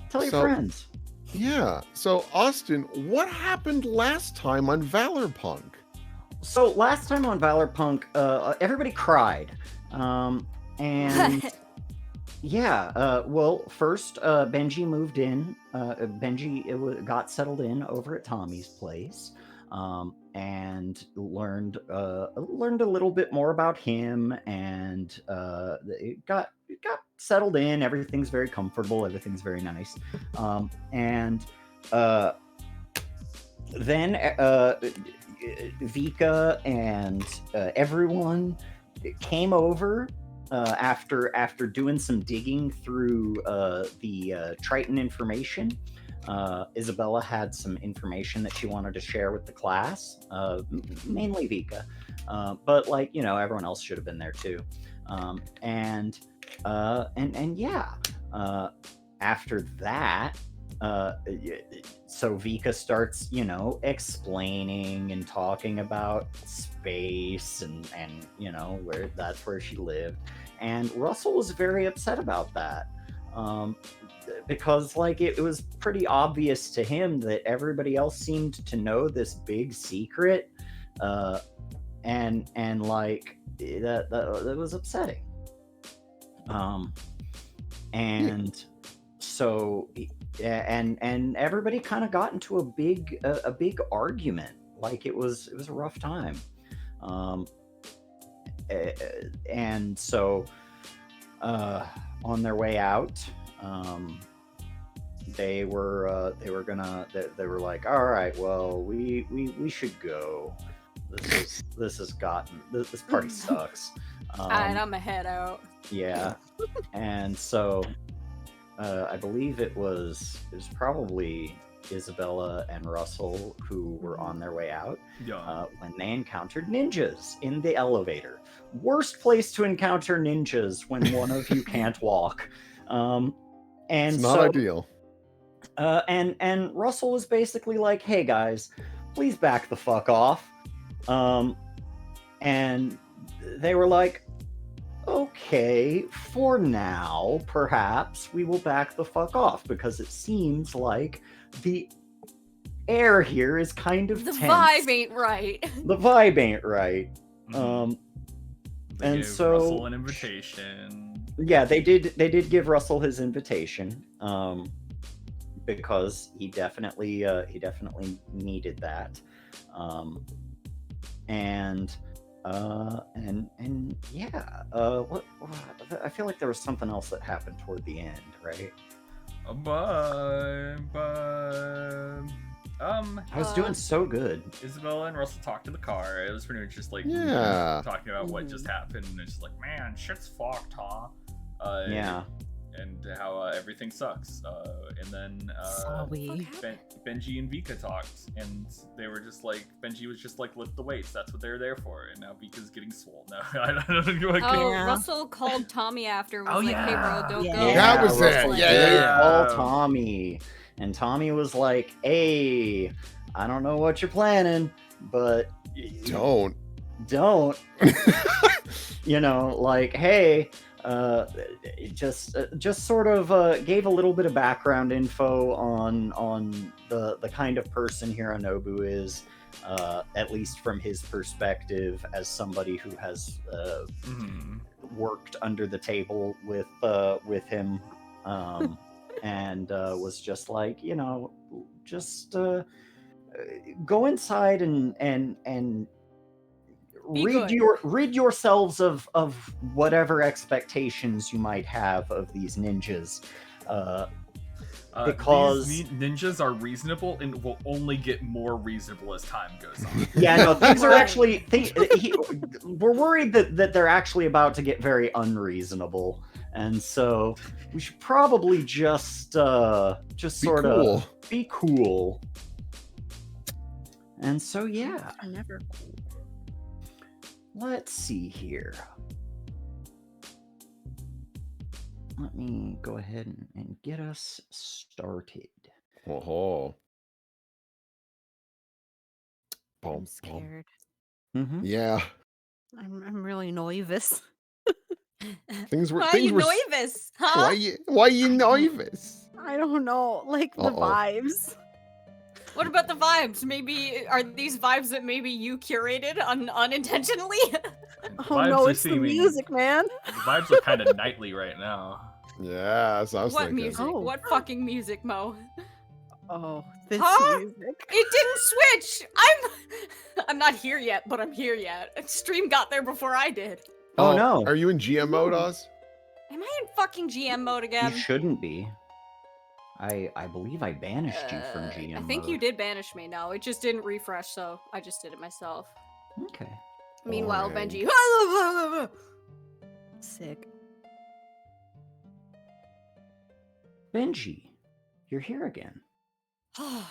Tell your So, friends. yeah. So, Austin, what happened last time on ValorPUNK? So last time on ValorPUNK, everybody cried, and yeah. Well, first, Benji moved in. Benji got settled in over at Tommy's place, and learned a little bit more about him, and it got settled in. Everything's very comfortable. Everything's very nice, and uh, then Vika and everyone came over after doing some digging through the Triton information. Isabella had some information that she wanted to share with the class, mainly Vika, but everyone else should have been there too. And yeah, after that, so Vika starts, explaining and talking about space and where that's where she lived, and Russell was very upset about that, because it was pretty obvious to him that everybody else seemed to know this big secret, and that was upsetting, and so and everybody kind of got into a big argument. It was a rough time, and so on their way out, they were like, all right, well, we should go. This party sucks. And I'm a head out. Yeah. And so I believe it was probably Isabella and Russell who were on their way out when they encountered ninjas in the elevator. Worst place to encounter ninjas when one of you can't walk. And it's not ideal. And Russell was basically like, hey guys, please back the fuck off. And they were like, okay, for now, perhaps we will back the fuck off, because it seems like the air here is kind of tense. Vibe ain't right. The vibe ain't right. They and gave so Russell an invitation. Yeah, they did give Russell his invitation, because he definitely needed that, and yeah, what I feel like there was something else that happened toward the end, right? But I was doing so good. Isabella and Russell talked to the car. It was pretty much just like talking about what just happened, and it's just like, man, shit's fucked, huh? Yeah. And how everything sucks. And then Benji and Vika talked, and they were just like, Benji was just like, lift the weights. That's what they're there for. And now Vika's getting swole. No, I don't know. Russell called Tommy after. Was like, hey bro, don't go. That was Russell it. did call Tommy, and Tommy was like, hey, I don't know what you're planning, but don't. Hey. Just sort of gave a little bit of background info on the kind of person Hironobu is, at least from his perspective as somebody who has worked under the table with him, and was just like, just go inside and rid yourselves of whatever expectations you might have of these ninjas, because these ninjas are reasonable and will only get more reasonable as time goes on. Yeah, no, things are actually we're worried that they're actually about to get very unreasonable, and so we should probably just sort of be cool. And so yeah, never cool. Let's see here. Let me go ahead and get us started. Oh. I'm scared. Yeah. I'm really nervous. Things were. Why are you nervous? Huh? Why you nervous? I don't know. Like the Uh-oh. vibes. What about the vibes? Maybe are these vibes that maybe you curated unintentionally? Oh no, Vibes are it's the seeming. music, man. The vibes are kind of nightly right now. Yeah, that's what I was What thinking. music? Oh. What fucking music, Mo? Oh, this Huh? music. It didn't switch. I'm not here yet, but I'm here yet. Stream got there before I did. Oh, no. Are you in GM mode, Oz? Am I in fucking GM mode You again? shouldn't be. I believe I banished you from GM I think mode. you did banish me. No, it just didn't refresh, so I just did it myself. Okay. Meanwhile, Boring. Benji. Sick. Benji, you're here again. Oh,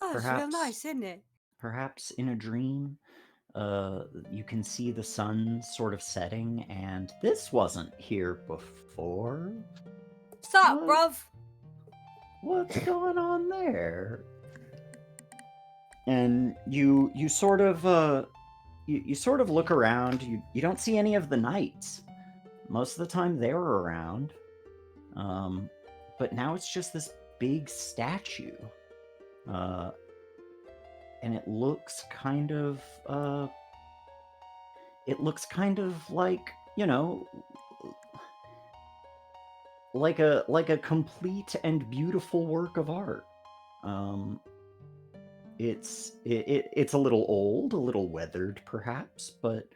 it's real Perhaps- nice, isn't it? Perhaps in a dream, you can see the sun sort of setting, and this wasn't here before. Stop, What? bruv. What's going on there? And you sort of you sort of look around. You don't see any of the knights. Most of the time they were around, but now it's just this big statue, and it looks kind of like, you know, like a complete and beautiful work of art. It's a little old, a little weathered, perhaps, but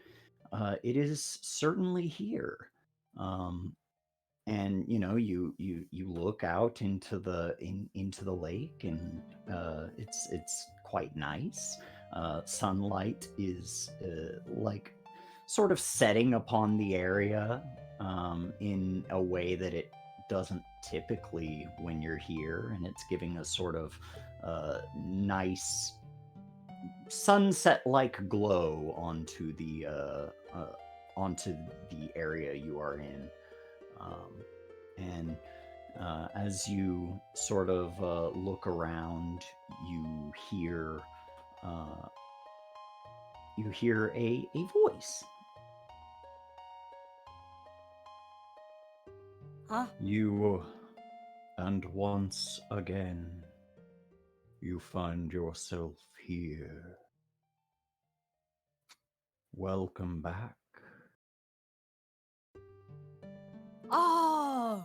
it is certainly here. And you know, you look out into the into the lake, and it's quite nice. Sunlight is like sort of setting upon the area in a way that it doesn't typically when you're here, and it's giving a sort of nice sunset-like glow onto the area you are in. And as you sort of look around, you hear a voice. Huh? You, and once again, you find yourself here. Welcome back. Oh.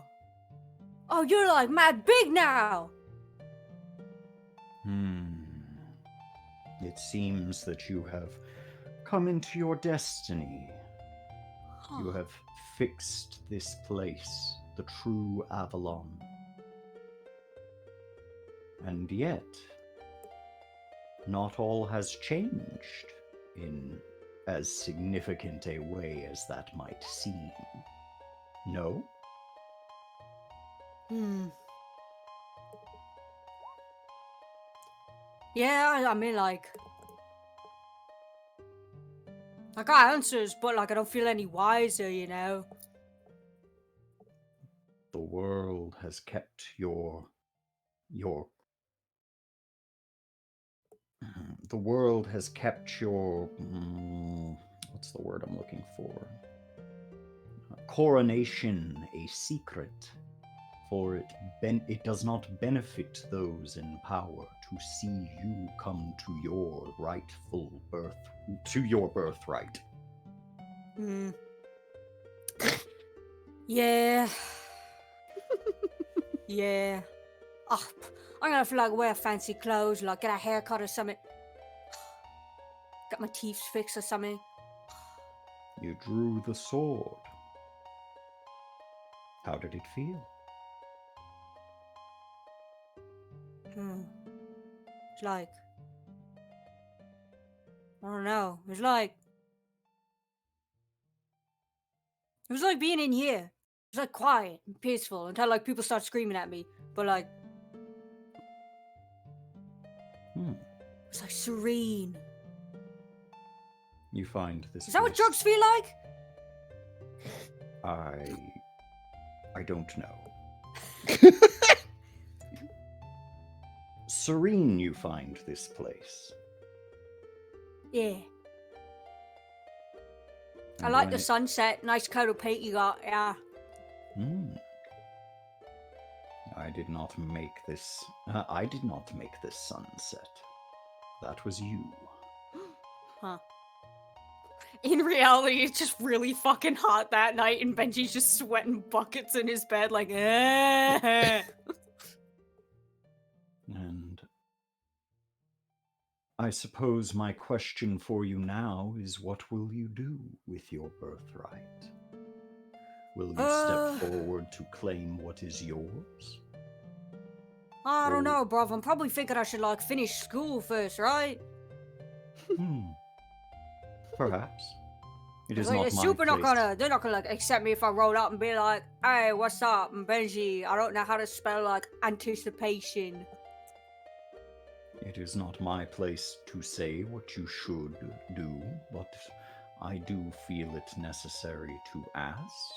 Oh, you're like mad big now. It seems that you have come into your destiny. You have fixed this place, the true Avalon. And yet, not all has changed in as significant a way as that might seem. No? Yeah, I mean, like I got answers, but like I don't feel any wiser, you know. The world has kept your the world has kept your what's the word I'm looking for? Coronation a secret, for it does not benefit those in power to see you come to your rightful to your birthright. Yeah. Yeah. Oh, I'm gonna have to like wear fancy clothes, like get a haircut or something. Get my teeth fixed or something. You drew the sword. How did it feel? It's like, I don't know. It was like being in here. It was like quiet and peaceful until like people start screaming at me. But like, it's like serene. You find this. Is that what place- drugs feel like? I don't know. Serene, you find this place. Yeah. I And like when the it- sunset. Nice coat of paint you got. Yeah. I did not make this. I did not make this sunset. That was you. Huh. In reality, it's just really fucking hot that night, and Benji's just sweating buckets in his bed, like, eh. And I suppose my question for you now is, what will you do with your birthright? Will you step forward to claim what is yours? I don't know, bruv. I'm probably thinking I should, like, finish school first, right? Perhaps. It is Like, not they're my super place. they're not gonna, like, accept me if I roll up and be like, hey, what's up? I'm Benji. I don't know how to spell, like, anticipation. It is not my place to say what you should do, but I do feel it necessary to ask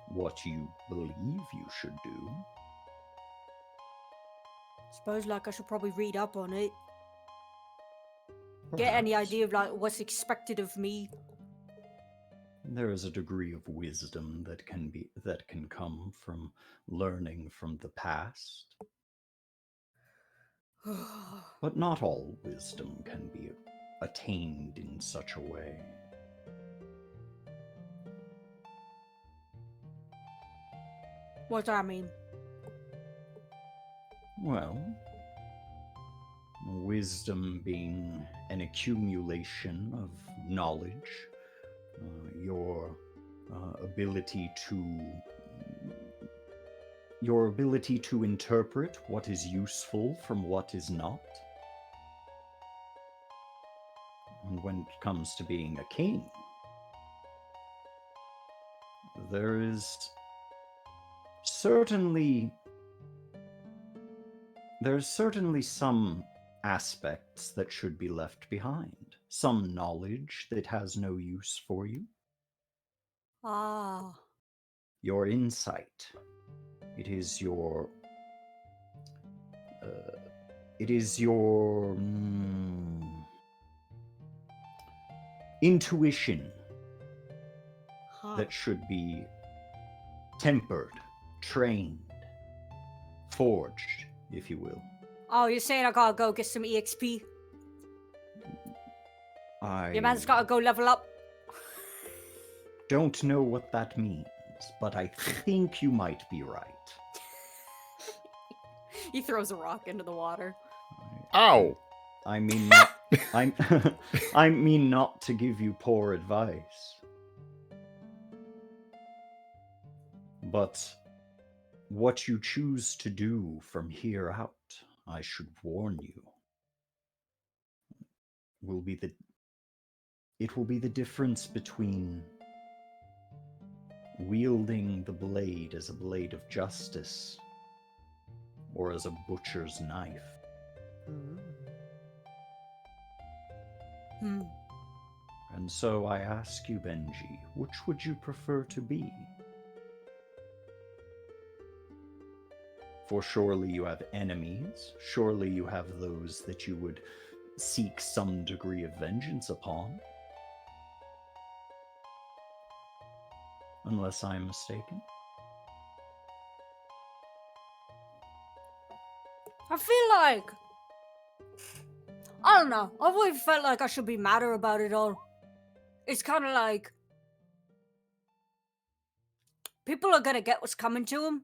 what you believe you should do. Suppose, like, I should probably read up on it. Get any Perhaps. idea of, like, what's expected of me. There is a degree of wisdom that can come from learning from the past. But not all wisdom can be attained in such a way. What does that mean? Well, wisdom being an accumulation of knowledge, your ability to interpret what is useful from what is not. And when it comes to being a king, there's certainly some aspects that should be left behind. Some knowledge that has no use for you. Ah. Your insight. It is your intuition that should be tempered, trained, forged, if you will. Oh, you're saying I gotta go get some EXP? Your man's gotta go level up? Don't know what that means, but I think you might be right. He throws a rock into the water. Ow! I mean, not, I mean not to give you poor advice, but what you choose to do from here out, I should warn you, it will be the difference between wielding the blade as a blade of justice or as a butcher's knife. And so I ask you, Benji, which would you prefer to be? For surely you have enemies, surely you have those that you would seek some degree of vengeance upon. Unless I'm mistaken. I feel like... I don't know. I've always felt like I should be madder about it all. It's kind of like... people are gonna get what's coming to them.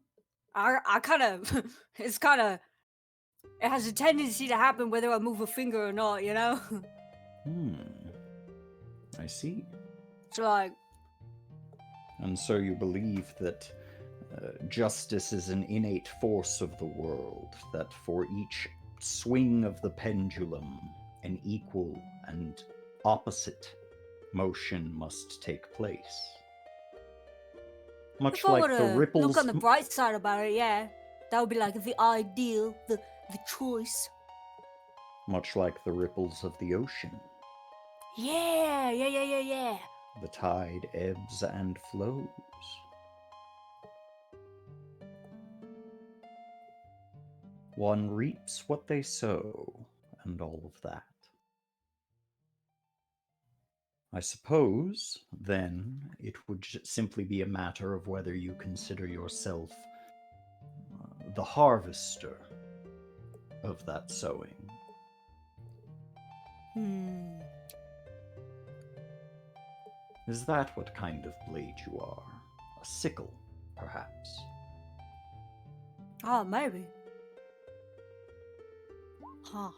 I kind of... it's kind of... it has a tendency to happen whether I move a finger or not, you know? I see. It's like... And so you believe that justice is an innate force of the world, that for each swing of the pendulum, an equal and opposite motion must take place. Much like the ripples... look on the bright side about it, yeah. That would be like the ideal, the choice. Much like the ripples of the ocean. Yeah. The tide ebbs and flows. One reaps what they sow, and all of that. I suppose, then, it would simply be a matter of whether you consider yourself the harvester of that sowing. Is that what kind of blade you are? A sickle, perhaps? Oh, maybe. Huh.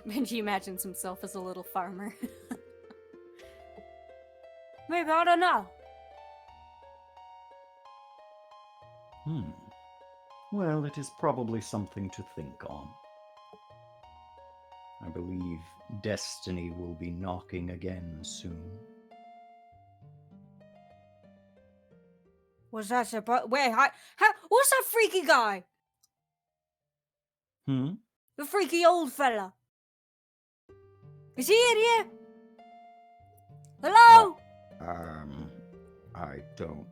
Benji imagines himself as a little farmer. Maybe, I don't know. Well, it is probably something to think on. I believe destiny will be knocking again soon. What's that supposed? Wait, what's that freaky guy? The freaky old fella. Is he in here? Hello? I don't,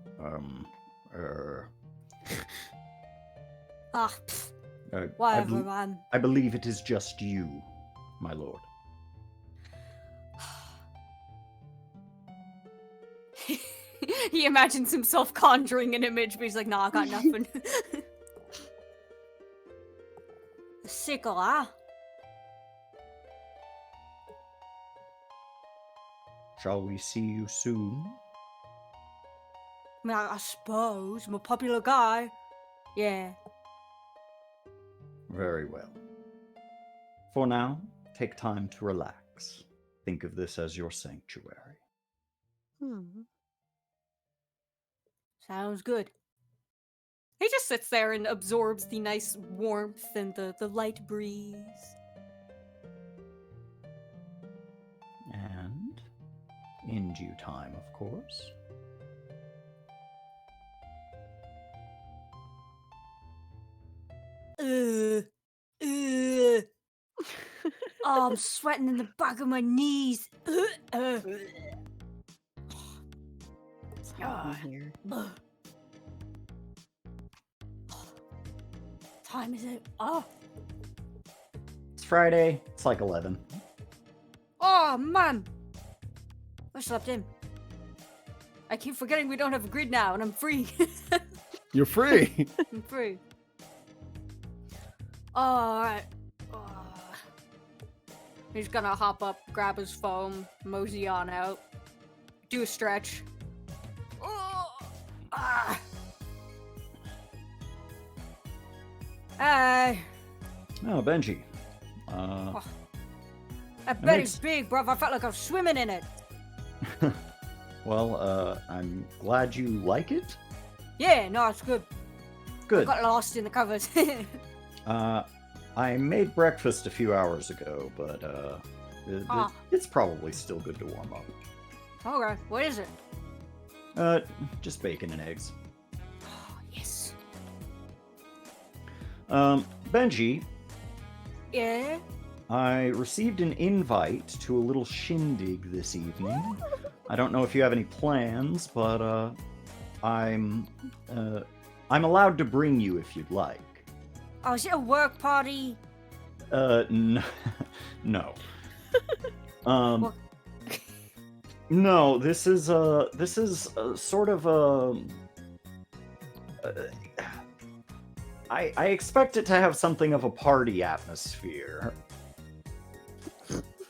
Ah, whatever, man. I believe it is just you, my lord. He imagines himself conjuring an image, but he's like, nah, I got nothing. The sickle, huh? Shall we see you soon? I mean, I suppose. I'm a popular guy. Yeah. Very well. For now, take time to relax. Think of this as your sanctuary. Sounds good. He just sits there and absorbs the nice warmth and the light breeze. And, in due time, of course. Oh, I'm sweating in the back of my knees. It's hot in here. Time is it? Oh. It's Friday. It's like 11. Oh, man. I slept in. I keep forgetting we don't have a grid now, and I'm free. You're free. I'm free. Alright. He's gonna hop up, grab his phone, mosey on out, do a stretch. Hey. Oh, Benji. That bed is big, bruv. I felt like I was swimming in it. Well, I'm glad you like it. Yeah, no, it's good. Good. I got lost in the covers. I made breakfast a few hours ago, but it's probably still good to warm up. Okay, what is it? Just bacon and eggs. Oh, yes. Benji, Yeah? I received an invite to a little shindig this evening. I don't know if you have any plans, but I'm allowed to bring you if you'd like. Oh, is it a work party? No. Well- No, this is sort of a. I expect it to have something of a party atmosphere.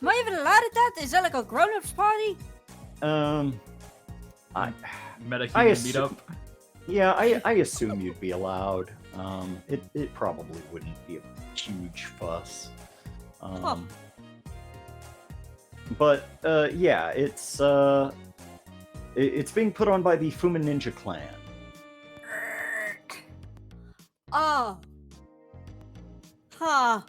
Am I even allowed at that? Is that like a grown-ups party? I Metahuman assu- meetup. Yeah, I assume you'd be allowed. It probably wouldn't be a huge fuss. But yeah, it's being put on by the Fumin Ninja clan. Oh. Huh.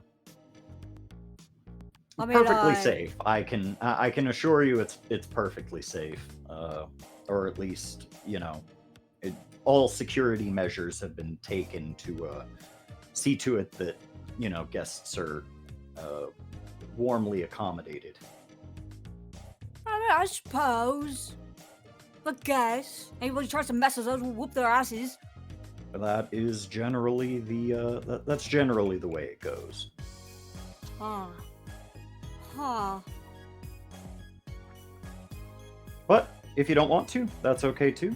I mean, Perfectly safe. I can assure you it's perfectly safe. Or at least, all security measures have been taken to see to it that, guests are warmly accommodated. I mean, I suppose. I guess. Anybody tries to mess with us, we'll whoop their asses. That is generally that's generally the way it goes. Huh. Huh. But if you don't want to, that's okay too.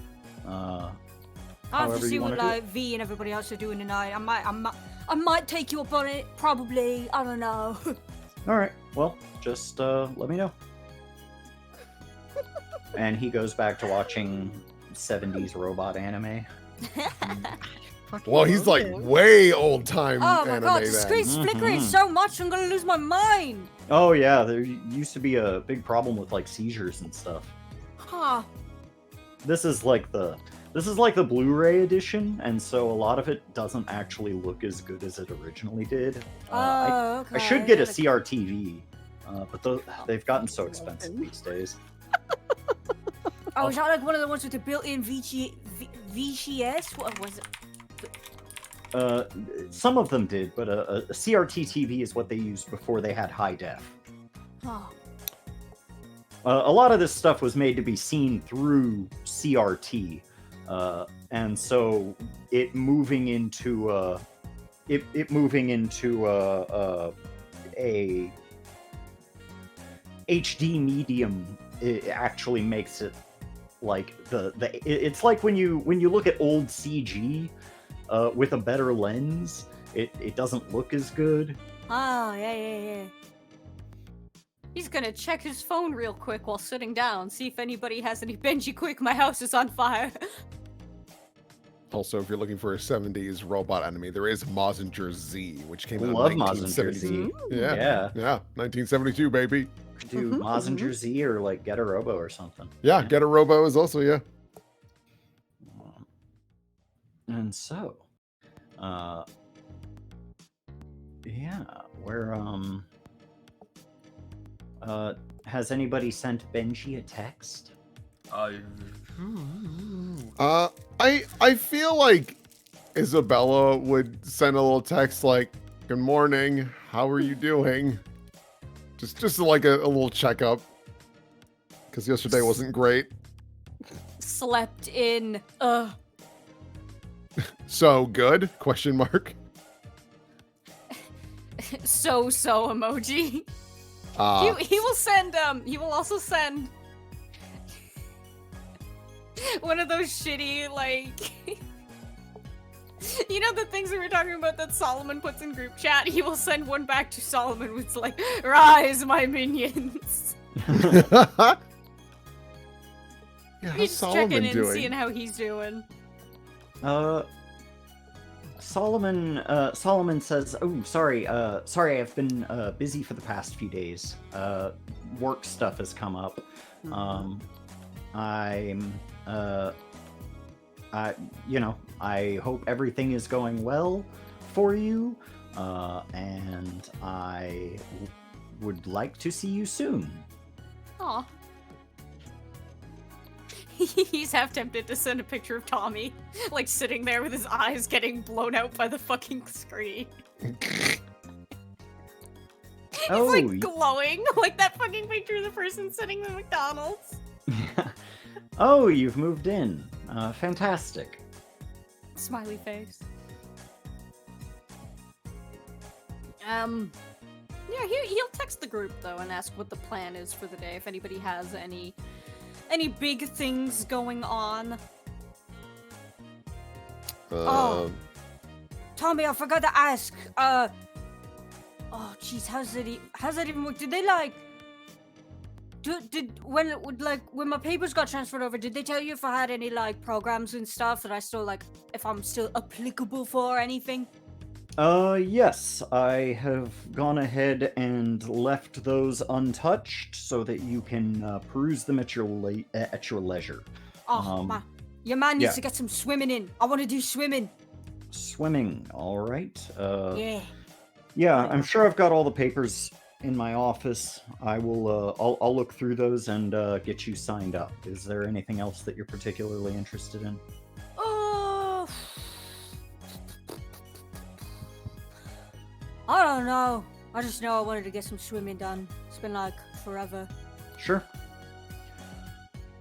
I have to However see you what wanna do it. like V and everybody else are doing tonight. I might take you up on it. Probably. I don't know. All right. Well, just let me know. And he goes back to watching 70s robot anime. Well, he's like way old time Oh my anime god, the then. screen's flickering Mhm. so much, I'm gonna lose my mind. Oh yeah, there used to be a big problem with like seizures and stuff. Huh. This is like the Blu-ray edition, and so a lot of it doesn't actually look as good as it originally did. Okay. I should get a CRTV, but they've gotten so expensive these days. Oh, is that like one of the ones with the built-in VCS? What was it? Some of them did, but a CRT TV is what they used before they had high def. Oh. A lot of this stuff was made to be seen through CRT, and so it moving into a HD medium, it actually makes it like it's like when you look at old CG with a better lens, it doesn't look as good. Oh, yeah. He's gonna check his phone real quick while sitting down, see if anybody has any Benji quick, my house is on fire. Also, if you're looking for a 70s robot anime, there is Mazinger Z, which came out Love in Mazinger 1972. Z. Yeah, 1972, baby. Do Mazinger Z or like Get a Robo or something. Yeah, Get a Robo is also, yeah. And so, yeah, we're has anybody sent Benji a text? I feel like Isabella would send a little text like, "Good morning, how are you doing?" Just like a little checkup, because yesterday wasn't great. Slept in. So good? Question mark. So emoji. He will send he will also send one of those shitty like you know the things we were talking about that Solomon puts in group chat. He will send one back to Solomon with like, "Rise, my minions." Yeah, how's He's Solomon checking in, doing? seeing how he's doing. Solomon says, "Oh, sorry, I've been busy for the past few days. Work stuff has come up. I hope everything is going well for you, and I would like to see you soon." Aw. He's half tempted to send a picture of Tommy, like sitting there with his eyes getting blown out by the fucking screen. He's like glowing, like that fucking picture of the person sitting in McDonald's. Oh, you've moved in. Fantastic. Smiley face. Yeah, he'll text the group though and ask what the plan is for the day, if anybody has any big things going on. Oh, Tommy, I forgot to ask. Oh, jeez, how's that even work? Did they like? When my papers got transferred over, did they tell you if I had any like programs and stuff that I still like, if I'm still applicable for anything? Yes, I have gone ahead and left those untouched so that you can peruse them at your leisure. Oh, your man needs to get some swimming in. I want to do swimming. Swimming, all right. Yeah. Yeah, I'm sure I've got all the papers in my office. I will. I'll look through those and get you signed up. Is there anything else that you're particularly interested in? I don't know. I just know I wanted to get some swimming done. It's been like forever. Sure.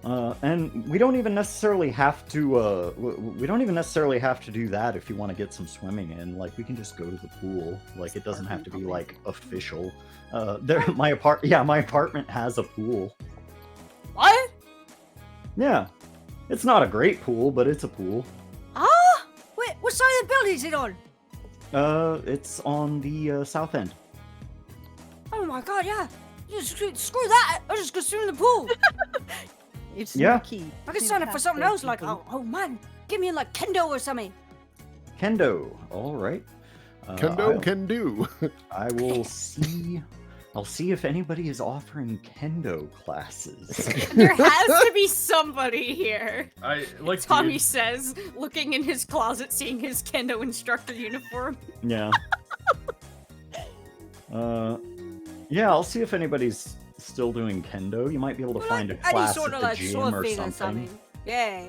And we don't even necessarily have to. We don't even necessarily have to do that if you want to get some swimming in. Like we can just go to the pool. Like it doesn't have to be like official. My apartment has a pool. What? Yeah, it's not a great pool, but it's a pool. I What building is it on? It's on the south end. Oh my god, yeah. Just screw that. I'll just go swim in the pool. It's Yeah. key. I could sign up for something else, like, oh man, give me like kendo or something. Kendo. All right. Kendo can do. I will see. I'll see if anybody is offering kendo classes. There has to be somebody here. I like Tommy says, looking in his closet, seeing his kendo instructor uniform. Yeah. Yeah, I'll see if anybody's still doing kendo. You might be able to find a any class sort at of the like gym sword or thing or something. something. Yeah.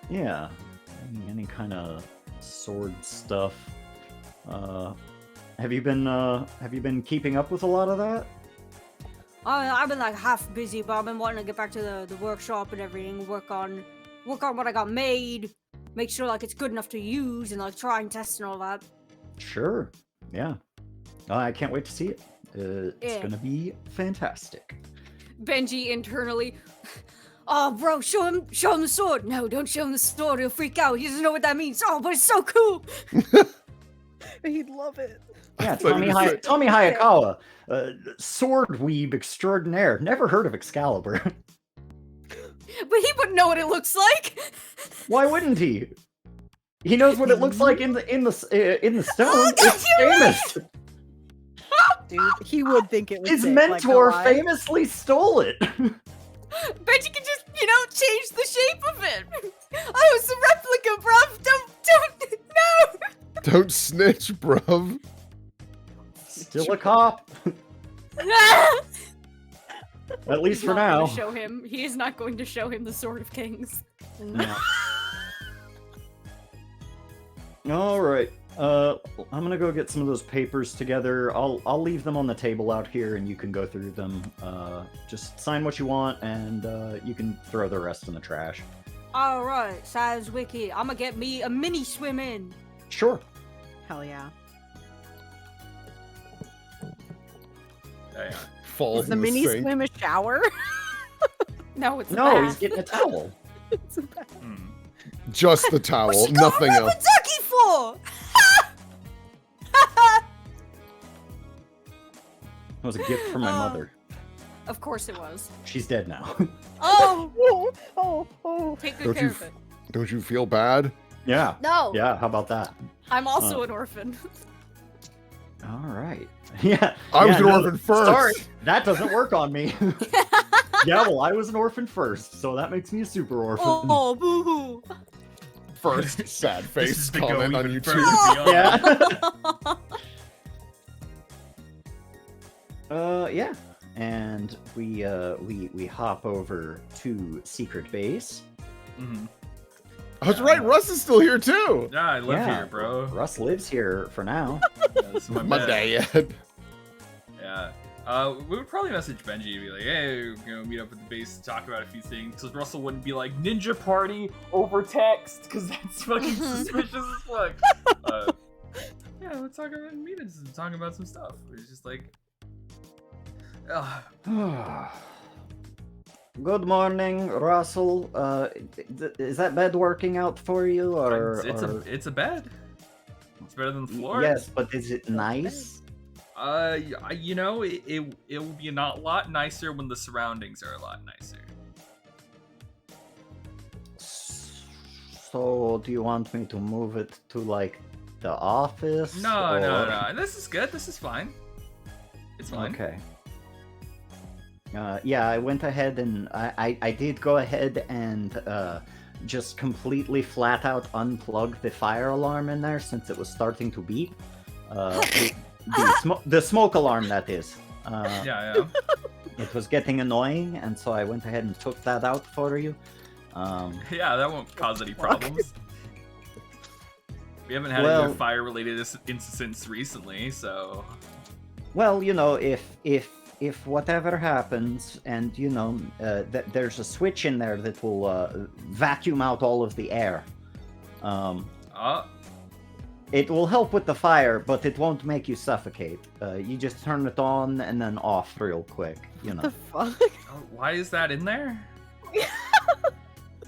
Yeah. Any kind of sword stuff. Have you been keeping up with a lot of that? I've been like half busy, but I've been wanting to get back to the workshop and everything, work on what I got made, make sure like it's good enough to use and like try and test and all that. Sure. Yeah. I can't wait to see it. It's Yeah. gonna be fantastic. Benji internally, oh bro, show him the sword. No, don't show him the sword. He'll freak out. He doesn't know what that means. Oh, but it's so cool. He'd love it. Yeah, So Tommy, you just- Tommy Hayakawa, sword weeb extraordinaire. Never heard of Excalibur. But he wouldn't know what it looks like. Why wouldn't he? He knows what it looks like in the stone. Oh, God, It's you're right. famous. Dude, he would think it was His sick, like, mentor no lie. famously stole it. Benji can just, change the shape of it. Oh, it's a replica, bruv. Don't, no. Don't snitch, bruv. Still a cop. At least for now. Show him. He is not going to show him the Sword of Kings. Yeah. All right. I'm gonna go get some of those papers together. I'll leave them on the table out here, and you can go through them. Just sign what you want, and you can throw the rest in the trash. All right, sounds wicked. I'm gonna get me a mini swim in. Sure. Hell yeah. Yeah. Fall Is the in mini sink. swim a shower? No, it's a No, he's bath. getting a towel. It's a bath. Hmm. Just the towel, What's she nothing going else. rubber ducky for? That was a gift from my mother. Of course it was. She's dead now. Oh, Oh. take good Don't care you of it. Don't you feel bad? Yeah. No. Yeah. How about that? I'm also an orphan. All right. Yeah. I was yeah, an no, orphan first. Sorry, that doesn't work on me. Yeah, well, I was an orphan first, so that makes me a super orphan. Oh, boo-hoo. First sad This face is to go comment on even YouTube. further beyond. Yeah. Yeah. And we hop over to Secret Base. Mhm. I was right, Russ is still here too. Yeah, I live Yeah. here, bro. Russ lives here for now. Yeah, this is my My bed. dad. Yeah. We would probably message Benji and be like, hey, meet up at the base to talk about a few things. Because Russell wouldn't be like, ninja party over text, because that's fucking suspicious as fuck. Yeah, we'll talk about meetings and talk about some stuff. It's just like, Good morning, Russell. Is that bed working out for you, or? it's a bed. It's better than the floor. Yes, but is it nice? It will be a lot nicer when the surroundings are a lot nicer. So, do you want me to move it to like the office? No. or- This is good. This is fine. It's fine. Okay. Yeah, I went ahead and I did go ahead and just completely flat out unplug the fire alarm in there since it was starting to beep. The smoke alarm, that is. Yeah. It was getting annoying, and so I went ahead and took that out for you. Yeah, that won't cause any problems. We haven't had any Well- other fire-related incidents recently, so Well, if whatever happens, and there's a switch in there that will vacuum out all of the air. It will help with the fire, but it won't make you suffocate. You just turn it on and then off real quick. The fuck? why is that in there?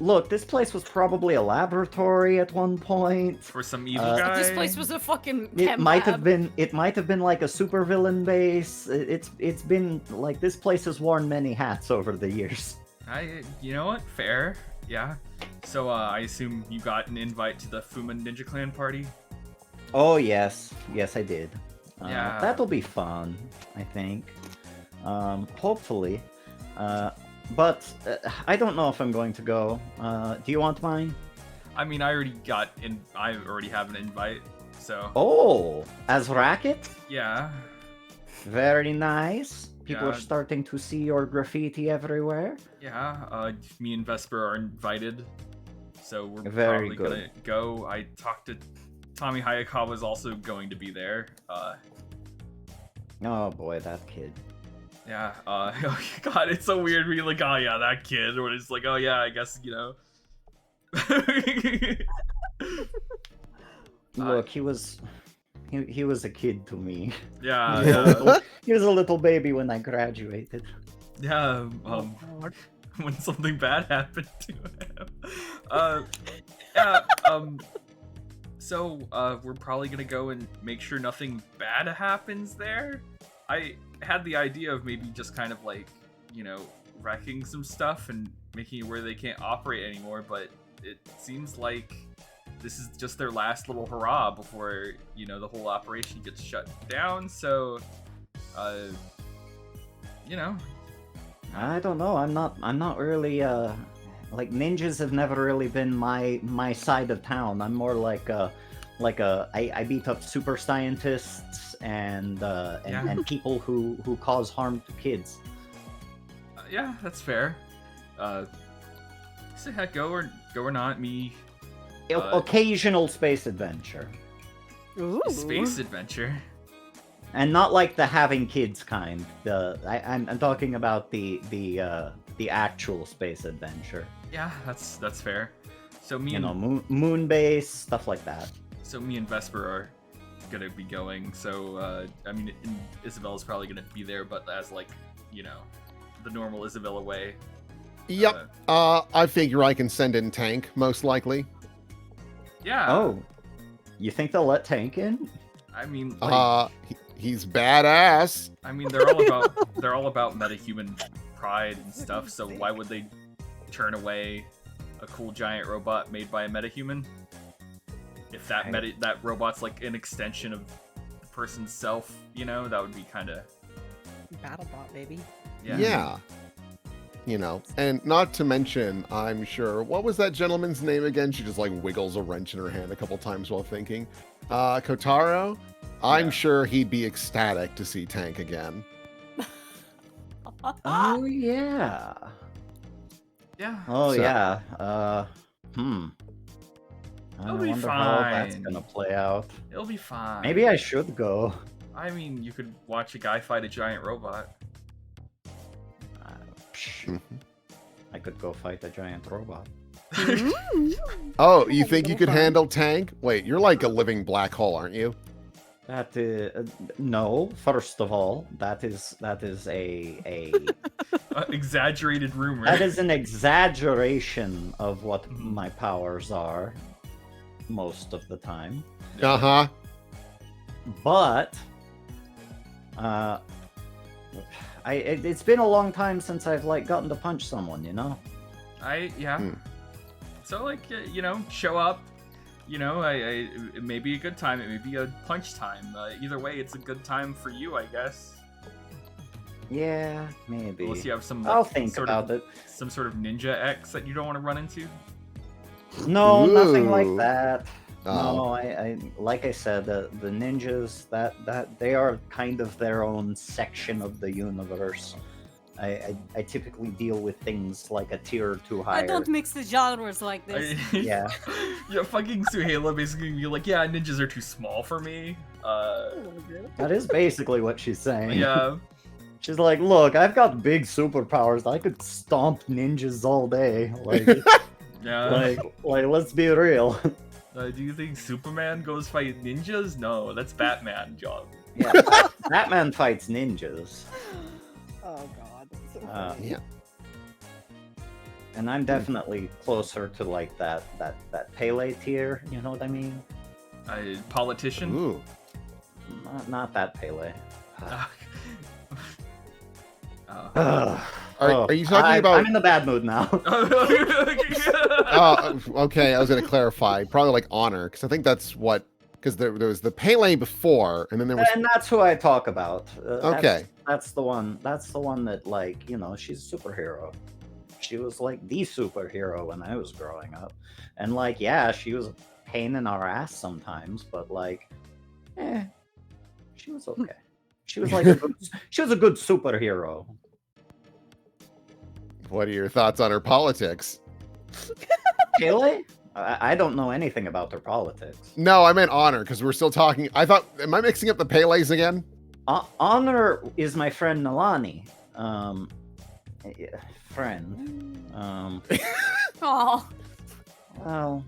look, this place was probably a laboratory at one point. For some evil Uh, guy. This place was a fucking It chem might have lab. been. It might have been like a supervillain base. It's been like this place has worn many hats over the years. You know what? Fair. Yeah. So I assume you got an invite to the Fuma Ninja Clan party. Oh yes, yes I did. Yeah. That'll be fun. I think. Hopefully. But I don't know if I'm going to go. Do you want mine? I mean, I already have an invite. So Oh, as Racket? yeah. Very nice. People Yeah. are starting to see your graffiti everywhere. Yeah. Me and Vesper are invited. So we're Very probably good. gonna go. I talked to Tommy Hayakawa's also going to be there. Oh boy, that kid. Yeah, oh god, it's so weird being like, oh yeah, that kid, or it's like, oh yeah, I guess, you know. Look, he was a kid to me. Yeah, He was a yeah, little- he was a little baby when I graduated. yeah, God. when something bad happened to him. Yeah, so, we're probably gonna go and make sure nothing bad happens there. I had the idea of maybe just kind of like, you know, wrecking some stuff and making it where they can't operate anymore, but it seems like this is just their last little hurrah before, you know, the whole operation gets shut down, so, you know. I don't know. I'm not really like ninjas have never really been my side of town. I'm more like I beat up super scientists and Yeah. and people who cause harm to kids. Yeah, that's fair. So heck, go or not, me, Occasional space adventure, Ooh. space adventure. and not like the having kids kind. I'm talking about the actual space adventure. Yeah, that's fair. So me You and know, moon base stuff like that. so me and Vesper are gonna be going. So I mean, Isabella's probably gonna be there, but as like, you know, the normal Isabella way. Yep. I figure I can send in Tank, most likely. Yeah. Oh, you think they'll let Tank in? I mean, like, He's badass. I mean, they're all about metahuman pride and stuff. So why would they turn away a cool giant robot made by a metahuman? If that robot's like an extension of the person's self, you know, that would be kind of BattleBot, baby. Yeah. You know, and not to mention, I'm sure, what was that gentleman's name again? She just like wiggles a wrench in her hand a couple times while thinking. Kotaro? I'm Yeah. sure he'd be ecstatic to see Tank again. Oh yeah. Yeah. Oh So- yeah. I It'll be wonder how that's fine. gonna play out. It'll be fine. Maybe I should go. I mean, you could watch a guy fight a giant robot. Psh, Mhm. I could go fight a giant robot. Oh, you think you Little could fun. handle Tank? Wait, you're like a living black hole, aren't you? That no. First of all, that is a Exaggerated rumor. that is an exaggeration of what my powers are most of the time. Uh-huh. But it's been a long time since I've like gotten to punch someone, you know. Yeah. Hmm. So like, you know, show up. You know, it may be a good time. It may be a punch time. Either way, it's a good time for you, I guess. Yeah, maybe. Unless you have some. I'll like, think sort about of, it. Some sort of ninja X that you don't want to run into. No, nothing like Ooh. that. Oh. No, I like I said, the ninjas that they are kind of their own section of the universe. I typically deal with things like a tier or two higher. I don't mix the genres like this. Yeah. Yeah, fucking Suhaila basically be like, yeah, ninjas are too small for me. That is basically what she's saying. Yeah. She's like, look, I've got big superpowers. I could stomp ninjas all day. Like, Yeah. like, let's be real. Do you think Superman goes fight ninjas? No, that's Batman job. Yeah, Batman fights ninjas. Oh god. So Uh, funny. Yeah. And I'm definitely closer to like that Pele tier. You know what I mean? A politician. Ooh. Not that Pele. Oh. Are you talking about? I'm in the bad mood now. Okay, I was gonna clarify. Probably like honor, because I think that's what. Because there was the Pele before, and then there was. And that's who I talk about. Okay. That's the one. That's the one that, like, she's a superhero. She was like the superhero when I was growing up, and like, yeah, she was a pain in our ass sometimes, but like, she was okay. She was like she was a good superhero. What are your thoughts on her politics? Pele? I don't know anything about their politics. No, I meant honor, because we're still talking. I thought, am I mixing up the Peles again? Honor is my friend Nalani. Friend. Oh. Well,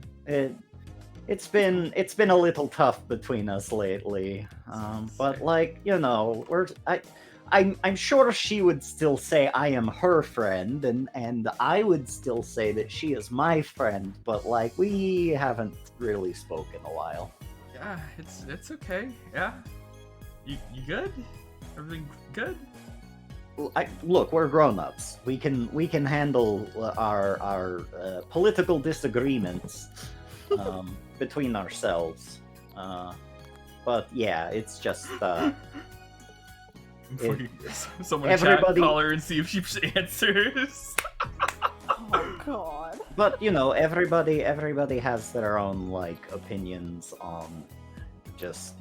it's been a little tough between us lately. But like, I'm sure she would still say I am her friend, and I would still say that she is my friend, but like, we haven't really spoken in a while. Yeah, it's okay. Yeah. You good? Everything good? Look, we're grown-ups. We can handle our political disagreements between ourselves. But yeah, it's just someone everybody- chat, call her and see if she answers. Oh god. But everybody has their own like opinions on just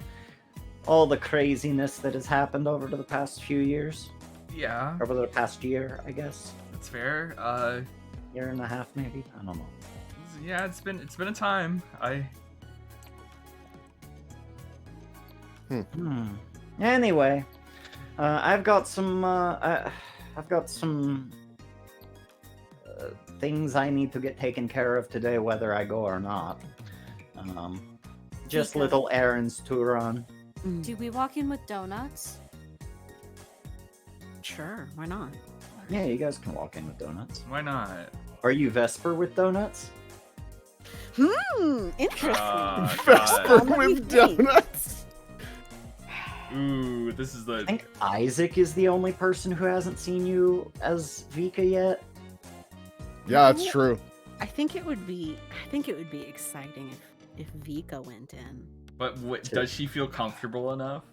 all the craziness that has happened over the past few years. Yeah, Over the past year, I guess. that's fair. Year and a half, maybe. I don't know. Yeah, it's been a time. Anyway, I've got some things I need to get taken care of today, whether I go or not. Just Vika. little errands to run. Do we walk in with donuts? Sure, why not? Yeah, you guys can walk in with donuts. Why not? Are you Vesper with donuts? Interesting. Vesper What do you with think? donuts. Ooh, this is I the. think Isaac is the only person who hasn't seen you as Vika yet. Yeah, that's true. I think it would be exciting if Vika went in. But does she feel comfortable enough?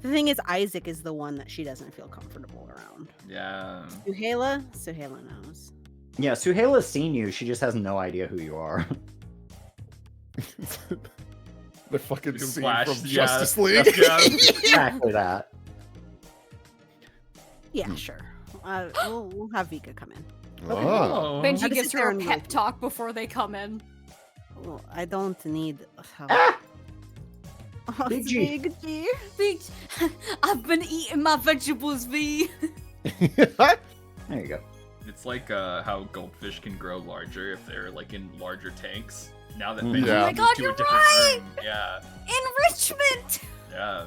The thing is, Isaac is the one that she doesn't feel comfortable around. Yeah. Suhaila knows. Yeah, Suhaila's seen you. She just has no idea who you are. The fucking You scene flash, from yeah, Justice League. yeah. Exactly that. Yeah, sure. We'll have Vika come in. Oh. Oh. Benji How does gives it her a sound pep like? talk before they come in. Well, I don't need. Ah! Oh, Big G. Big G. Bitch, I've been eating my vegetables, V. There you go. It's like how goldfish can grow larger if they're like in larger tanks. Now that Mm. Benji Yeah. Oh my moved God, to you're a different right! room. Yeah. Enrichment! Yeah.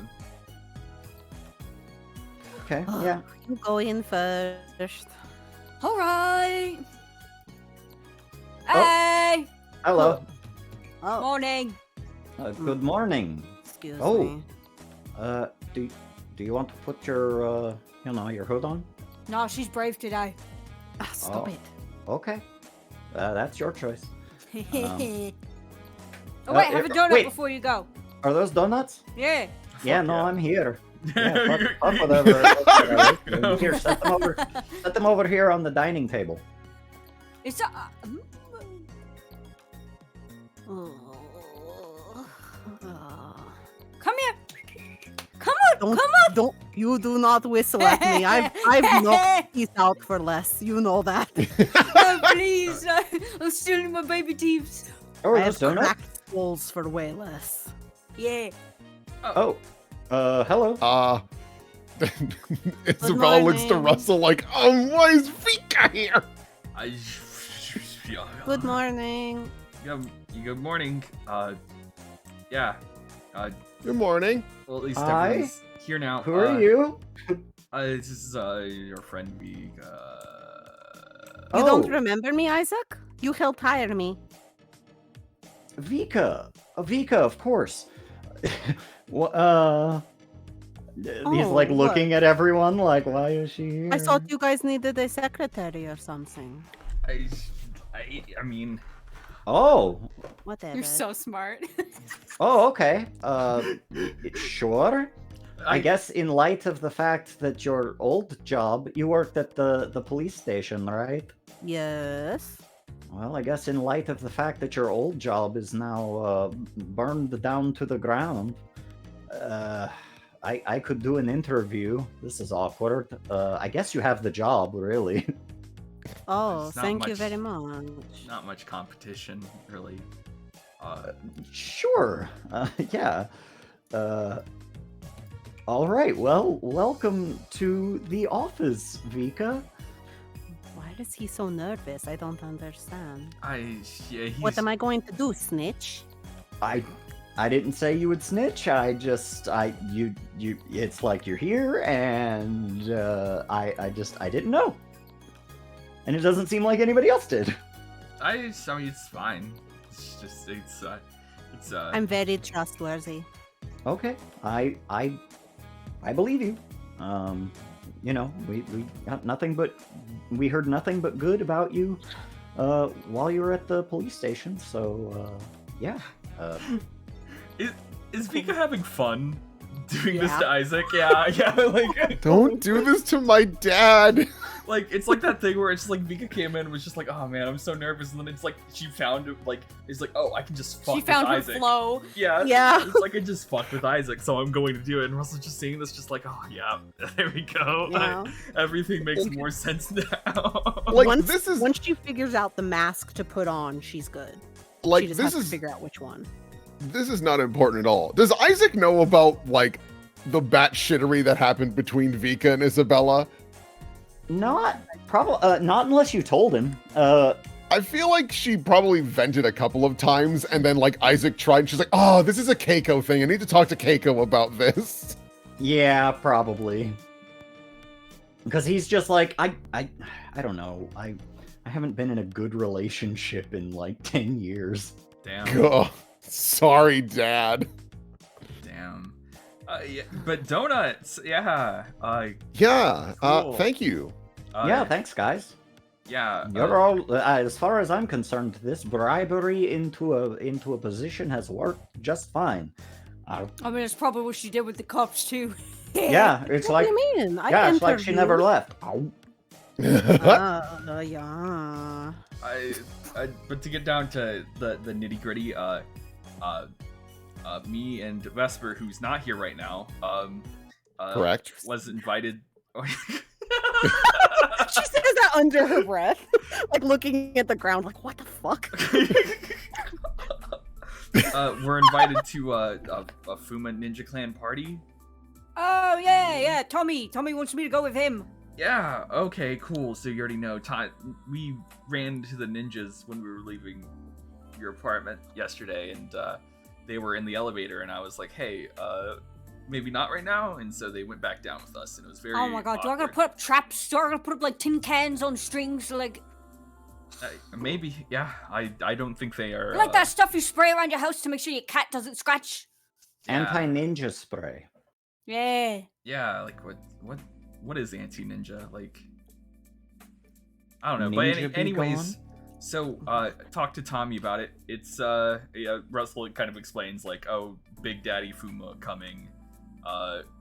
Okay, yeah. You go in first. Alright. Oh. Hey! Hello. Oh, Morning. Good morning. excuse Oh. me. Do you want to put your your hood on? No, she's brave today. Ah, stop Oh. it. Okay. That's your choice. Oh, wait, have a donut wait. before you go. Are those donuts? Yeah. Yeah, Fuck no, yeah. I'm here. Yeah, fuck whatever. Here, set them over. Set them over here on the dining table. It's a. Come here. Come on. Don't, Come on. don't you do not whistle at me. I've knocked these out for less. You know that. Oh, please. I'm stealing my baby teeth. Oh, are I those have donuts? cracked skulls for way less. Yeah. Oh. Hello. Isabella looks to morning. Russell like, why is Vika here? Good morning. Good morning. Yeah. Good morning. Well, at least Hi. everyone's here now. Who are you? This is your friend Vika. You don't Oh. remember me, Isaac? You helped hire me. Vika. Vika, of course. Wha- He's like Oh, looking at everyone like, why is she here? I thought you guys needed a secretary or something. I mean, Oh. Whatever. You're so smart. Oh, okay. Sure. I guess in light of the fact that your old job, you worked at the police station, right? Yes. Well, I guess in light of the fact that your old job is now burned down to the ground, I could do an interview. This is awkward. I guess you have the job, really. Oh, There's not thank you much- very much. not much competition, really. Sure. Yeah. All right. Well, welcome to the office, Vika. Why is he so nervous? I don't understand. Yeah, What am I going to do, snitch? I didn't say you would snitch. You. It's like you're here, and I didn't know, and it doesn't seem like anybody else did. I mean, it's fine. It's just, I'm very trustworthy. Okay, I believe you. You know, we got nothing but we heard nothing but good about you while you were at the police station. So yeah. Is Vika having fun doing this Yeah. to Isaac? Yeah, like, Don't do this to my dad. like it's like that thing where it's like Vika came in and was just like, oh man, I'm so nervous, and then it's like she found it, like it's like, oh, I can just fuck She with found her Isaac. flow. Yeah, Yeah. It's like I just fucked with Isaac, so I'm going to do it. And Russell's just seeing this, just like, oh yeah, there we go. Yeah. Everything makes more sense now. Like, once, this is- once she figures out the mask to put on, she's good. Like, she just this has is to figure out which one. this is not important at all. Does Isaac know about like the batshittery that happened between Vika and Isabella? Not not unless you told him. I feel like she probably vented a couple of times, and then like Isaac tried, and she's like, "Oh, this is a Keiko thing. I need to talk to Keiko about this." Yeah, probably. Because he's just like I don't know. I haven't been in a good relationship in like 10 years. Damn. Ugh. Sorry, Dad. Damn. Yeah, but donuts. Yeah. Yeah. Cool. Thank you. Yeah, thanks guys. Yeah. You're all as far as I'm concerned, this bribery into a position has worked just fine. I mean, it's probably what she did with the cops too. Yeah, it's What like do you mean? yeah, it's like she never interviewed. left. Ow. Yeah. But to get down to the nitty gritty, me and Vesper, who's not here right now, Correct. was invited. She says that under her breath, like looking at the ground, like, what the fuck? We're invited to a Fuma Ninja Clan party. Oh yeah. Tommy wants me to go with him. Yeah. Okay. Cool. So you already know. We ran to the ninjas when we were leaving your apartment yesterday, and they were in the elevator, and I was like, "Hey, maybe not right now." And so they went back down with us, and it was very. Oh my god, do I gotta awkward. put up traps? Do I gotta put up like tin cans on strings? Like Maybe. Yeah. I don't think they are. like that stuff you spray around your house to make sure your cat doesn't scratch? Yeah. Anti-ninja spray. Yeah. Yeah. Like what is anti-ninja? Like, I don't know. Ninja But be anyways, so talk to Tommy about it. It's yeah, Russell kind of explains like, oh, Big Daddy Fuma coming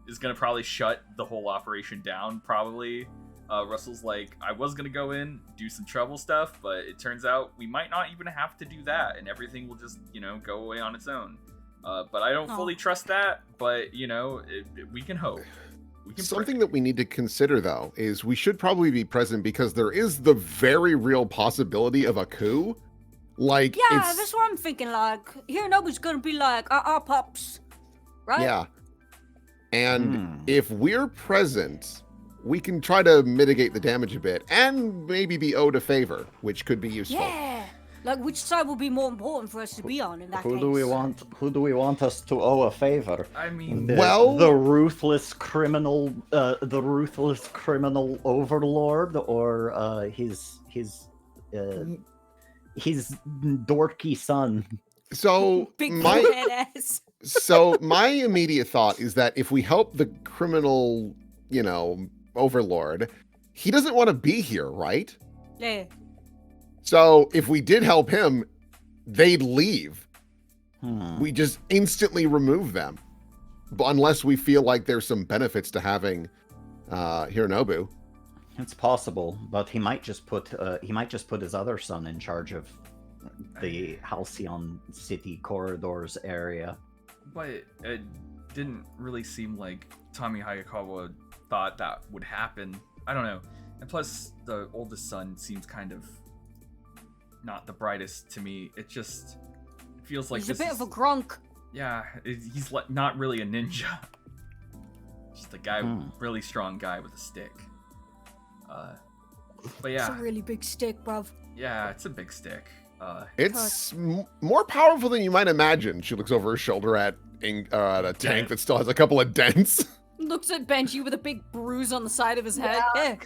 is gonna probably shut the whole operation down, probably. Russell's like, I was gonna go in, do some trouble stuff, but it turns out we might not even have to do that, and everything will just, go away on its own. But I don't fully trust that, but, we can hope. We can Something pray. that we need to consider, though, is we should probably be present because there is the very real possibility of a coup. Like, Yeah, it's, that's what I'm thinking. Like, here nobody's gonna be like, pops. Right? yeah. And Hmm. if we're present, we can try to mitigate the damage a bit and maybe be owed a favor, which could be useful. Yeah. Like, which side would be more important for us to be on in that Who case? do we want? Who do we want us to owe a favor? I mean, The ruthless criminal, overlord, or his dorky son. So Big my fat ass. so my immediate thought is that if we help the criminal, overlord, he doesn't want to be here, right? Yeah. So if we did help him, they'd leave. Hmm. We just instantly remove them, unless we feel like there's some benefits to having Hironobu. It's possible, but he might just put his other son in charge of the Halcyon City corridors area. but it didn't really seem like Tommy Hayakawa thought that would happen. I don't know. And plus, the oldest son seems kind of not the brightest to me. It feels like He's a bit of a grunk. Yeah, he's not really a ninja. Just a guy, really strong guy with a stick. But It's a yeah, really big stick, bruv. yeah, it's a big stick. It's more powerful than you might imagine. She looks over her shoulder at a tank that still has a couple of dents. Looks at Benji with a big bruise on the side of his head. Yeah.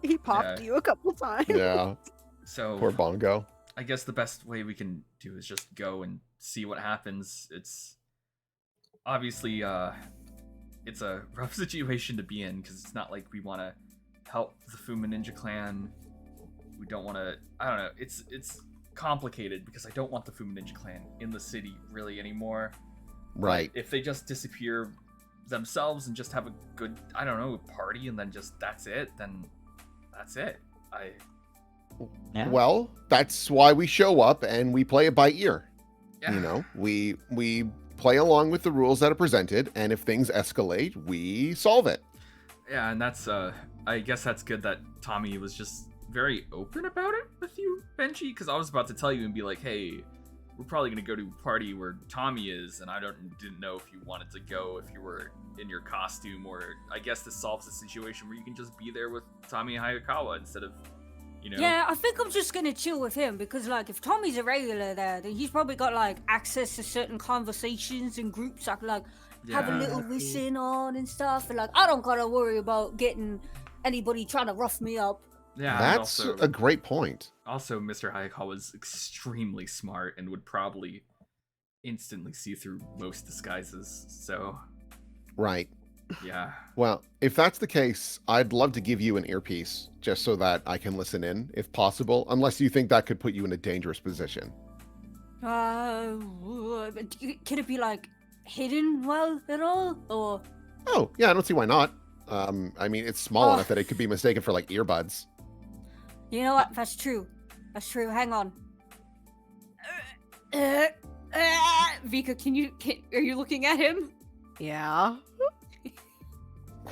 He popped Yeah. you a couple times. Yeah, So poor Bongo. I guess the best way we can do is just go and see what happens. It's obviously it's a rough situation to be in because it's not like we want to help the Fuma Ninja Clan. We don't want to. I don't know. It's complicated because I don't want the Fuma Ninja Clan in the city really anymore. Right. If they just disappear themselves and just have a good, I don't know, party and then just that's it, then that's it. Yeah. Well, that's why we show up and we play it by ear. Yeah. We play along with the rules that are presented, and if things escalate, we solve it. Yeah, and that's I guess that's good that Tommy was just very open about it with you, Benji, because I was about to tell you and be like, hey, we're probably gonna go to a party where Tommy is, and I didn't know if you wanted to go, if you were in your costume, or I guess this solves the situation where you can just be there with Tommy Hayakawa instead of, Yeah, I think I'm just gonna chill with him because, like, if Tommy's a regular there, then he's probably got like access to certain conversations and groups I can like have a Yeah. little listen on and stuff, and like I don't gotta worry about getting anybody trying to rough me up. Yeah, and That's also, a great point. also Mr. Hayakawa was extremely smart and would probably instantly see through most disguises. So Right. yeah. Well, if that's the case, I'd love to give you an earpiece just so that I can listen in, if possible, unless you think that could put you in a dangerous position. Can it be like hidden well at all, or? Oh, yeah, I don't see why not. I mean, it's small enough that it could be mistaken for like earbuds. You know what? That's true. That's true. Hang on. Vika, are you looking at him? Yeah.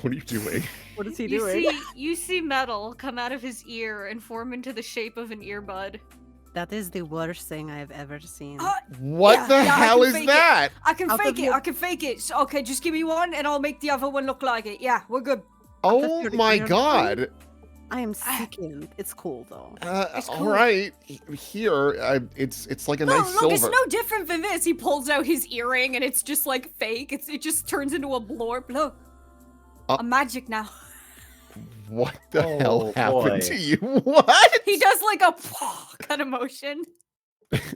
What are you doing? What is he doing? You see metal come out of his ear and form into the shape of an earbud. That is the worst thing I've ever seen. What Yeah, the I hell can is fake it. that? I can Out of fake it. your- I can fake it. So, okay, just give me one, and I'll make the other one look like it. Yeah, we're good. Oh your my ear god. I am sickened. It's cool though. It's All cool. right. Here, it's like a No, nice look, it's silver. no different than this. He pulls out his earring and it's just like fake. It just turns into a blorp. Look, Uh, I'm magic now. What the Oh, hell happened boy. to you? What? He does like a kind of motion.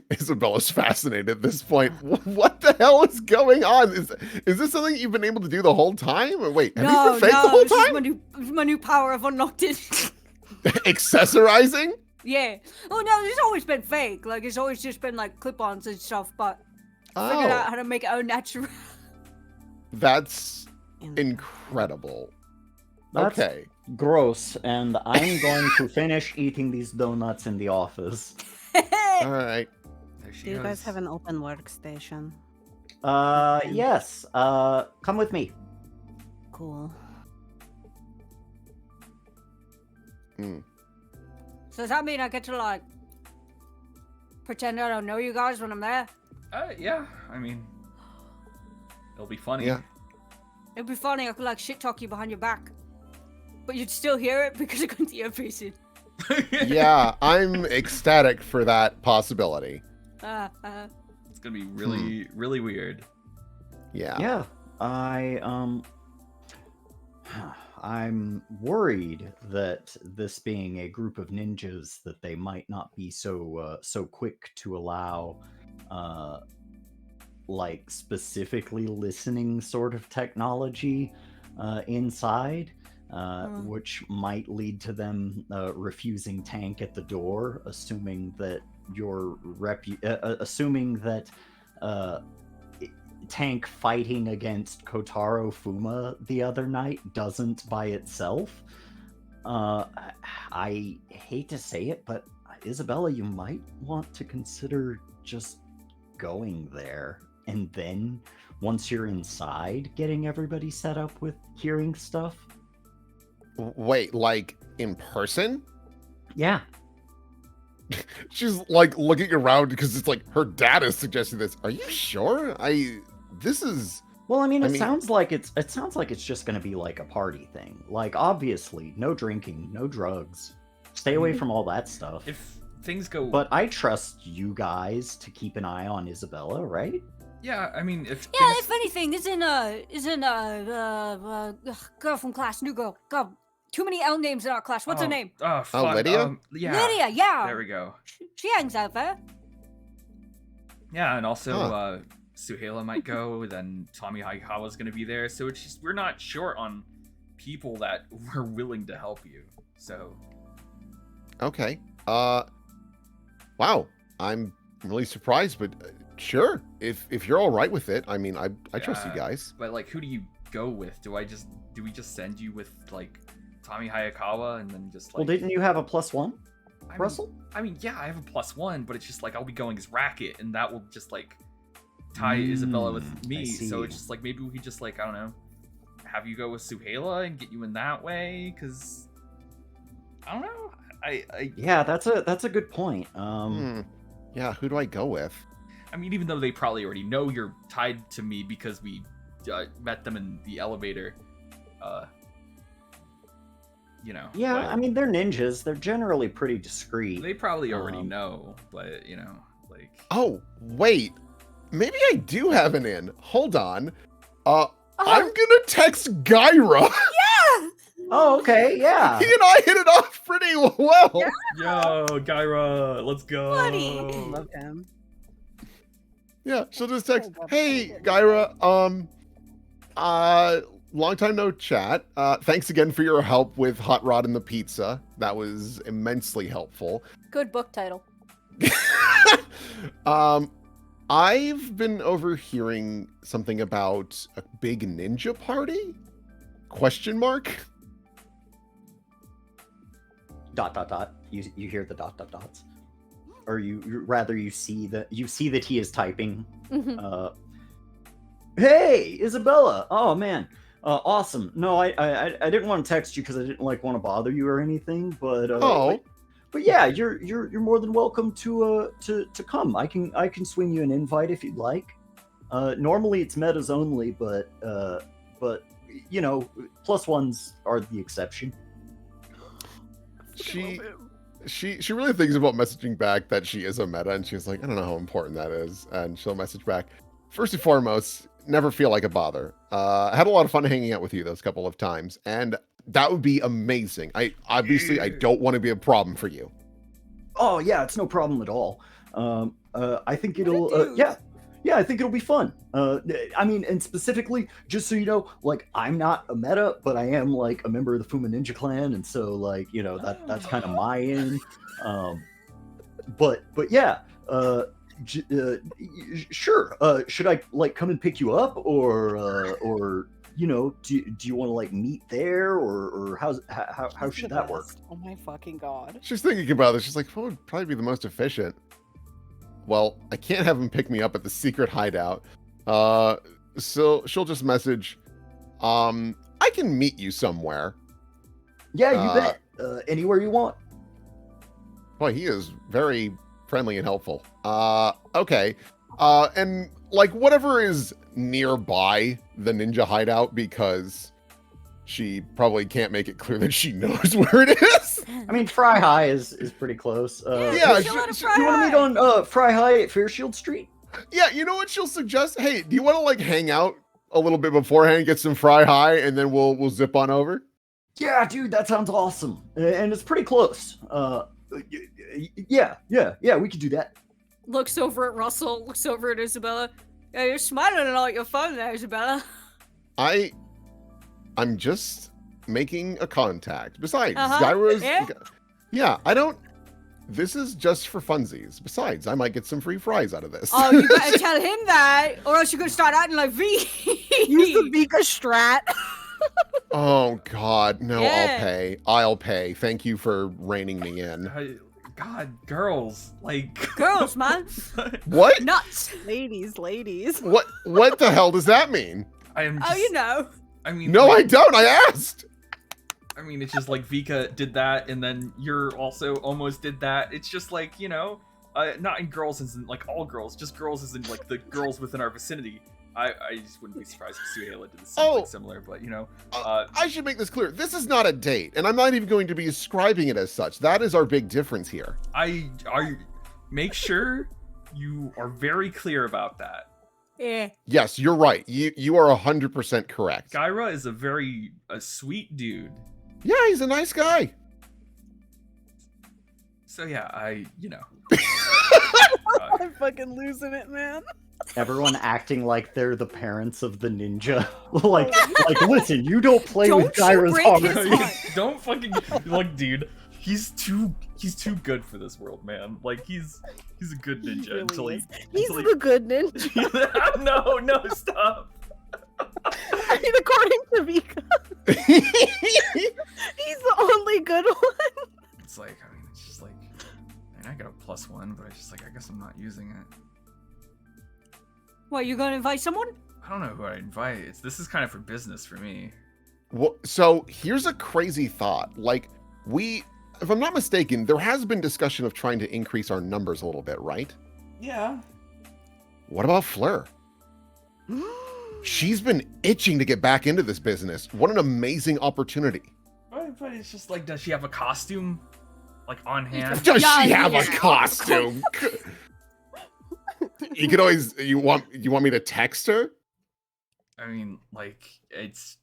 Isabella's fascinated at this point. What the hell is going on? Is this something you've been able to do the whole time? Or wait, have you No, been fake the no, whole this is time? my new power. I've unlocked it. Accessorizing? Yeah. Oh no, it's always been fake. Like it's always just been like clip-ons and stuff. But figured out Oh, how to make it au natural. that's incredible. That's Okay. gross, and I'm going to finish eating these donuts in the office. All right. There she Do you goes. guys have an open workstation? Yes. Come with me. Cool. Hmm. So does that mean I get to like pretend I don't know you guys when I'm there? Yeah. I mean, it'll be funny. Yeah. It'd be funny. I could like shit talk you behind your back, but you'd still hear it because I couldn't hear pieces. Yeah, I'm ecstatic for that possibility. It's gonna be really, really weird. Yeah. Yeah, I'm worried that this being a group of ninjas, that they might not be so quick to allow, like specifically listening sort of technology inside, which might lead to them refusing Tank at the door, assuming that assuming that Tank fighting against Kotaro Fuma the other night doesn't by itself. I hate to say it, but Isabella, you might want to consider just going there, and then once you're inside, getting everybody set up with hearing stuff. Wait, like in person? Yeah. She's like looking around because it's like her dad is suggesting this. Are you sure? This is. Well, I mean, it sounds like it's just going to be like a party thing. Like, obviously, no drinking, no drugs. Stay away from all that stuff. If things go, But I trust you guys to keep an eye on Isabella, right? yeah, I mean, if Yeah, if anything, isn't girl from class, new girl. God, too many L names in our class. What's her name? Oh, fuck. Lydia? Yeah. Lydia. Yeah. There we go. She hangs out there. Yeah, and also Huh. Suhaila might go. Then Tommy Hayakawa's gonna be there. So it's just we're not short on people that we're willing to help you. So Okay. Wow. I'm really surprised, but sure. If you're all right with it, I mean, I trust you Yeah. guys. But like, who do you go with? Do we just send you with like Tommy Hayakawa and then just like? Well, didn't you have a +1, I mean, Russell? I mean, yeah, I have a +1, but it's just like I'll be going as Racket, and that will just like tie Isabella with I me. So see. it's just like maybe we could just like I don't know, have you go with Suhaila and get you in that way, because I don't know. Yeah, that's a good point. Yeah, who do I go with? I mean, even though they probably already know you're tied to me because we met them in the elevator, you know. Yeah, but I mean, they're ninjas. They're generally pretty discreet. they probably already um, know, but you know, like. Oh, wait. Maybe I do have an in. Hold on. I'm gonna text Gyra. Oh, okay, yeah. He and I hit it off pretty well. Yeah. Yo, Gyra, let's go. Buddy. Love him. Yeah, she'll just text, "Hey, Gyra, long time no chat. Thanks again for your help with Hot Rod and the Pizza. That was immensely helpful. Good book title. I've been overhearing something about a big ninja party? Question mark? ... You hear the ... or you see that he is typing. Hey, Isabella. Oh man. Awesome. No, I didn't want to text you because I didn't want to bother you or anything, but but yeah, you're more than welcome to come. I can swing you an invite if you'd like. Normally it's metas only, but you know, +1s are the exception. She really thinks about messaging back that she is a meta, and she's like, I don't know how important that is. And she'll message back, first and foremost, never feel like a bother. I had a lot of fun hanging out with you those couple of times, and that would be amazing. I don't want to be a problem for you. Oh yeah, it's no problem at all. I think it'll I think it'll be fun. I mean, and specifically, just so you know, like I'm not a meta, but I am like a member of the Fuma Ninja Clan, and so like you know that's kind of my in. But yeah, sure. Should I like come and pick you up, or you know, do you want to like meet there, or how should that work? Oh my fucking god. She's thinking about this. She's like, what would probably be the most efficient? Well, I can't have him pick me up at the secret hideout. So she'll just message, I can meet you somewhere. Yeah, you bet. Anywhere you want. Boy, he is very friendly and helpful. Okay. And like whatever is nearby the ninja hideout, because she probably can't make it clear that she knows where it is. I mean, Fry High is pretty close. Yeah, chill at a she- Fry You want to High. meet on Fry High at Fairfield Street? Yeah, you know what she'll suggest? Hey, do you want to like hang out a little bit beforehand, get some Fry High, and then we'll zip on over? Yeah, dude, that sounds awesome, and it's pretty close. Yeah, we could do that. Looks over at Russell, looks over at Isabella. Yeah, you're smiling at all your phone there, Isabella. I'm just making a contact. Besides, Uh-huh, Gyro's yeah. yeah, I don't. This is just for funsies. Besides, I might get some free fries out of this. Oh, you better tell him that, or else you're gonna start acting like V. Use the Vika strat. Oh God, no! Yeah. I'll pay. Thank you for reining me in. God, girls, like Girls, man. What? Nuts. Ladies. What the hell does that mean? I am. Just, Oh, you know. I mean, No, I like, don't. I asked. I mean, it's just like Vika did that, and then you're also almost did that. It's just like, you know, not in girls as in like all girls, just girls as in like the girls within our vicinity. I just wouldn't be surprised if Suhaila did something similar, but you know. I should make this clear. This is not a date, and I'm not even going to be describing it as such. That is our big difference here. I make sure you are very clear about that. Yeah. Yes, you're right. You are 100% correct. Gyra is a sweet dude. Yeah, he's a nice guy. So yeah, you know. I'm fucking losing it, man. Everyone acting like they're the parents of the ninja. like, listen, you don't play with Don't you Gyra's break heart. his heart. Don't fucking like, dude. He's too good for this world, man. Like he's a good He ninja really until he. is. He's until the good ninja. no, stop. I mean, according to Vika, he's the only good one. It's like, I mean, it's just like, I got a +1, but I just like, I guess I'm not using it. What, you gonna invite someone? I don't know who I invite. This is kind of for business for me. Well, so here's a crazy thought. Like, if I'm not mistaken, there has been discussion of trying to increase our numbers a little bit, right? Yeah. What about Fleur? She's been itching to get back into this business. What an amazing opportunity. But it's just like, does she have a costume, like on hand? Does Yeah, she have yeah. a costume? You could always, you want me to text her? I mean, like, it's,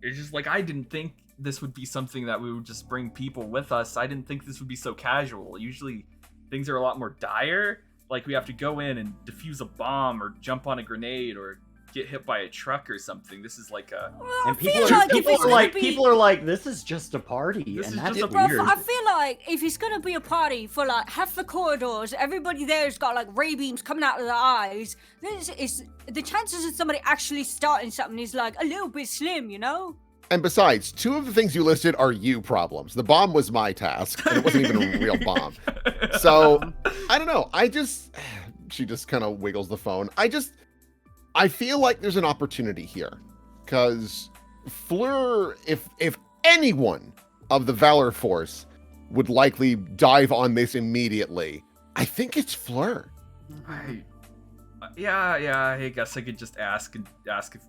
it's just like, I didn't think this would be something that we would just bring people with us. I didn't think this would be so casual. Usually things are a lot more dire. Like we have to go in and defuse a bomb or jump on a grenade or get hit by a truck or something. This is like a... Well, I And feel people like if it's gonna be... people are like, this is just a party, This and is that's just a- Bro, weird. I feel like if it's gonna be a party for like half the corridors, everybody there's got like ray beams coming out of their eyes. This is the chances of somebody actually starting something is like a little bit slim, you know? And besides, 2 of the things you listed are you problems. The bomb was my task, and it wasn't even a real bomb. So, I don't know. She just kind of wiggles the phone. I feel like there's an opportunity here. Because Fleur, if anyone of the Valor Force would likely dive on this immediately, I think it's Fleur. Yeah, I guess I could just ask if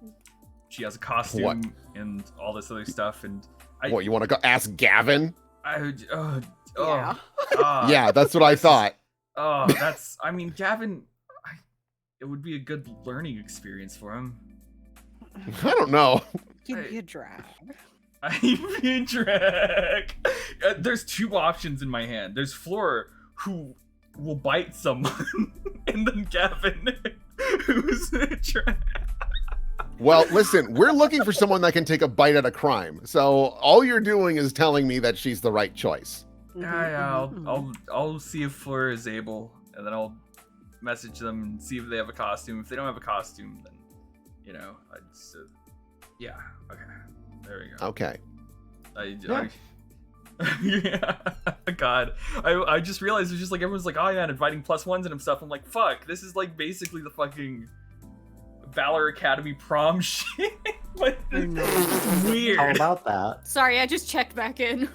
she has a costume What? and all this other stuff. And What, you want to go ask Gavin? Yeah. Yeah, that's what I thought. Oh, I mean, Gavin, it would be a good learning experience for him. I don't know. Give me a drag. I'm being drag. There's 2 options in my hand. There's Fleur, who will bite someone, and then Gavin, who's a drag. Well, listen, we're looking for someone that can take a bite at a crime. So all you're doing is telling me that she's the right choice. Yeah, I'll see if Fleur is able, and then I'll message them and see if they have a costume. If they don't have a costume, then, you know, yeah, okay, there we go. Okay. Yeah. God, I just realized it's just like everyone's like, oh yeah, and inviting +1s and stuff. I'm like, fuck, this is like basically the fucking Valor Academy prom shit. Like, it's weird. How about that? Sorry, I just checked back in.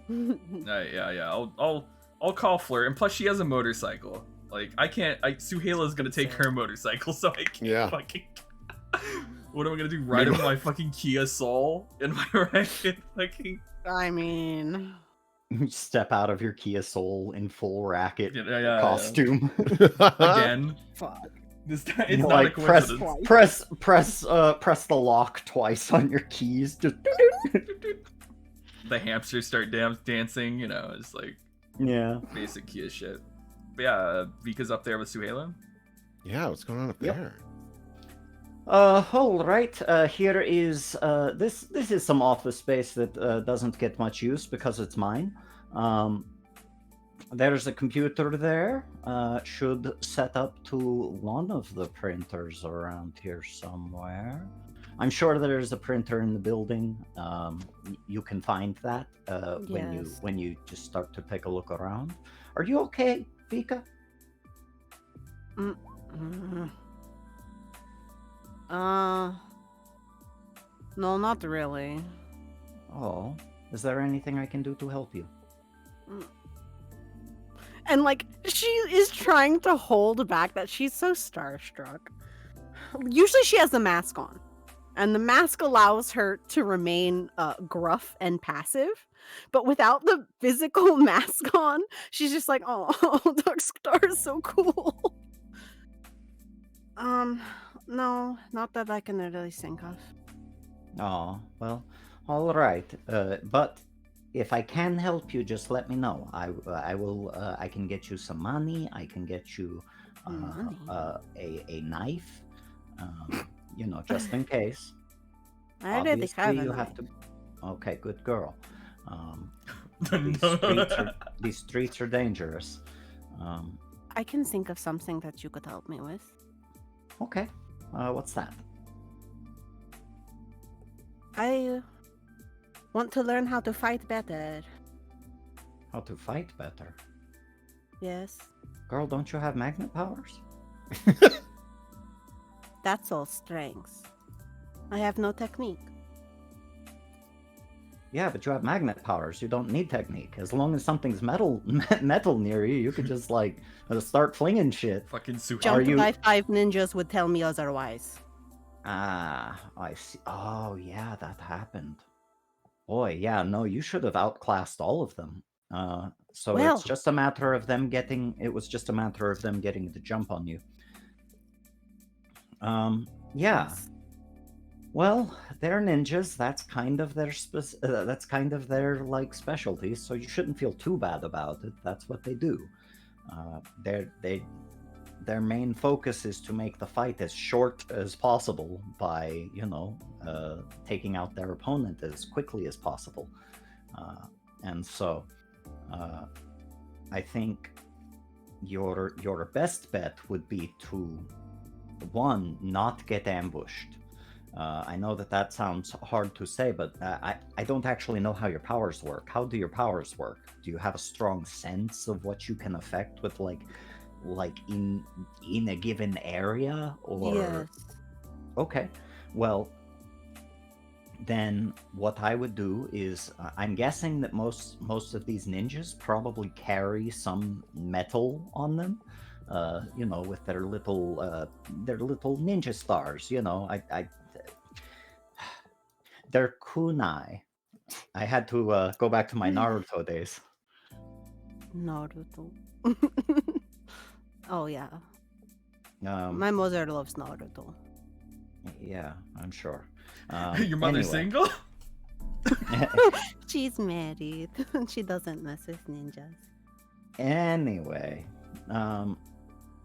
Yeah. I'll call Fleur, and plus she has a motorcycle. Like I can't. Suhaila's gonna take her motorcycle, so I can't Yeah. fucking. What am I gonna do? Ride him my fucking Kia Soul in my right? Fucking. I mean, You step out of your Kia Soul in full racket Yeah. costume. Again. fuck. It's You not like a coincidence. press the lock twice on your keys. Just The hamsters start dancing, you know, it's like yeah. basic Kia shit. But yeah, Vika's up there with Suhela. Yeah, what's going on up Yep. there? All right. Here is this is some office space that doesn't get much use because it's mine. There's a computer there. Should set up to one of the printers around here somewhere. I'm sure there's a printer in the building. You can find that Yes. when you just start to take a look around. Are you okay, Vika? Mm. No, not really. Oh, is there anything I can do to help you? And like she is trying to hold back that she's so starstruck. Usually she has the mask on, and the mask allows her to remain gruff and passive. But without the physical mask on, she's just like, oh, Dark Star is so cool. No, not that I can really think of. Oh, well, all right. But if I can help you, just let me know. I will. I can get you some money. I can get you Money? a knife. You know, just in case. I already have you a have to. Okay, good girl. No. These streets are dangerous. I can think of something that you could help me with. Okay. What's that? I want to learn how to fight better. How to fight better? Yes, Girl, don't you have magnet powers? that's all strengths. I have no technique. Yeah, but you have magnet powers. You don't need technique. As long as something's metal near you, you could just like start flinging shit. Fucking Suhela. Jumped you- by 5 ninjas would tell me otherwise. Ah, I see. Oh, yeah, that happened. Boy, yeah, no, you should have outclassed all of them. So Well- it's just a matter of them getting. It was just a matter of them getting the jump on you. Yeah. Yes. Well, they're ninjas. That's kind of their that's kind of their like specialty. So you shouldn't feel too bad about it. That's what they do. Their main focus is to make the fight as short as possible by, you know, taking out their opponent as quickly as possible. And so, I think your best bet would be to, one, not get ambushed. I know that sounds hard to say, but I don't actually know how your powers work. How do your powers work? Do you have a strong sense of what you can affect with like in a given area, or? Yes. Okay, well, then what I would do is I'm guessing that most of these ninjas probably carry some metal on them, you know, with their little ninja stars. You know, they're kunai. I had to go back to my Naruto days. Naruto. Oh yeah, Um, my mother loves Naruto. yeah, I'm sure. Your mother's anyway. single? She's married. She doesn't mess with ninjas. Anyway,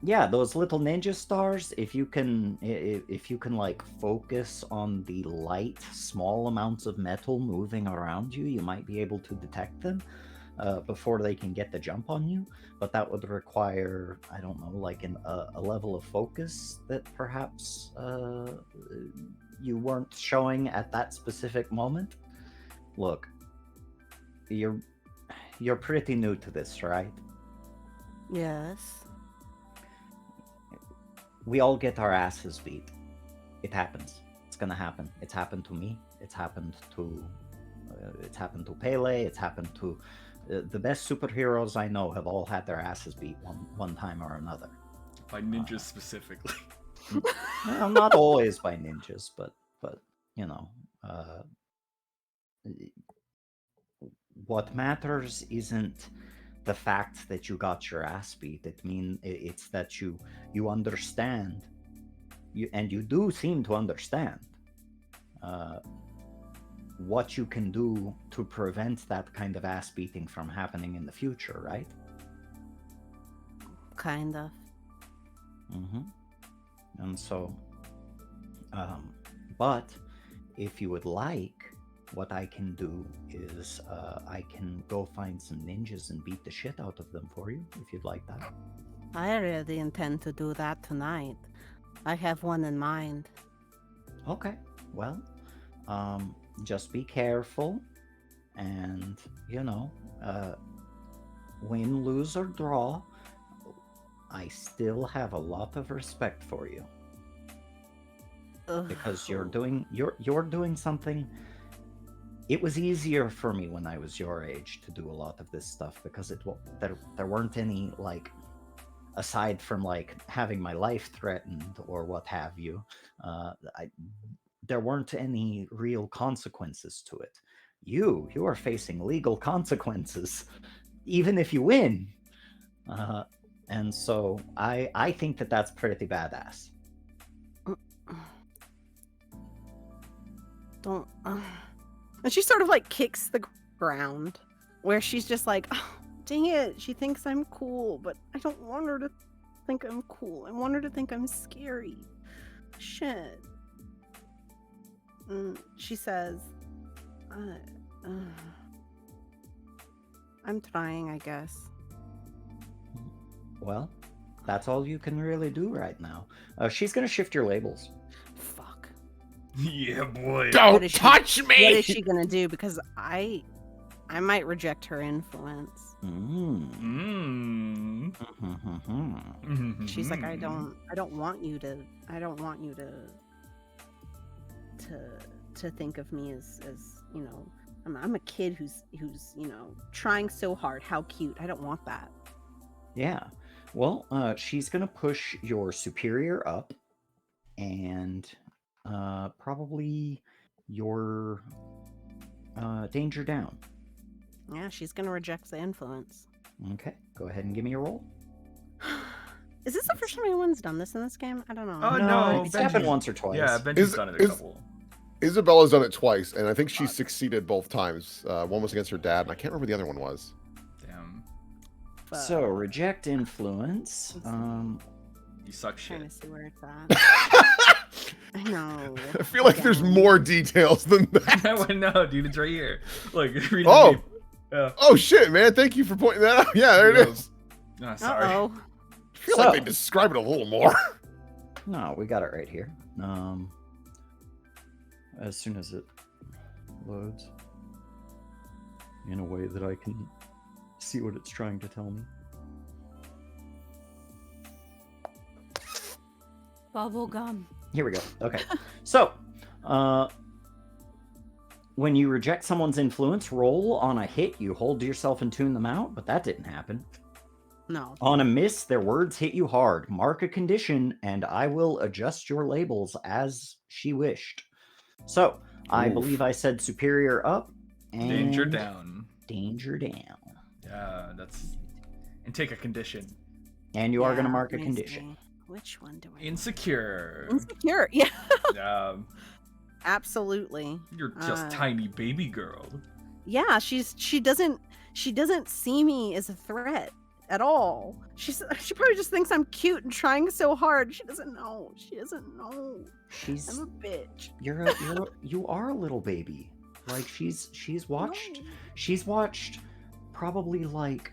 yeah, those little ninja stars, if you can like focus on the light small amounts of metal moving around you, you might be able to detect them before they can get the jump on you. But that would require, I don't know, like a level of focus that perhaps you weren't showing at that specific moment. Look, you're pretty new to this, right? Yes. We all get our asses beat. It happens. It's gonna happen. It's happened to me. It's happened to Pele. It's happened to the best superheroes I know. Have all had their asses beat one time or another. By ninjas specifically. Well, not always by ninjas, but you know, what matters isn't the fact that you got your ass beat. It's that you understand, and you do seem to understand what you can do to prevent that kind of ass beating from happening in the future, right? Kind of. Mm-hmm. And so, but if you would like, what I can do is I can go find some ninjas and beat the shit out of them for you, if you'd like that. I really intend to do that tonight. I have one in mind. Okay. Well, just be careful, and win, lose, or draw, I still have a lot of respect for you. Because you're doing something. It was easier for me when I was your age to do a lot of this stuff because there weren't any, like, aside from like having my life threatened or what have you, there weren't any real consequences to it. You are facing legal consequences even if you win, and so I think that that's pretty badass. Don't. And she sort of like kicks the ground, where she's just like, oh, dang it. She thinks I'm cool, but I don't want her to think I'm cool. I want her to think I'm scary. Shit. She says, I'm trying, I guess. Well, that's all you can really do right now. She's gonna shift your labels. Fuck. Yeah, boy. Don't touch me! What is she gonna do? Because I might reject her influence. She's like, I don't want you to think of me as I'm a kid who's trying so hard. How cute. I don't want that. Yeah. Well, she's gonna push your superior up, and probably your danger down. Yeah, she's gonna reject the influence. Okay, go ahead and give me a roll. Is this the first time anyone's done this in this game? I don't know. Oh, no, it's happened once or twice. Yeah, Benji's done it a couple. Isabella's done it twice, and I think she succeeded both times. One was against her dad, and I can't remember the other one was. Damn. So reject influence. You suck Trying to shit. see where it's at. I know. I feel like there's more details than that. No, dude, it's right here. Look, read Oh. the yeah. Oh shit, man! Thank you for pointing that out. Yeah, there it is. Oh, sorry. Uh-oh. I feel like they describe it a little more. No, we got it right here. As soon as it loads in a way that I can see what it's trying to tell me. Bubble gum. Here we go. Okay. So, when you reject someone's influence, roll on a hit, you hold to yourself and tune them out, but that didn't happen. No. On a miss, their words hit you hard. Mark a condition, and I will adjust your labels as she wished. So, I believe I said superior up and Danger down. Danger down. Yeah, that's... And take a condition. And you are going to mark a let me condition. see. Which one do I? Insecure. Insecure. Yeah. Absolutely. You're just tiny baby girl. Yeah, she doesn't see me as a threat at all. She probably just thinks I'm cute and trying so hard. She doesn't know. I'm a bitch. You are a little baby. Like she's watched probably, like,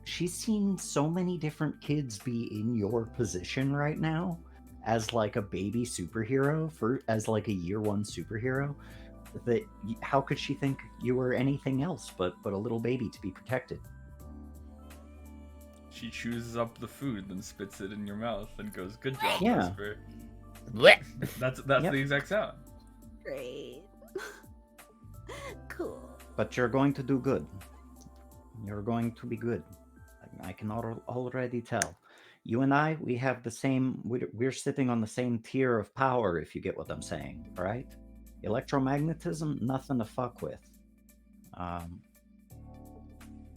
she's seen so many different kids be in your position right now as like a baby superhero, as like a year one superhero, that how could she think you were anything else but a little baby to be protected? She chews up the food, then spits it in your mouth, and goes, "Good job, Yeah. Vesper." That's Yep. the exact sound. Great. Cool. But you're going to do good. You're going to be good. I can already tell. you and I, we have the same. We're sitting on the same tier of power, if you get what I'm saying, right? Electromagnetism, nothing to fuck with. Um,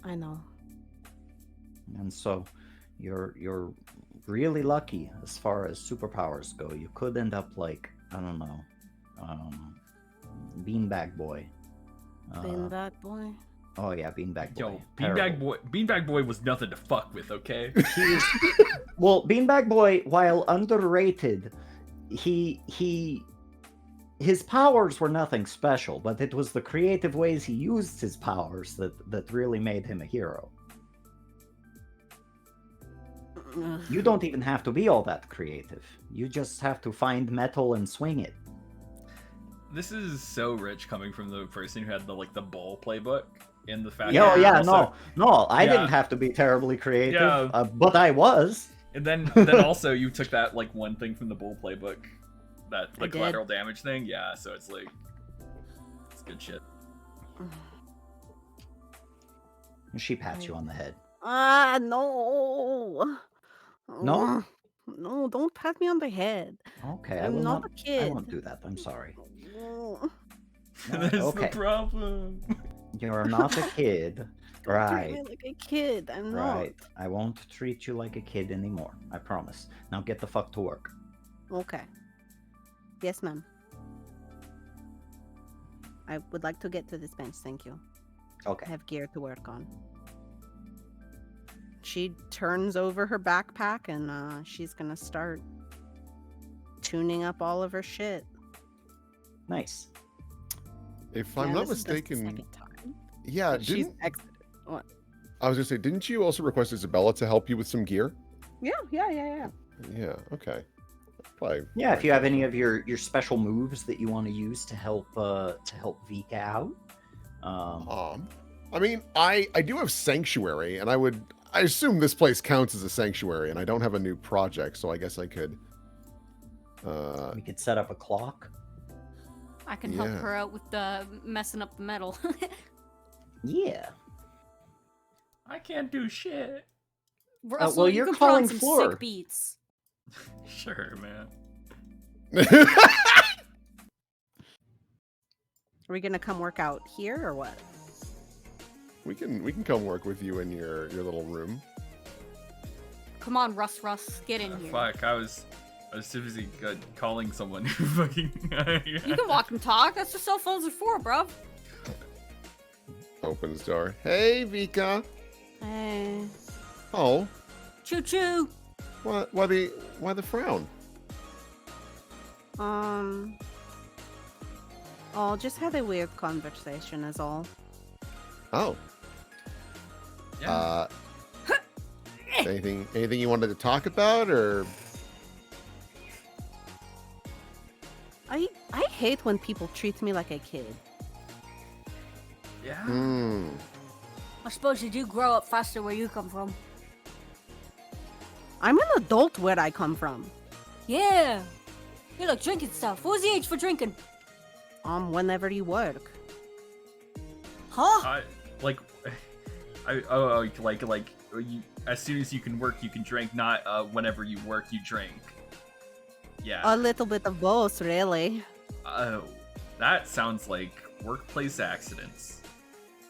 I know. and so, you're really lucky as far as superpowers go. You could end up like, I don't know, Beanbag Boy. Beanbag Boy. Oh yeah, Beanbag Boy. Yo, Terrible. Beanbag Boy was nothing to fuck with, okay? Well, Beanbag Boy, while underrated, his powers were nothing special, but it was the creative ways he used his powers that really made him a hero. You don't even have to be all that creative. You just have to find metal and swing it. This is so rich coming from the person who had the bull playbook in the fact. Oh that yeah, also, no, I Yeah. didn't have to be terribly creative, Yeah. but I was. And then also you took that one thing from the bull playbook, that I did. collateral damage thing. Yeah, so it's it's good shit. She pats you on the head. No. No? No, don't pat me on the head. Okay, I I'm will not not. a kid. I won't do that. I'm sorry. No. That's okay. the problem. You're not a kid, Don't treat right? me like a kid. I'm Right. I won't treat you like a kid anymore. I promise. Now get the fuck to work. not. Okay. Yes, ma'am. I would like to get to this bench, thank you. I Okay. have gear to work on. She turns over her backpack and she's gonna start tuning up all of her shit. Nice. If I'm Yeah, not this is the mistaken, second time yeah, that she's didn't exited. What? I was gonna say, didn't you also request Isabella to help you with some gear? Yeah. Yeah. Okay. Probably. Yeah, if you have any of your special moves that you want to use to help Vika out. I mean, I do have Sanctuary, and I assume this place counts as a sanctuary, and I don't have a new project, so I guess I could. We could set up a clock. I can help Yeah. her out with the messing up the metal. Yeah. I can't do shit. Russell, well, you you're can put on calling some Floor. sick beats. Sure, man. Are we gonna come work out here or what? we can come work with you in your little room. Come on, Russ, get in here. Fuck, I was too busy calling someone who fucking. You can walk and talk. That's what cell phones are for, bro. Opens door. Hey, Vika. Hey. Oh, Choo choo. why the frown? Oh, just had a weird conversation is all. Oh. Yeah. Anything you wanted to talk about, or? I hate when people treat me like a kid. Yeah. I suppose you do grow up faster where you come from. I'm an adult where I come from. Yeah. You like drinking stuff. What was the age for drinking? Whenever you work. Huh? Like you, as soon as you can work, you can drink. Not whenever you work, you drink. Yeah. A little bit of both, really. That sounds like workplace accidents.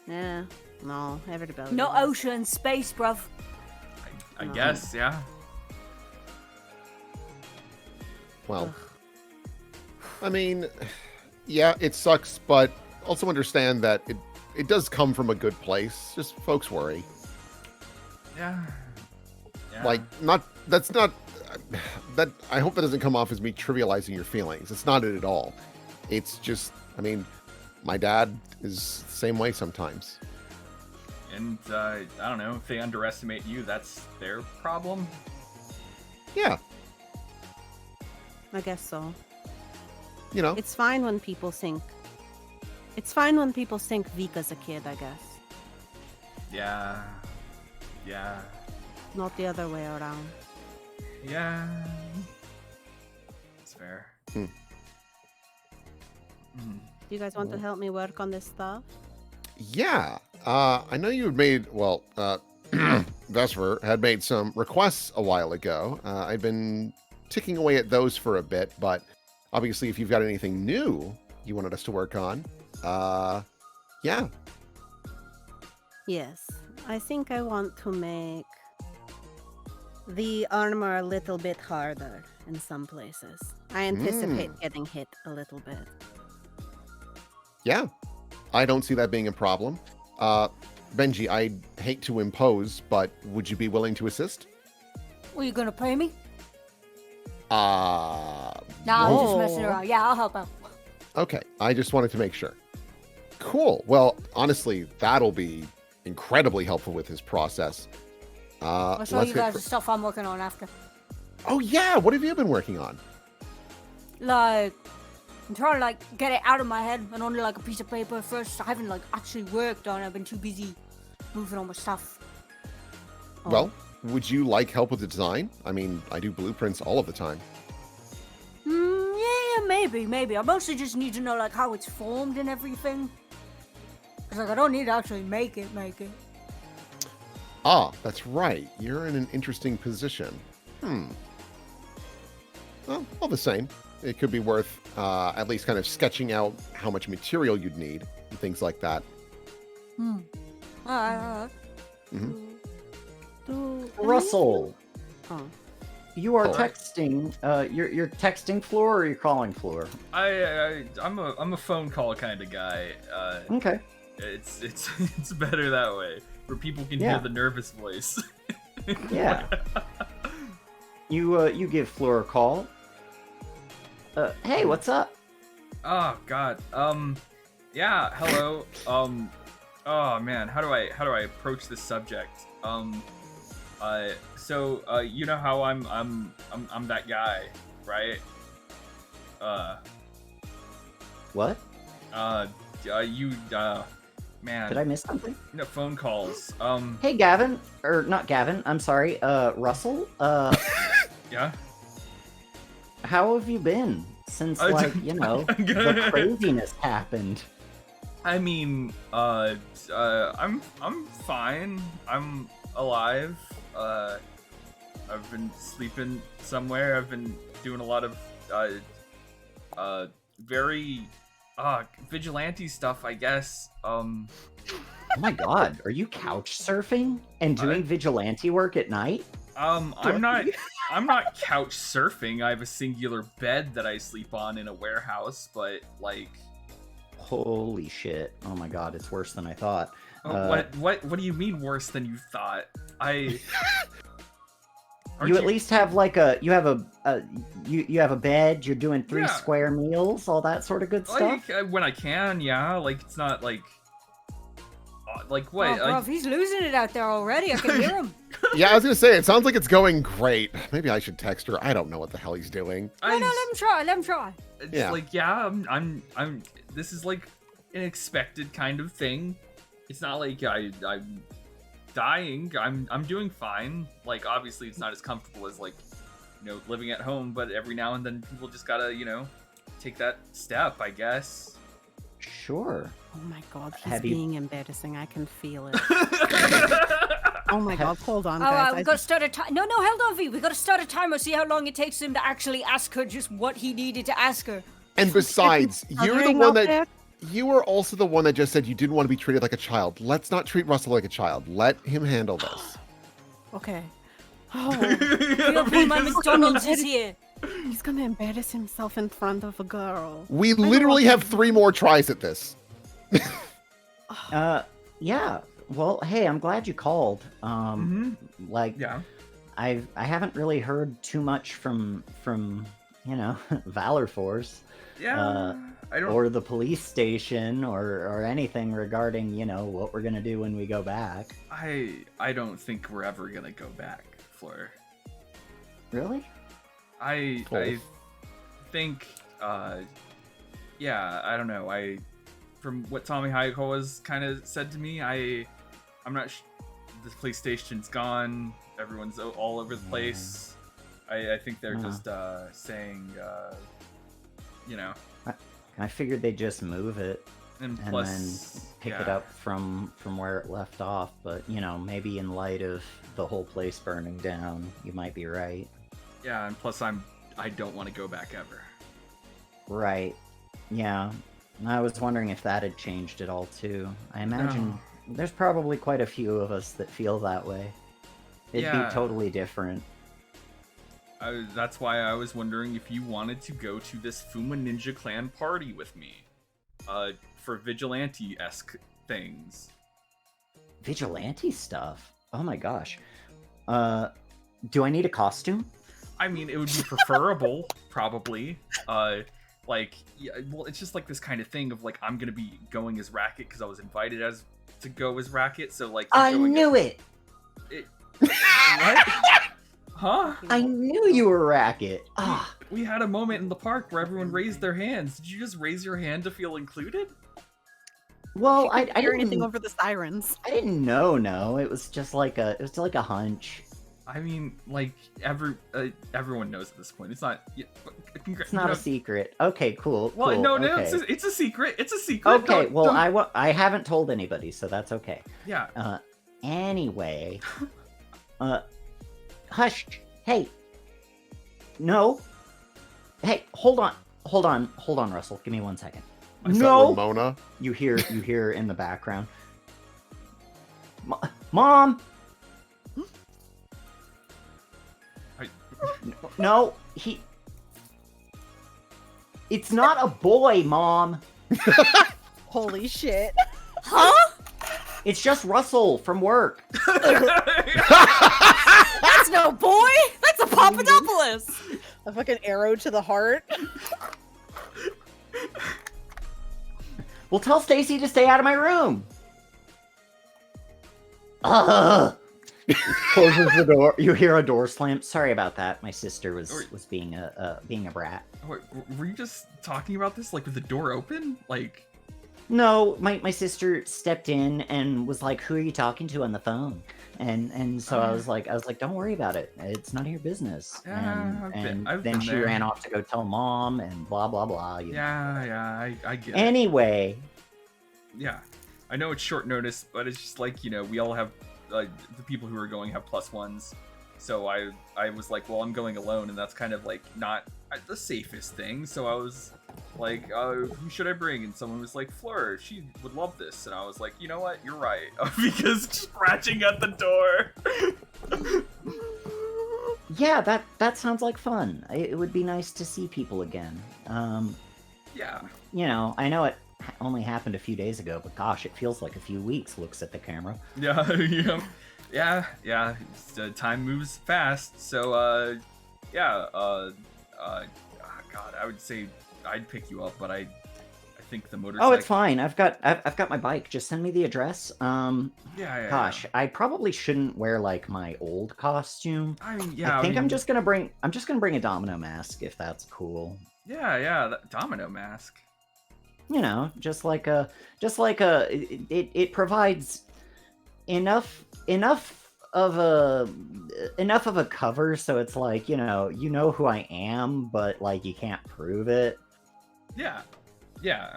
Yeah. No, everybody. No does. ocean and space, bruv. I guess, yeah. Well, I mean, yeah, it sucks, but also understand that it does come from a good place. Just folks worry. Yeah. Like, that I hope that doesn't come off as me trivializing your feelings. It's not it at all. It's just, I mean, my dad is the same way sometimes. And I don't know, if they underestimate you, that's their problem. Yeah, I guess so. you know. It's fine when people think. It's fine when people think Vika's a kid, I guess. Yeah. Yeah. Not the other way around. Yeah. It's fair. Hmm. Mhm. Do you guys want to help me work on this stuff? Yeah, I know you had made, well, Vesper had made some requests a while ago. I've been ticking away at those for a bit, but obviously if you've got anything new you wanted us to work on, yeah. Yes, I think I want to make the armor a little bit harder in some places. I anticipate getting hit a little bit. Yeah, I don't see that being a problem. Benji, I hate to impose, but would you be willing to assist? Were you gonna pay me? Uh, No, I'm just Oh. messing around. Yeah, I'll help out. Okay, I just wanted to make sure. Cool. Well, honestly, that'll be incredibly helpful with his process. I'll show let's you hit guys for- the stuff I'm working on after. Oh yeah, what have you been working on? Like, I'm trying to like get it out of my head and only like a piece of paper first. I haven't like actually worked on it. I've been too busy moving on my stuff. Oh. Well, would you like help with the design? I mean, I do blueprints all of the time. Yeah, maybe. I mostly just need to know like how it's formed and everything. Cause like I don't need to actually make it. Ah, that's right. You're in an interesting position. Well, all the same, it could be worth at least kind of sketching out how much material you'd need and things like that. Alright. Russell, Oh. you are Oh. texting. You're texting Floor, or you're calling Floor? I'm a phone call kind of guy. Okay. It's it's better that way, where people can Yeah. hear the nervous voice. Yeah. You give Floor a call. Hey, what's up? Oh God. Yeah. Hello. Oh man. How do I approach this subject? So you know how I'm that guy, right? What? Man. Did I miss something? No, phone calls. Hey, Gavin, or not Gavin? I'm sorry. Russell. Yeah. How have you been since Uh, like the craziness happened? I mean, I'm fine. I'm alive. I've been sleeping somewhere. I've been doing a lot of very vigilante stuff, I guess. Oh my God, are you couch surfing and doing vigilante work at night? I'm not couch surfing. I have a singular bed that I sleep on in a warehouse, but like, Holy shit! Oh my God, it's worse than I thought. what do you mean worse than you thought? You at least have like you have a bed. You're doing 3 Yeah. square meals, all that sort of good stuff. like when I can, yeah. Like it's not like what? Oh, bro, he's losing it out there already. I can hear him. Yeah, I was gonna say, it sounds like it's going great. Maybe I should text her. I don't know what the hell he's doing. No, let him try. It's Yeah. like, yeah, I'm this is like an expected kind of thing. It's not like I'm dying. I'm doing fine. Like obviously it's not as comfortable as like, living at home, but every now and then people just gotta, take that step, I guess. Sure. Oh my God, he's Have you- being embarrassing. I can feel it. Oh my God, hold on, All guys. right, we gotta start a time. No, hold on, V. We gotta start a timer. See how long it takes him to actually ask her just what he needed to ask her. And besides, you're the Stuttering one out that there? you were also the one that just said you didn't want to be treated like a child. Let's not treat Russell like a child. Let him handle this. Okay. Oh, My McDonald's is here. he's gonna embarrass himself in front of a girl. We literally have 3 more tries at this. Yeah. Well, hey, I'm glad you called. Like, Yeah. I haven't really heard too much from Valor Force. Yeah. I don't Or the police station or anything regarding, what we're gonna do when we go back. I don't think we're ever gonna go back, Fleur. Really? I think yeah, I don't know. From what Tommy Hayako has kind of said to me, I'm not the police station's gone. Everyone's all over the place. I think they're just saying I figured they'd just move it. And and plus, then pick it yeah. up from where it left off. But you know, maybe in light of the whole place burning down, you might be right. Yeah, and plus I don't want to go back ever. Right. Yeah. I was wondering if that had changed at all too. I imagine there's probably quite a few of us that feel that way. It'd Yeah. be totally different. That's why I was wondering if you wanted to go to this Fuma Ninja Clan party with me. For vigilante-esque things. Vigilante stuff? Oh my gosh. Do I need a costume? I mean, it would be preferable, probably. Like, yeah, well, it's just like this kind of thing of like, I'm gonna be going as Racket because I was invited to go as Racket, so like. I knew it! What? Huh? I knew you were Racket! Ah, We had a moment in the park where everyone raised their hands. Did you just raise your hand to feel included? well, I hear anything didn't. over the sirens. I didn't know. No, it was just like a. It was like a hunch. I mean, like everyone knows at this point. It's not. Yeah, It's not a secret. Okay, cool. Well, cool, no, okay. it's a secret. It's a secret. Okay, Don't- well, don't- I haven't told anybody, so that's okay. Yeah. Anyway, hush. Hey. No. Hey, hold on, Russell. Give me 1 second. Is that No. Ramona? You hear in the background. Mom. No, It's not a boy, Mom. Holy shit. Huh? It's just Russell from work. That's no boy! That's a Papadopoulos! A fucking arrow to the heart. Well, tell Stacy to stay out of my room. Ugh. Closes the door. You hear a door slam. Sorry about that. My sister was being a brat. Wait, were you just talking about this like with the door open? Like. No, my sister stepped in and was like, "Who are you talking to on the phone?" And so I was like, "Don't worry about it. It's none of your business." Yeah, I've then been she there. ran off to go tell Mom and blah blah blah. Yeah, I get it. Anyway, Yeah, I know it's short notice, but it's just like, we all have, the people who are going have +1s. So I was like, well, I'm going alone, and that's kind of like not the safest thing. So I was like, who should I bring? And someone was like, Fleur, she would love this. And I was like, you know what? You're right. Because scratching at the door. yeah, that sounds like fun. It would be nice to see people again. Yeah. I know it only happened a few days ago, but gosh, it feels like a few weeks. Looks at the camera. Yeah. Time moves fast. So, God, I would say I'd pick you up, but I think the motorcycle. Oh, it's fine. I've got my bike. Just send me the address. Yeah. Gosh, I probably shouldn't wear like my old costume. I mean, yeah. I think I'm just gonna bring a domino mask if that's cool. Yeah, that domino mask. It provides enough of a cover, so it's like, you know who I am, but like you can't prove it. Yeah,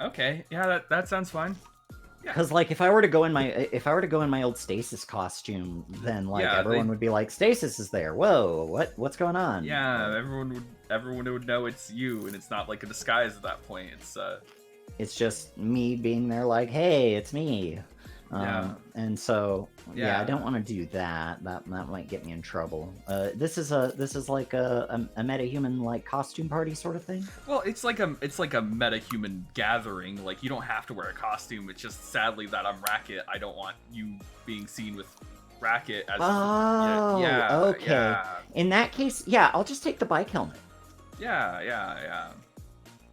okay. Yeah, that sounds fine. Because like if I were to go in my old Stasis costume, then like everyone would be like, Stasis is there. Whoa, what's going on? Yeah, everyone would know it's you, and it's not like a disguise at that point. It's just me being there like, hey, it's me. And so I don't want to do that. That might get me in trouble. This is like a metahuman like costume party sort of thing. Well, it's like a metahuman gathering. Like, you don't have to wear a costume. It's just sadly that I'm Racket. I don't want you being seen with Racket as. Okay. Yeah. In that case, yeah, I'll just take the bike helmet. Yeah.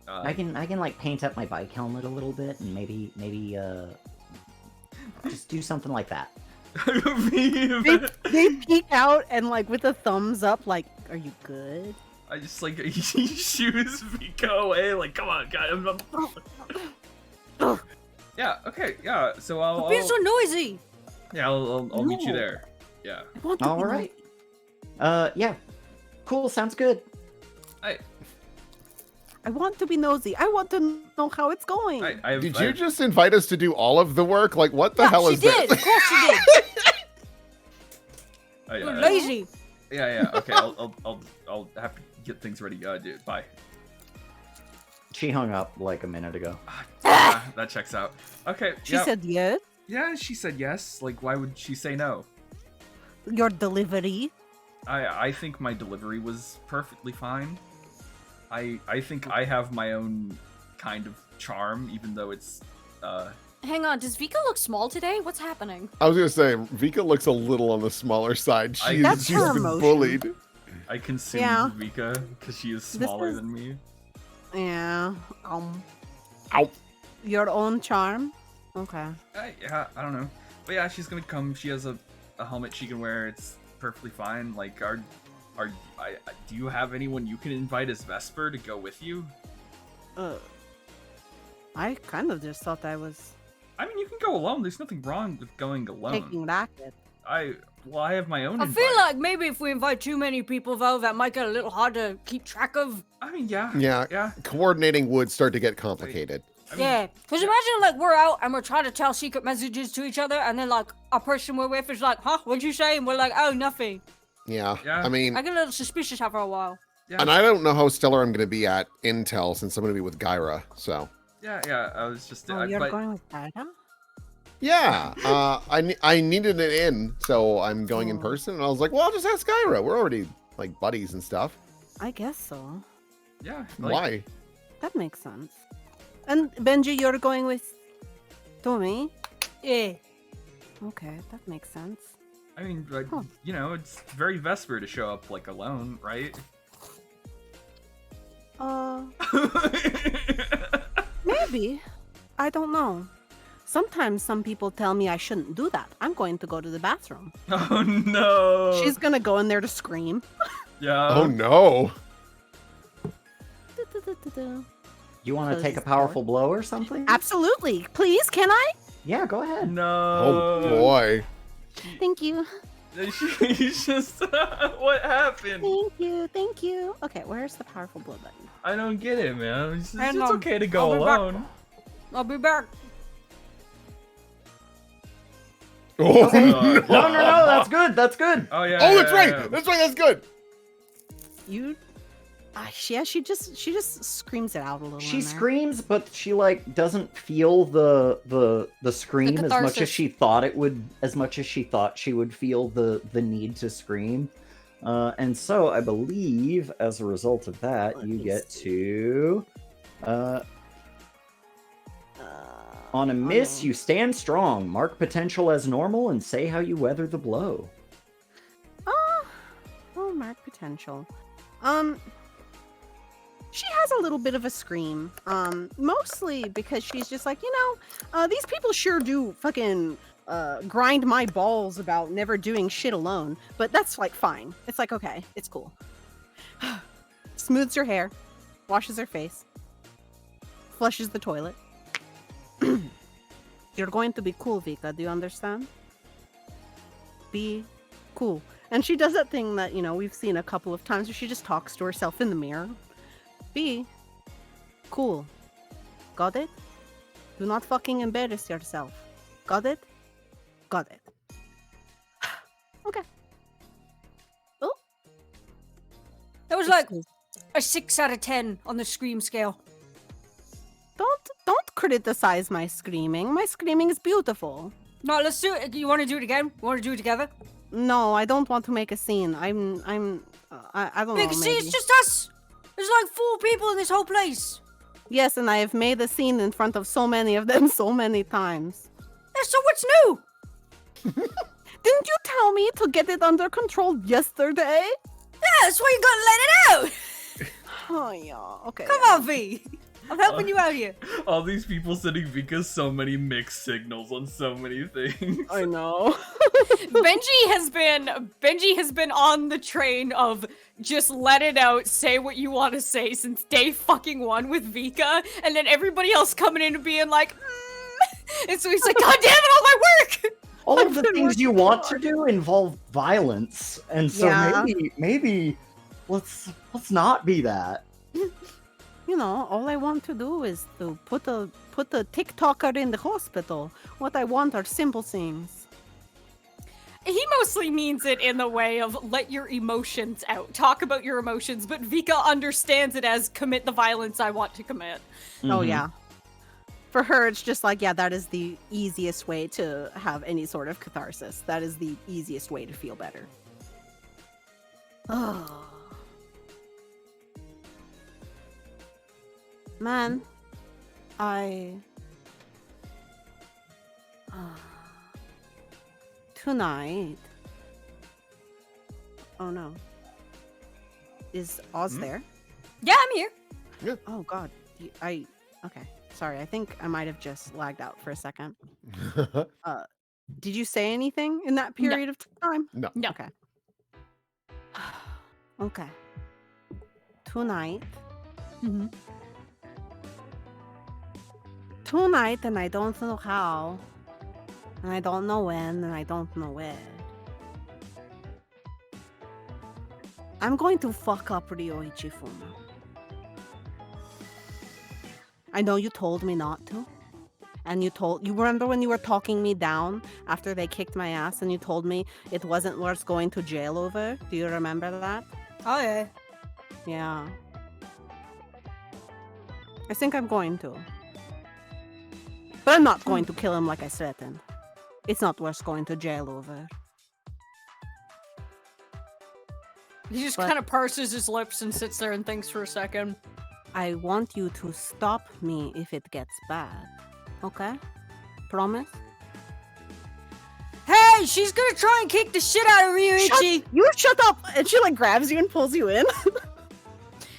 I can like paint up my bike helmet a little bit and maybe just do something like that. They peek out and like with a thumbs up, like, are you good? I just like he shoos Vika away. Like, come on, guys. Yeah. Okay. Yeah. So You're being so noisy. Yeah. I'll meet you there. Yeah. All right. Yeah. Cool. Sounds good. Hey. I want to be nosy. I want to know how it's going. Did you just invite us to do all of the work? Like, what the hell she is did. this? Of course she did. You're lazy. Yeah. Okay, I'll have to get things ready. Dude, bye. She hung up like a minute ago. That checks out. Okay. She said yes. Yeah, she said yes. Like, why would she say no? Your delivery. I think my delivery was perfectly fine. I think I have my own kind of charm, even though it's Hang on, does Vika look small today? What's happening? I was gonna say Vika looks a little on the smaller side. That's She's her been emotion. bullied. I consumed Yeah. Vika because she is smaller is- than me. Yeah. Ow. Your own charm. Okay. Yeah, I don't know. But yeah, she's gonna come. She has a helmet she can wear. It's perfectly fine. Like, do you have anyone you can invite as Vesper to go with you? I kind of just thought I was I mean, you can go alone. There's nothing wrong with going alone. taking racket. I have my own. I invite. feel like maybe if we invite too many people, though, that might get a little hard to keep track of. I mean, yeah. Yeah. Coordinating would start to get complicated. I mean, Yeah, because imagine, like, we're out and we're trying to tell secret messages to each other, and then, like, a person we're with is like, huh, what'd you say? And we're like, oh, nothing. Yeah. Yeah. I mean, I get a little suspicious after a while. Yeah. and I don't know how stellar I'm gonna be at Intel since I'm gonna be with Gyra. So. Yeah. I was just. Oh, you're going with Dada? Yeah, I needed it in, so I'm going in Oh. person, and I was like, well, I'll just ask Gyra. We're already like buddies and stuff. I guess so. Yeah. Like, Why? That makes sense. And Benji, you're going with Tommy? Yeah. Okay, that makes sense. I mean, like, Huh. you know, it's very Vesper to show up like alone, right? Maybe. I don't know. Sometimes some people tell me I shouldn't do that. I'm going to go to the bathroom. Oh no. She's gonna go in there to scream. Yeah. Oh no! You want to Close take a the door. powerful blow or something? Absolutely. Please, can I? Yeah, go ahead. No. Oh boy! Thank you. She's just. What happened? Thank you. Thank you. Okay, where's the powerful blow button? I don't get it, man. It's Hang it's on. okay to I'll go be back. alone. I'll be back. Oh, Okay. no. No, that's good. That's good. Oh yeah. Oh, that's right. yeah. That's right. That's good. You? Yeah, she just screams it out a little. She in there. screams, but she like doesn't feel the scream as much as catharsis. she thought it would. As much as she thought she would feel the need to scream, and so I believe as a result of that, Let you me get see. to. On a miss, you stand strong. Mark potential as normal and say how you weather the blow. Oh, mark potential. She has a little bit of a scream. Mostly because she's just like, these people sure do fucking grind my balls about never doing shit alone. But that's like fine. It's like, okay, it's cool. Smooths her hair, washes her face, flushes the toilet. You're going to be cool, Vika. Do you understand? Be cool. And she does that thing that, we've seen a couple of times where she just talks to herself in the mirror. Be cool. Got it? Do not fucking embarrass yourself. Got it? Got it. Okay. Oh. That was like excuse- a 6 out of 10 on the scream scale. Don't criticize my screaming. My screaming is beautiful. No, let's do it. You want to do it again? You want to do it together? No, I don't want to make a scene. I don't know. Because see, maybe. it's just us. There's like 4 people in this whole place. Yes, and I have made a scene in front of so many of them so many times. Yeah, so what's new? Didn't you tell me to get it under control yesterday? Yeah, that's why you gotta let it out. Oh yeah, okay. Come on, V. I'm helping you out here. All these people sending Vika so many mixed signals on so many things. I know. Benji has been on the train of just let it out, say what you want to say since day fucking 1 with Vika, and then everybody else coming in and being like, and so he's like, God damn it, all my work! All of the I've been things you working want to hard. do involve violence, and so Yeah. maybe let's not be that. You know, all I want to do is to put the TikToker in the hospital. What I want are simple things. He mostly means it in the way of let your emotions out. Talk about your emotions, but Vika understands it as commit the violence I want to commit. Oh Mhm. yeah. For her, it's just like, yeah, that is the easiest way to have any sort of catharsis. That is the easiest way to feel better. Oh. Man, tonight. Oh no. Is Oz there? Yeah, I'm here. Oh god. Okay. Sorry, I think I might have just lagged out for a second. Did you say anything in that No. period of time? No. No. Okay. Okay. Tonight. Mm-hmm. Tonight, and I don't know how. And I don't know when, and I don't know where. I'm going to fuck up Ryoichi Fuma. I know you told me not to. And you remember when you were talking me down after they kicked my ass and you told me it wasn't worth going to jail over? Do you remember that? Oh, yeah. Yeah. I think I'm going to. But I'm not going to kill him like I threatened. It's not worth going to jail over. He just But- kind of purses his lips and sits there and thinks for a second. I want you to stop me if it gets bad. Okay? Promise? Hey, she's gonna try and kick the shit out of Ryuichi. You shut up! And she like grabs you and pulls you in.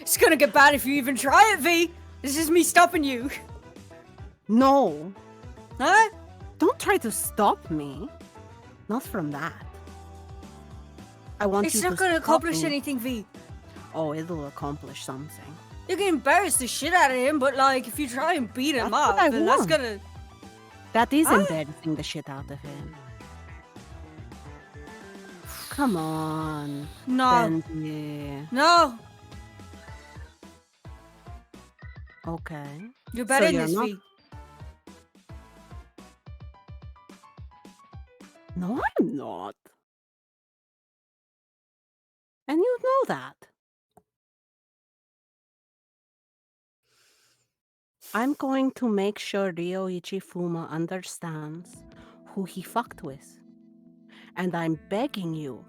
It's gonna get bad if you even try it, V. This is me stopping you. No. Huh? Don't try to stop me. Not from that. I want It's you not to gonna stop accomplish me. anything, V. Oh, it'll accomplish something. You can embarrass the shit out of him, but like, if you try and beat him That's up, what I then that's want. gonna. That is Ah. embarrassing the shit out of him. Come on. No. Benji. No. Okay. You're better than you're this, not- V. No, I'm not. And you know that. I'm going to make sure Ryoichi Fuma understands who he fucked with. And I'm begging you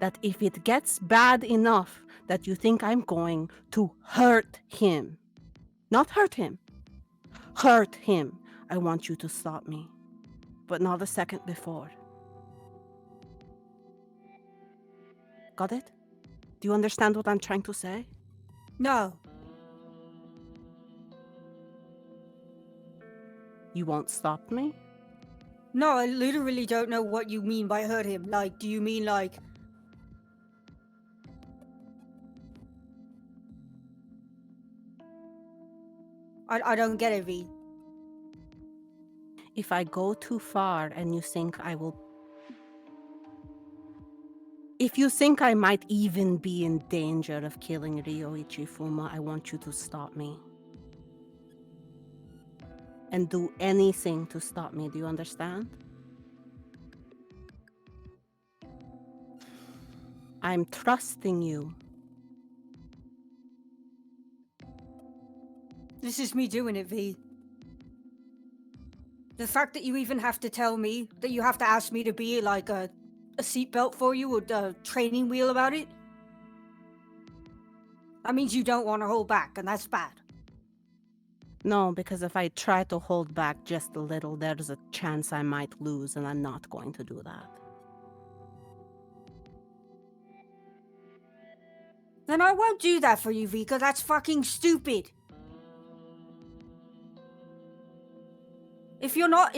that if it gets bad enough that you think I'm going to hurt him, not hurt him, hurt him, I want you to stop me. But not a second before. Got it? Do you understand what I'm trying to say? No. You won't stop me? No, I literally don't know what you mean by hurt him. Like, do you mean like... I don't get it, V. If I go too far and you think I will... If you think I might even be in danger of killing Ryoichi Fuma, I want you to stop me. And do anything to stop me, do you understand? I'm trusting you. This is me doing it, V. The fact that you even have to tell me, that you have to ask me to be like a seatbelt for you or a training wheel about it, that means you don't want to hold back, and that's bad. No, because if I try to hold back just a little, there's a chance I might lose, and I'm not going to do that. Then I won't do that for you, Vika. That's fucking stupid. If you're not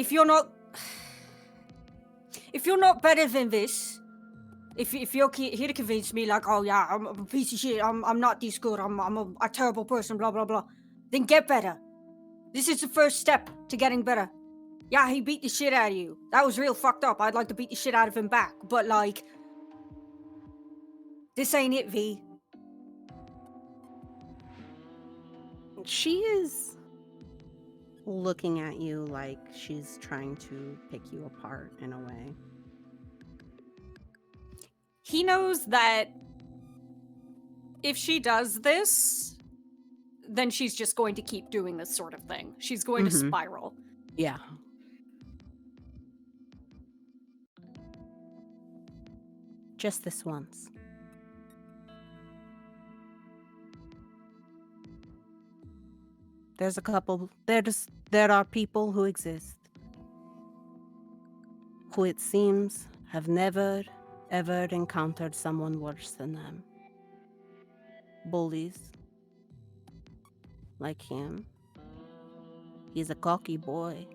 better than this, if you're here to convince me like, oh yeah, I'm a piece of shit, I'm not this good, I'm a terrible person, blah blah blah, then get better. This is the first step to getting better. Yeah, he beat the shit out of you. That was real fucked up. I'd like to beat the shit out of him back, but like, this ain't it, V. She is looking at you like she's trying to pick you apart in a way. He knows that if she does this, then she's just going to keep doing this sort of thing. She's going to spiral. Yeah. Just this once. There's a couple, there are people who exist who it seems have never, ever encountered someone worse than them. Bullies. Like him. He's a cocky boy.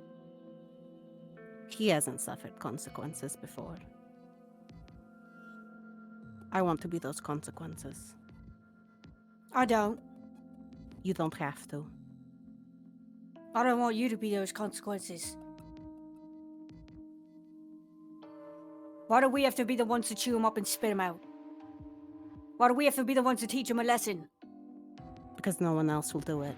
He hasn't suffered consequences before. I want to be those consequences. I don't. You don't have to. I don't want you to be those consequences. Why do we have to be the ones to chew them up and spit them out? Why do we have to be the ones to teach them a lesson? Because no one else will do it.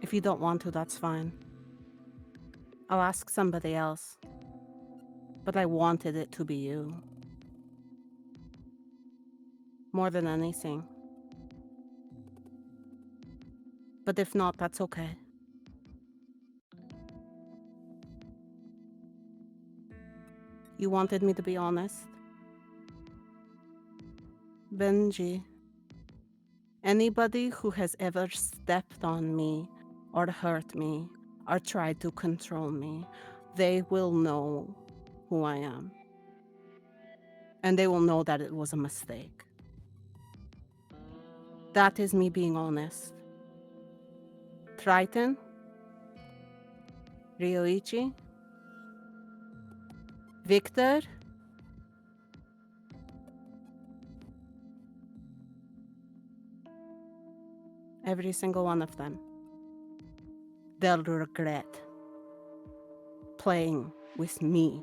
If you don't want to, that's fine. I'll ask somebody else. But I wanted it to be you. More than anything. But if not, that's okay. You wanted me to be honest? Benji, anybody who has ever stepped on me or hurt me or tried to control me, they will know who I am. And they will know that it was a mistake. That is me being honest. Triton, Ryoichi, Victor, every single one of them. They'll regret playing with me.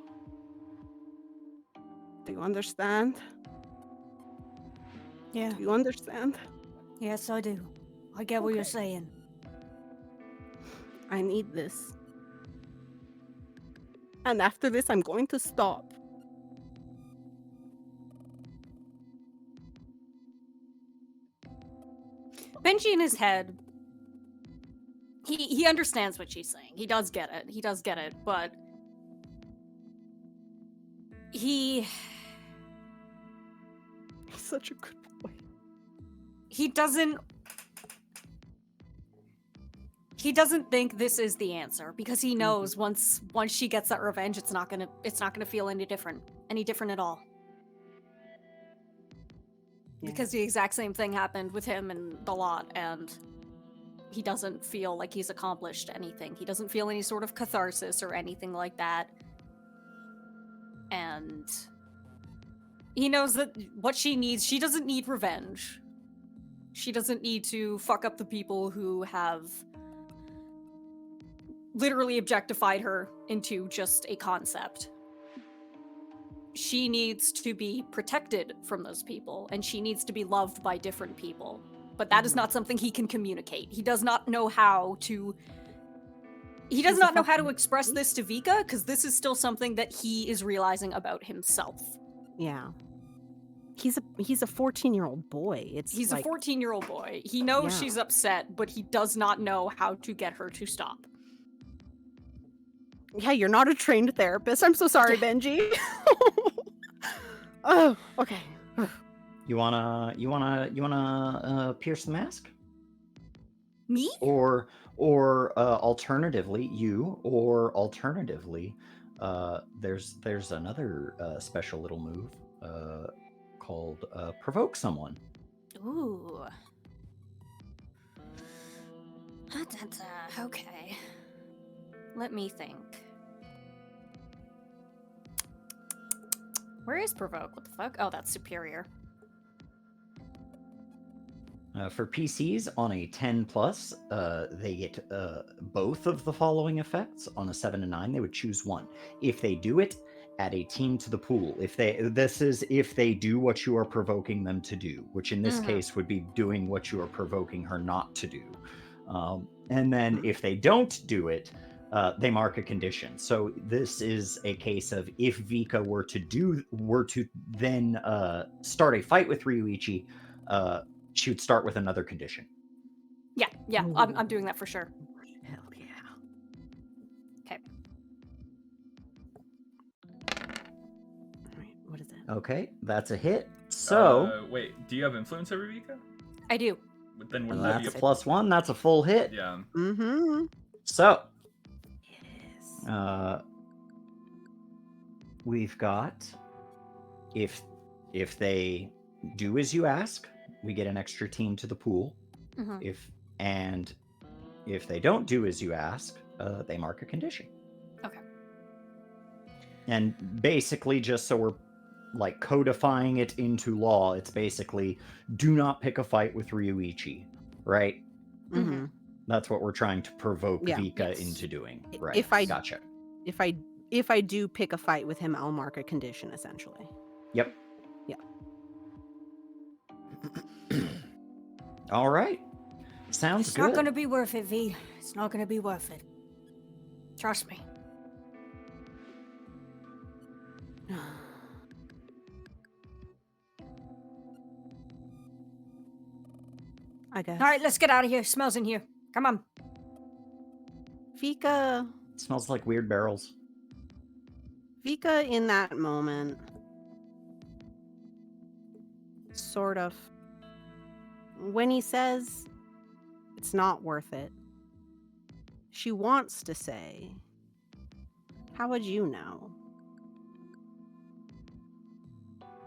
Do you understand? Yeah. Do you understand? Yes, I do. I get what you're saying. I need this. And after this, I'm going to stop. Benji in his head, he understands what she's saying. He does get it. He does get it, but He's such a good boy. he doesn't think this is the answer because he knows once she gets that revenge, it's not gonna feel any different at all. Yeah. Because the exact same thing happened with him and the lot, and he doesn't feel like he's accomplished anything. He doesn't feel any sort of catharsis or anything like that. And he knows that what she needs, she doesn't need revenge. She doesn't need to fuck up the people who have literally objectified her into just a concept. She needs to be protected from those people, and she needs to be loved by different people. But that is not something he can communicate. He does not know how to... He does not know how to express this to Vika, because this is still something that he is realizing about himself. Yeah. He's a 14-year-old boy. He's like, a 14-year-old boy. He knows Yeah. she's upset, but he does not know how to get her to stop. Yeah, you're not a trained therapist. I'm so sorry, Benji. Oh, okay. You wanna pierce the mask? Me? Or alternatively, there's another special little move called provoke someone. Ooh. Okay. Let me think. Where is provoke? What the fuck? Oh, that's superior. For PCs on a 10 plus, they get both of the following effects. On a 7 to 9, they would choose one. If they do it add a team to the pool. If they do what you are provoking them to do, which in this case would be doing what you are provoking her not to do. And then if they don't do it, they mark a condition. So this is a case of if Vika were to then start a fight with Ryuichi, she would start with another condition. Yeah, I'm doing that for sure. Hell yeah. Okay. All right, what is it? Okay, that's a hit. So wait, do you have influence over Vika? I do. But then wouldn't that that's be a +1. That's a full hit. Yeah. Mm-hmm. So Yes. we've got if they do as you ask, we get an extra team to the pool. If they don't do as you ask, they mark a condition. Okay. And basically, just so we're like codifying it into law, it's basically do not pick a fight with Ryuichi, right? Mm-hmm. That's what we're trying to provoke Yeah. Vika into doing. Right. If I- Gotcha. If I do pick a fight with him, I'll mark a condition essentially. Yep. Yeah. All right. Sounds It's good. not gonna be worth it, V. It's not gonna be worth it. Trust me. I guess. All right, let's get out of here. Smells in here. Come on. Vika It smells like weird barrels. in that moment, sort of, when he says it's not worth it, she wants to say, how would you know?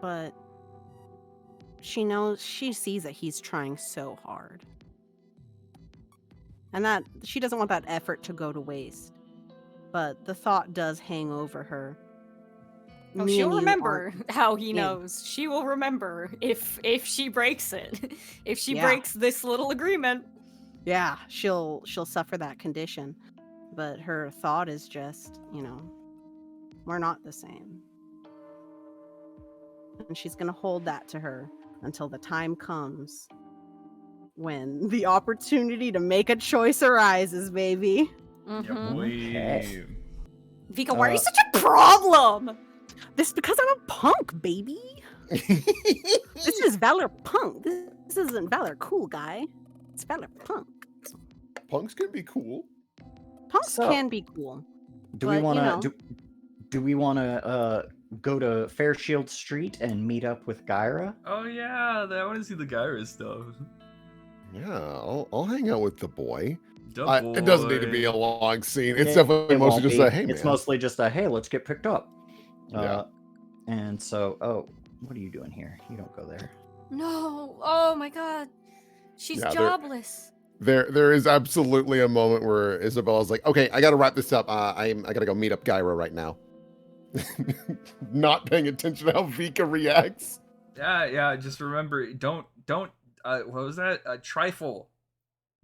But she sees that he's trying so hard. And that she doesn't want that effort to go to waste. But the thought does hang over her. Oh, Me she'll and you remember how he Yeah. knows. She will remember if she breaks it. If she Yeah. breaks this little agreement. Yeah, she'll suffer that condition. But her thought is just, we're not the same. And she's going to hold that to her until the time comes when the opportunity to make a choice arises, baby. Yeah, Mhm. boy. Okay. Vika, why are you Uh, such a problem? This because I'm a punk, baby. This is ValorPUNK. This isn't Valor Cool Guy. It's ValorPUNK. Punks can be cool. Punks So- can be cool. Do we But, want to do we want to go to Fairshield Street and meet up with Gyra? Oh yeah, I want to see the Gyra stuff. Yeah, I'll hang out with the boy. Da It doesn't need to be a boy. long scene. It's It- definitely it mostly won't just be. a hey, It's man. mostly just a hey, let's get picked up. Yeah. And so, what are you doing here? You don't go there. No. Oh my god. She's Yeah, jobless. There is absolutely a moment where Isabella's like, okay, I gotta wrap this up. I gotta go meet up Gyra right now. Not paying attention to how Vika reacts. Yeah. Just remember, don't. What was that? Trifle.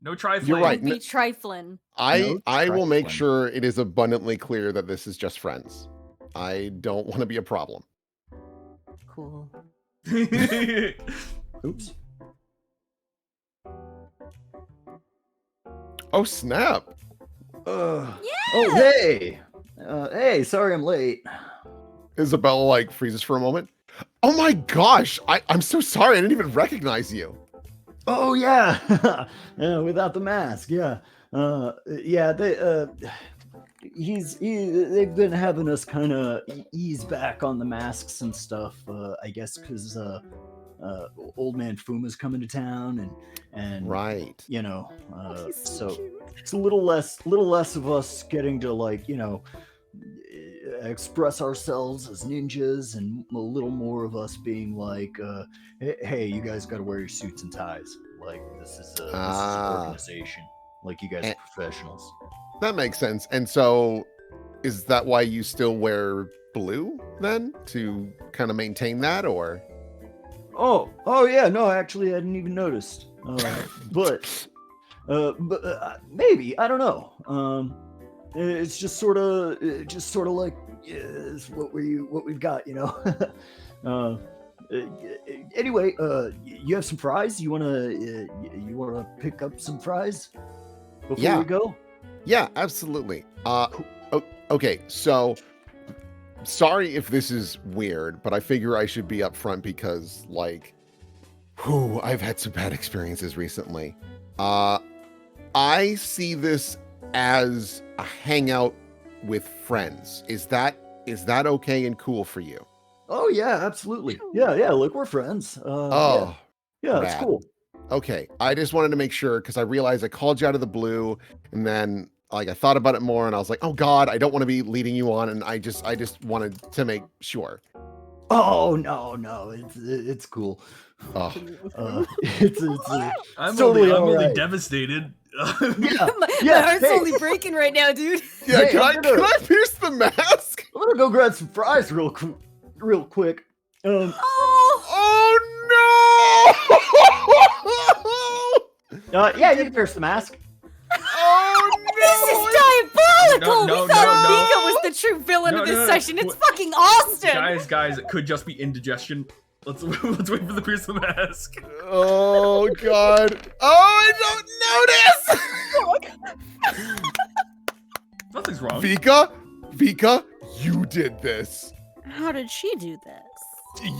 No trifling. You're right. Don't be trifling. I will make trifling. sure it is abundantly clear that this is just friends. I don't want to be a problem. Cool. Oops. Oh snap! Oh, hey. Hey, sorry I'm late. Isabella like freezes for a moment. Oh my gosh! I'm so sorry. I didn't even recognize you. Oh yeah. Without the mask, yeah. Yeah, they've been having us kind of ease back on the masks and stuff. I guess because old man Fuma's coming to town, and Right. He's so so cute. it's a little less of us getting to express ourselves as ninjas, and a little more of us being like, hey, you guys got to wear your suits and ties. Like this is an organization. Like you guys are professionals. That makes sense. And so, is that why you still wear blue then to kind of maintain that, or? Oh yeah, no, actually, I didn't even notice. But maybe I don't know. It's just sort of like yeah, this is what we've got, you know. uh, anyway, you have some fries? You wanna pick up some fries before we go? Yeah, absolutely. Okay, so sorry if this is weird, but I figure I should be upfront because, like, I've had some bad experiences recently. I see this as a hangout with friends. Is that okay and cool for you? Oh yeah, absolutely. Yeah. Look, we're friends. Oh, yeah, it's rad. cool. Okay, I just wanted to make sure because I realized I called you out of the blue, and then like I thought about it more, and I was like, oh God, I don't want to be leading you on, and I just wanted to make sure. Oh no, it's cool. Oh, It's I'm totally only all right. devastated. Yeah, My heart's hey. only breaking right now, dude. yeah. Hey, Can I pierce the mask? I'm gonna go grab some fries real quick. Oh, Oh no! Yeah, you can pierce the mask. Oh this is diabolical! No, We thought no, no. Mika was the true villain of this No. session. It's fucking Austin! Guys, it could just be indigestion. Let's wait for the pierce the mask. Oh God! Oh, I don't notice. Nothing's wrong. Vika, you did this. How did she do this?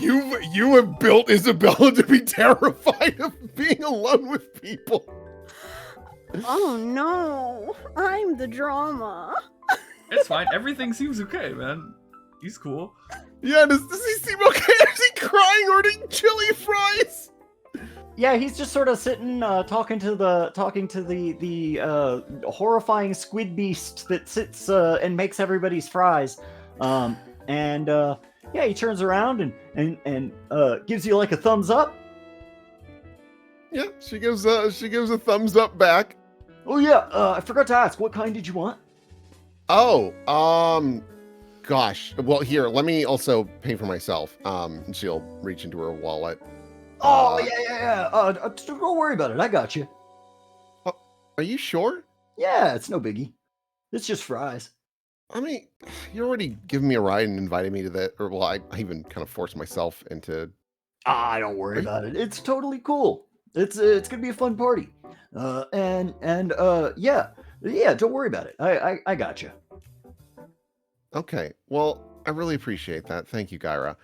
You have built Isabella to be terrified of being alone with people. Oh no, I'm the drama. It's fine. Everything seems okay, man. He's cool. Yeah, does he seem okay? Is he crying or eating chili fries? Yeah, he's just sort of sitting, talking to the horrifying squid beast that sits and makes everybody's fries. Yeah, he turns around and gives you like a thumbs up. Yeah, she gives a thumbs up back. Oh yeah, I forgot to ask, what kind did you want? Oh, gosh. Well, here, let me also pay for myself. And she'll reach into her wallet. Oh yeah. Don't worry about it. I got you. Are you sure? Yeah, it's no biggie. It's just fries. I mean, you already given me a ride and invited me to that, or well, I even kind of forced myself into. Don't worry about it. It's totally cool. It's gonna be a fun party. Yeah. Don't worry about it. I got you. Okay, well, I really appreciate that. Thank you, Gyra.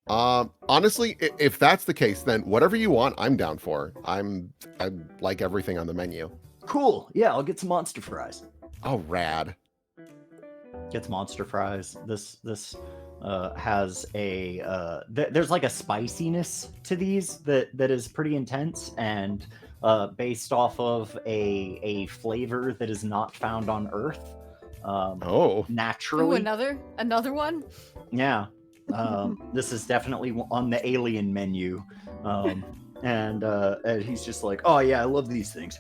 Honestly, if that's the case, then whatever you want, I'm down for. I like everything on the menu. Cool. Yeah, I'll get some monster fries. Oh, rad. Gets monster fries. This has a there's like a spiciness to these that is pretty intense and based off of a flavor that is not found on Earth. Naturally. Ooh, another one? Yeah. This is definitely on the alien menu. And he's just like, oh yeah, I love these things.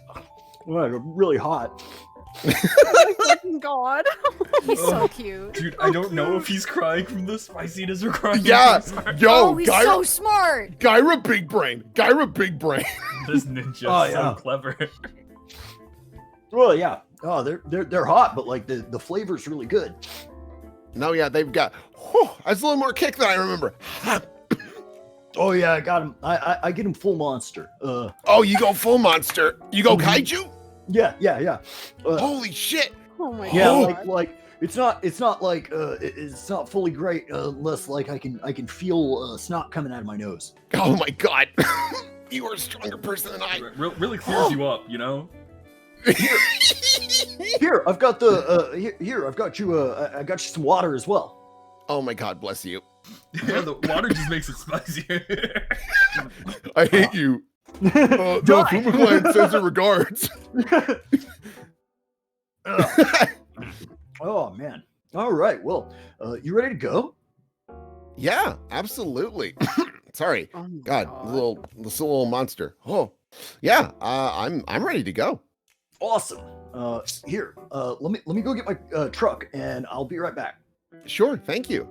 Oh, they're really hot. Oh my fucking God. He's so cute. Dude, I don't know if he's crying from the spiciness or crying Yeah, from the yo, Oh, he's Gyra, so smart. Gyra big brain. This ninja's Oh, yeah. so clever. Well, yeah. Oh, they're hot, but like the flavor's really good. No, yeah, they've got. That's a little more kick than I remember. Oh yeah, I got him. I get him full monster. Oh, you go full monster. You go kaiju. Yeah. Holy shit. Oh my Yeah, God. like it's not like it's not fully great unless like I can feel snot coming out of my nose. Oh my God. You are a stronger person than I. Really clears you up, you know? Here, I've got the here. I've got you. I got you some water as well. Oh my God, bless you. Yeah, the water just makes it spicier. I hate you. No, Die. Fumaclan sends her regards. Oh man. All right. Well, you ready to go? Yeah, absolutely. Sorry. Oh my God, this little monster. Oh, yeah. I'm ready to go. Awesome. Here. Let me go get my truck, and I'll be right back. Sure, thank you.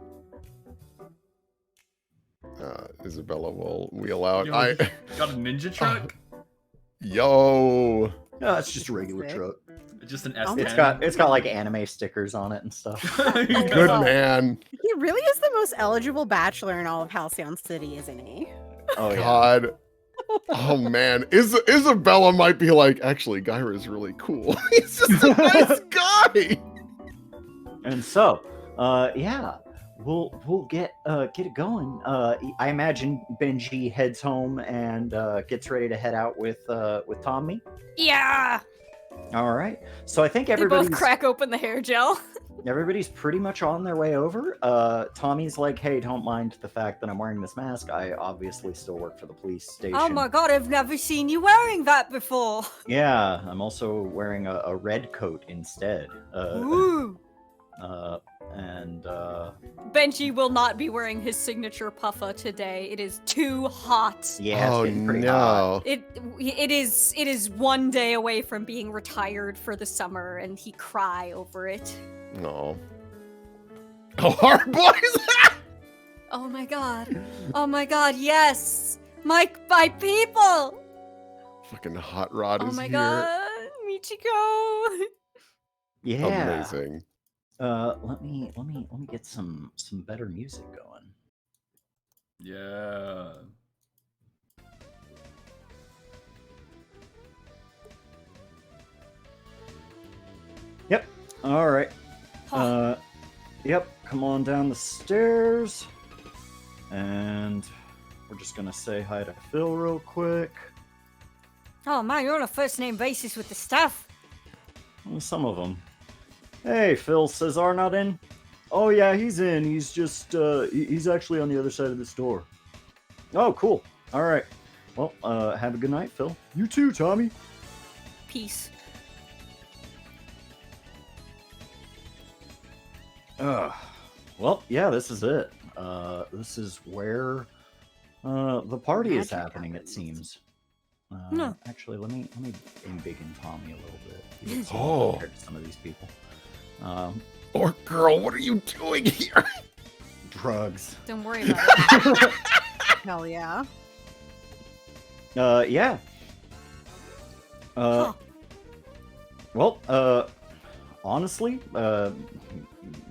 Isabella will wheel out. Yo, got a ninja truck? Yo. No, it's just a regular Okay. truck. Just an Oh, S10. It's got like anime stickers on it and stuff. Good man. He really is the most eligible bachelor in all of Halcyon City, isn't he? Oh yeah. God. Oh man, Isabella might be like, actually, Gyra's really cool. He's just a nice guy. And so, yeah, we'll get it going. I imagine Benji heads home and gets ready to head out with Tommy. Yeah. All right. So I think They both everybody's crack open the hair gel. everybody's pretty much on their way over. Tommy's like, hey, don't mind the fact that I'm wearing this mask. I obviously still work for the police station. Oh my god, I've never seen you wearing that before. Yeah, I'm also wearing a red coat instead. Ooh. And Benji will not be wearing his signature puffer today. It is too hot. yeah, Oh it's getting pretty hot. no. It is 1 day away from being retired for the summer, and he cry over it. No. Oh, hard boys. Oh my god. Oh my god, yes. My people. Fucking hot rod Oh is my here. god, Michiko. Yeah. Amazing. Let me get some better music going. Yeah. Yep. All right. Huh. Yep. Come on down the stairs, and we're just gonna say hi to Phil real quick. Oh man, you're on a first name basis with the staff. Well, some of them. Hey, Phil. Cesar not in? Oh yeah, he's in. He's just he's actually on the other side of this door. Oh, cool. All right. Well, have a good night, Phil. You too, Tommy. Peace. Well, yeah, this is it. This is where the party is Magic happening. It happens. seems. No. Actually, let me embiggen Tommy a little bit. He looks Oh. compared to some of these people. Or girl, what are you doing here? Drugs. Don't worry about it. Hell yeah. Yeah. Huh. Well, honestly,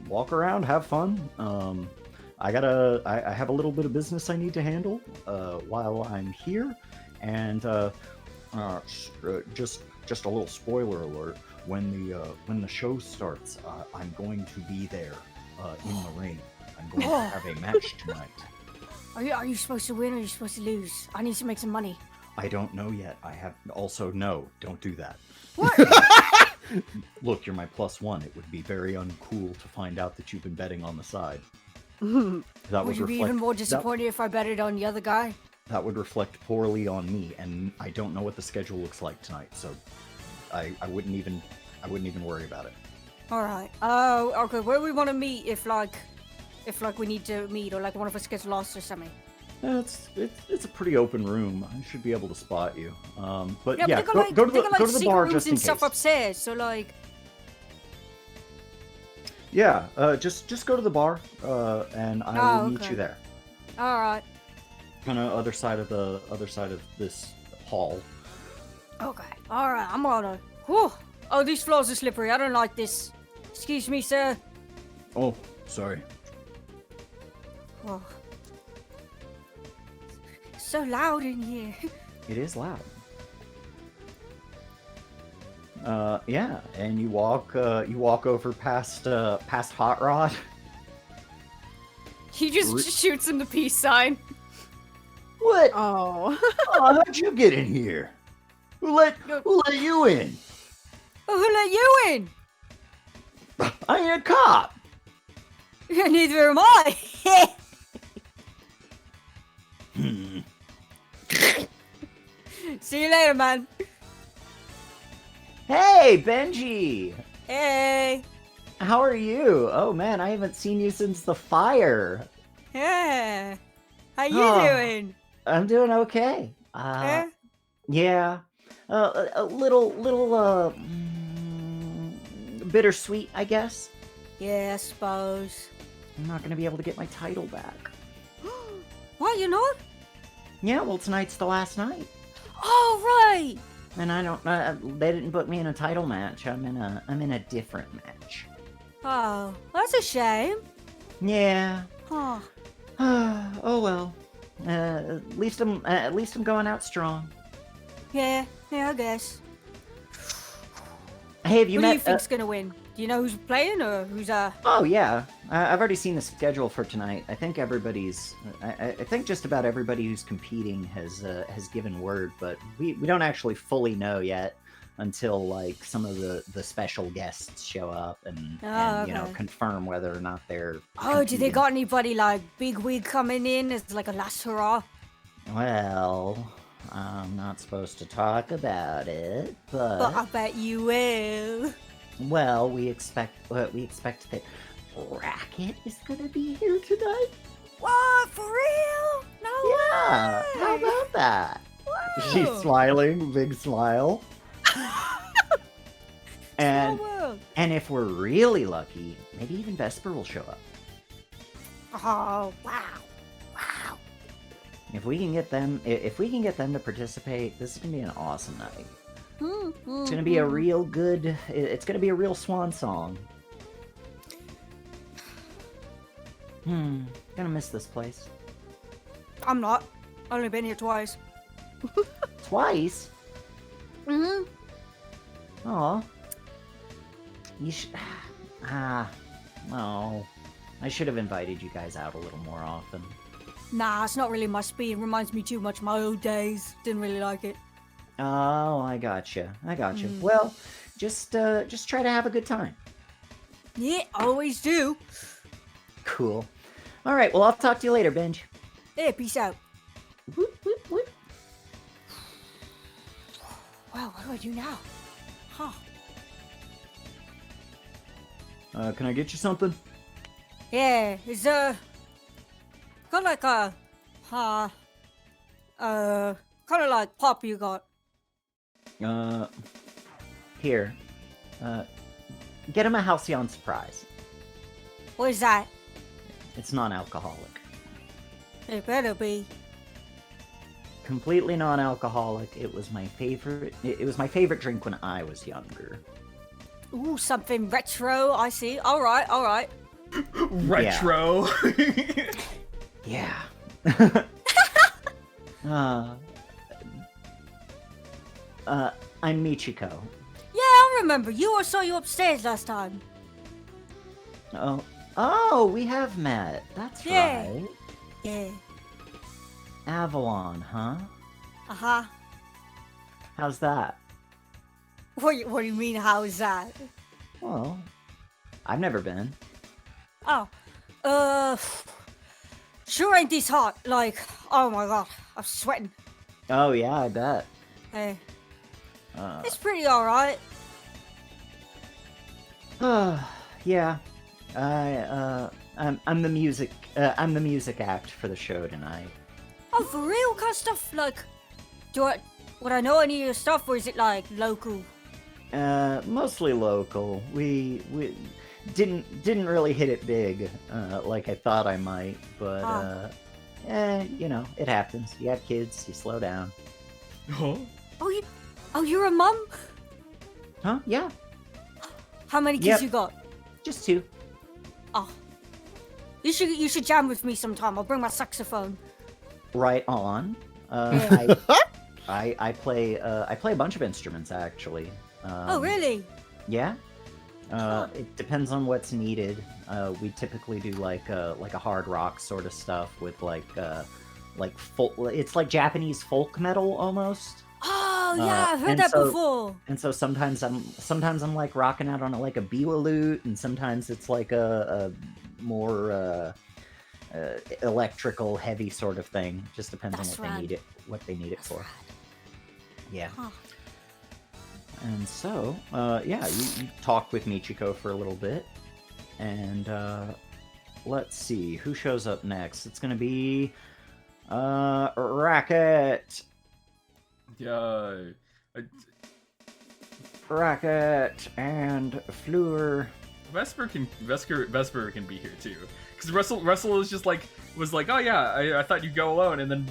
walk around, have fun. I have a little bit of business I need to handle while I'm here, and just a little spoiler alert: when the show starts, I'm going to be there in the ring. I'm going to have a match tonight. Are you supposed to win or are you supposed to lose? I need to make some money. I don't know yet. I have also no. Don't do that. What? Look, you're my +1. It would be very uncool to find out that you've been betting on the side. That Would would you be reflect. even more disappointed if I betted on the other guy? That would reflect poorly on me, and I don't know what the schedule looks like tonight, so I wouldn't even worry about it. All right. Oh, okay. Where do we want to meet if we need to meet or like one of us gets lost or something? It's a pretty open room. I should be able to spot you. But Yeah, yeah, but they go to got, like, the secret bar rooms just in and case. stuff upstairs. So like, Yeah, just go to the bar, and I will meet okay. you there. all right. Kind of other side of this hall. Okay. All right. I'm on it. Whew. Oh, these floors are slippery. I don't like this. Excuse me, sir. Oh, sorry. Oh. So loud in here. It is loud. Yeah, and you walk over past Hot Rod. He just shoots him the peace sign. What? Oh. Oh, how'd you get in here? Who let you in? Oh, who let you in? I ain't a cop. Neither am I. Hmm. See you later, man. Hey, Benji. Hey. How are you? Oh man, I haven't seen you since the fire. Yeah. How you Oh. doing? I'm doing okay. Yeah. Yeah. A little bittersweet, I guess. Yeah, I suppose. I'm not gonna be able to get my title back. What, you not? Yeah, well, tonight's the last night. Oh, right. And I don't. They didn't book me in a title match. I'm in a different match. Oh, that's a shame. Yeah. Huh. Oh well. At least I'm going out strong. Yeah, I guess. Hey, have you Who do met? you think's gonna win? Do you know who's playing or who's Oh yeah, I've already seen the schedule for tonight. I think everybody's. I think just about everybody who's competing has given word, but we don't actually fully know yet until like some of the special guests show up and okay. confirm whether or not they're. Oh, do they competing. got anybody like big wig coming in as like a last hurrah? Well, I'm not supposed to talk about it, But I bet you will. well, we expect that Racket is gonna be here tonight. What, for real? No Yeah, way! how about that? Wow. She's smiling, big smile. Small and world. and if we're really lucky, maybe even Vesper will show up. Oh, wow. Wow. If we can get them to participate, this is gonna be an awesome night. It's gonna be a real good. It's gonna be a real swan song. Gonna miss this place. I'm not. I've only been here twice. Twice? Mm-hmm. Aw. You should. No. I should have invited you guys out a little more often. Nah, it's not really my speed. It reminds me too much of my old days. Didn't really like it. Oh, I gotcha. Well, just try to have a good time. Yeah, always do. Cool. All right. Well, I'll talk to you later, Benj. Yeah, peace out. Whoop, whoop, whoop. Wow, what do I do now? Huh. Can I get you something? Yeah, is got like a kind of like pop you got. Here. Get him a Halcyon surprise. What is that? It's non-alcoholic. It better be. Completely non-alcoholic. It was my favorite. It was my favorite drink when I was younger. Ooh, something retro. I see. All right. Retro. Yeah. I'm Michiko. Yeah, I remember you. I saw you upstairs last time. Oh, we have met. That's Yeah. right. Yeah. Avalon, huh? Uh-huh. How's that? What do you mean, how is that? Well, I've never been. Oh. Sure ain't this hot. Like, oh my god, I'm sweating. Oh yeah, I bet. Hey, Uh, it's pretty alright. yeah. I'm the music. I'm the music act for the show tonight. Oh, for real? Kind of stuff like, would I know any of your stuff, or is it like local? Mostly local. We didn't really hit it big, like I thought I might, but it happens. You have kids, you slow down. Huh? Oh, you're a mum? Huh? Yeah, How many kids Yep. you got? just 2. Oh, you should jam with me sometime. I'll bring my saxophone. Right on. Yeah. I play a bunch of instruments actually. Oh, really? Yeah. It depends on what's needed. We typically do like a hard rock sort of stuff with like folk. It's like Japanese folk metal almost. Oh, yeah, I've heard and that so- before. And so sometimes I'm like rocking out on like a biwa lute, and sometimes it's like a more electrical heavy sort of thing. Just depends That's on rad. what they need it That's for. rad. Yeah. Huh. And so, you talk with Michiko for a little bit, and let's see who shows up next. It's gonna be Racket, Yeah. Racket, and Fleur. Vesper can be here too. Because Russell was like, oh yeah, I thought you'd go alone, and then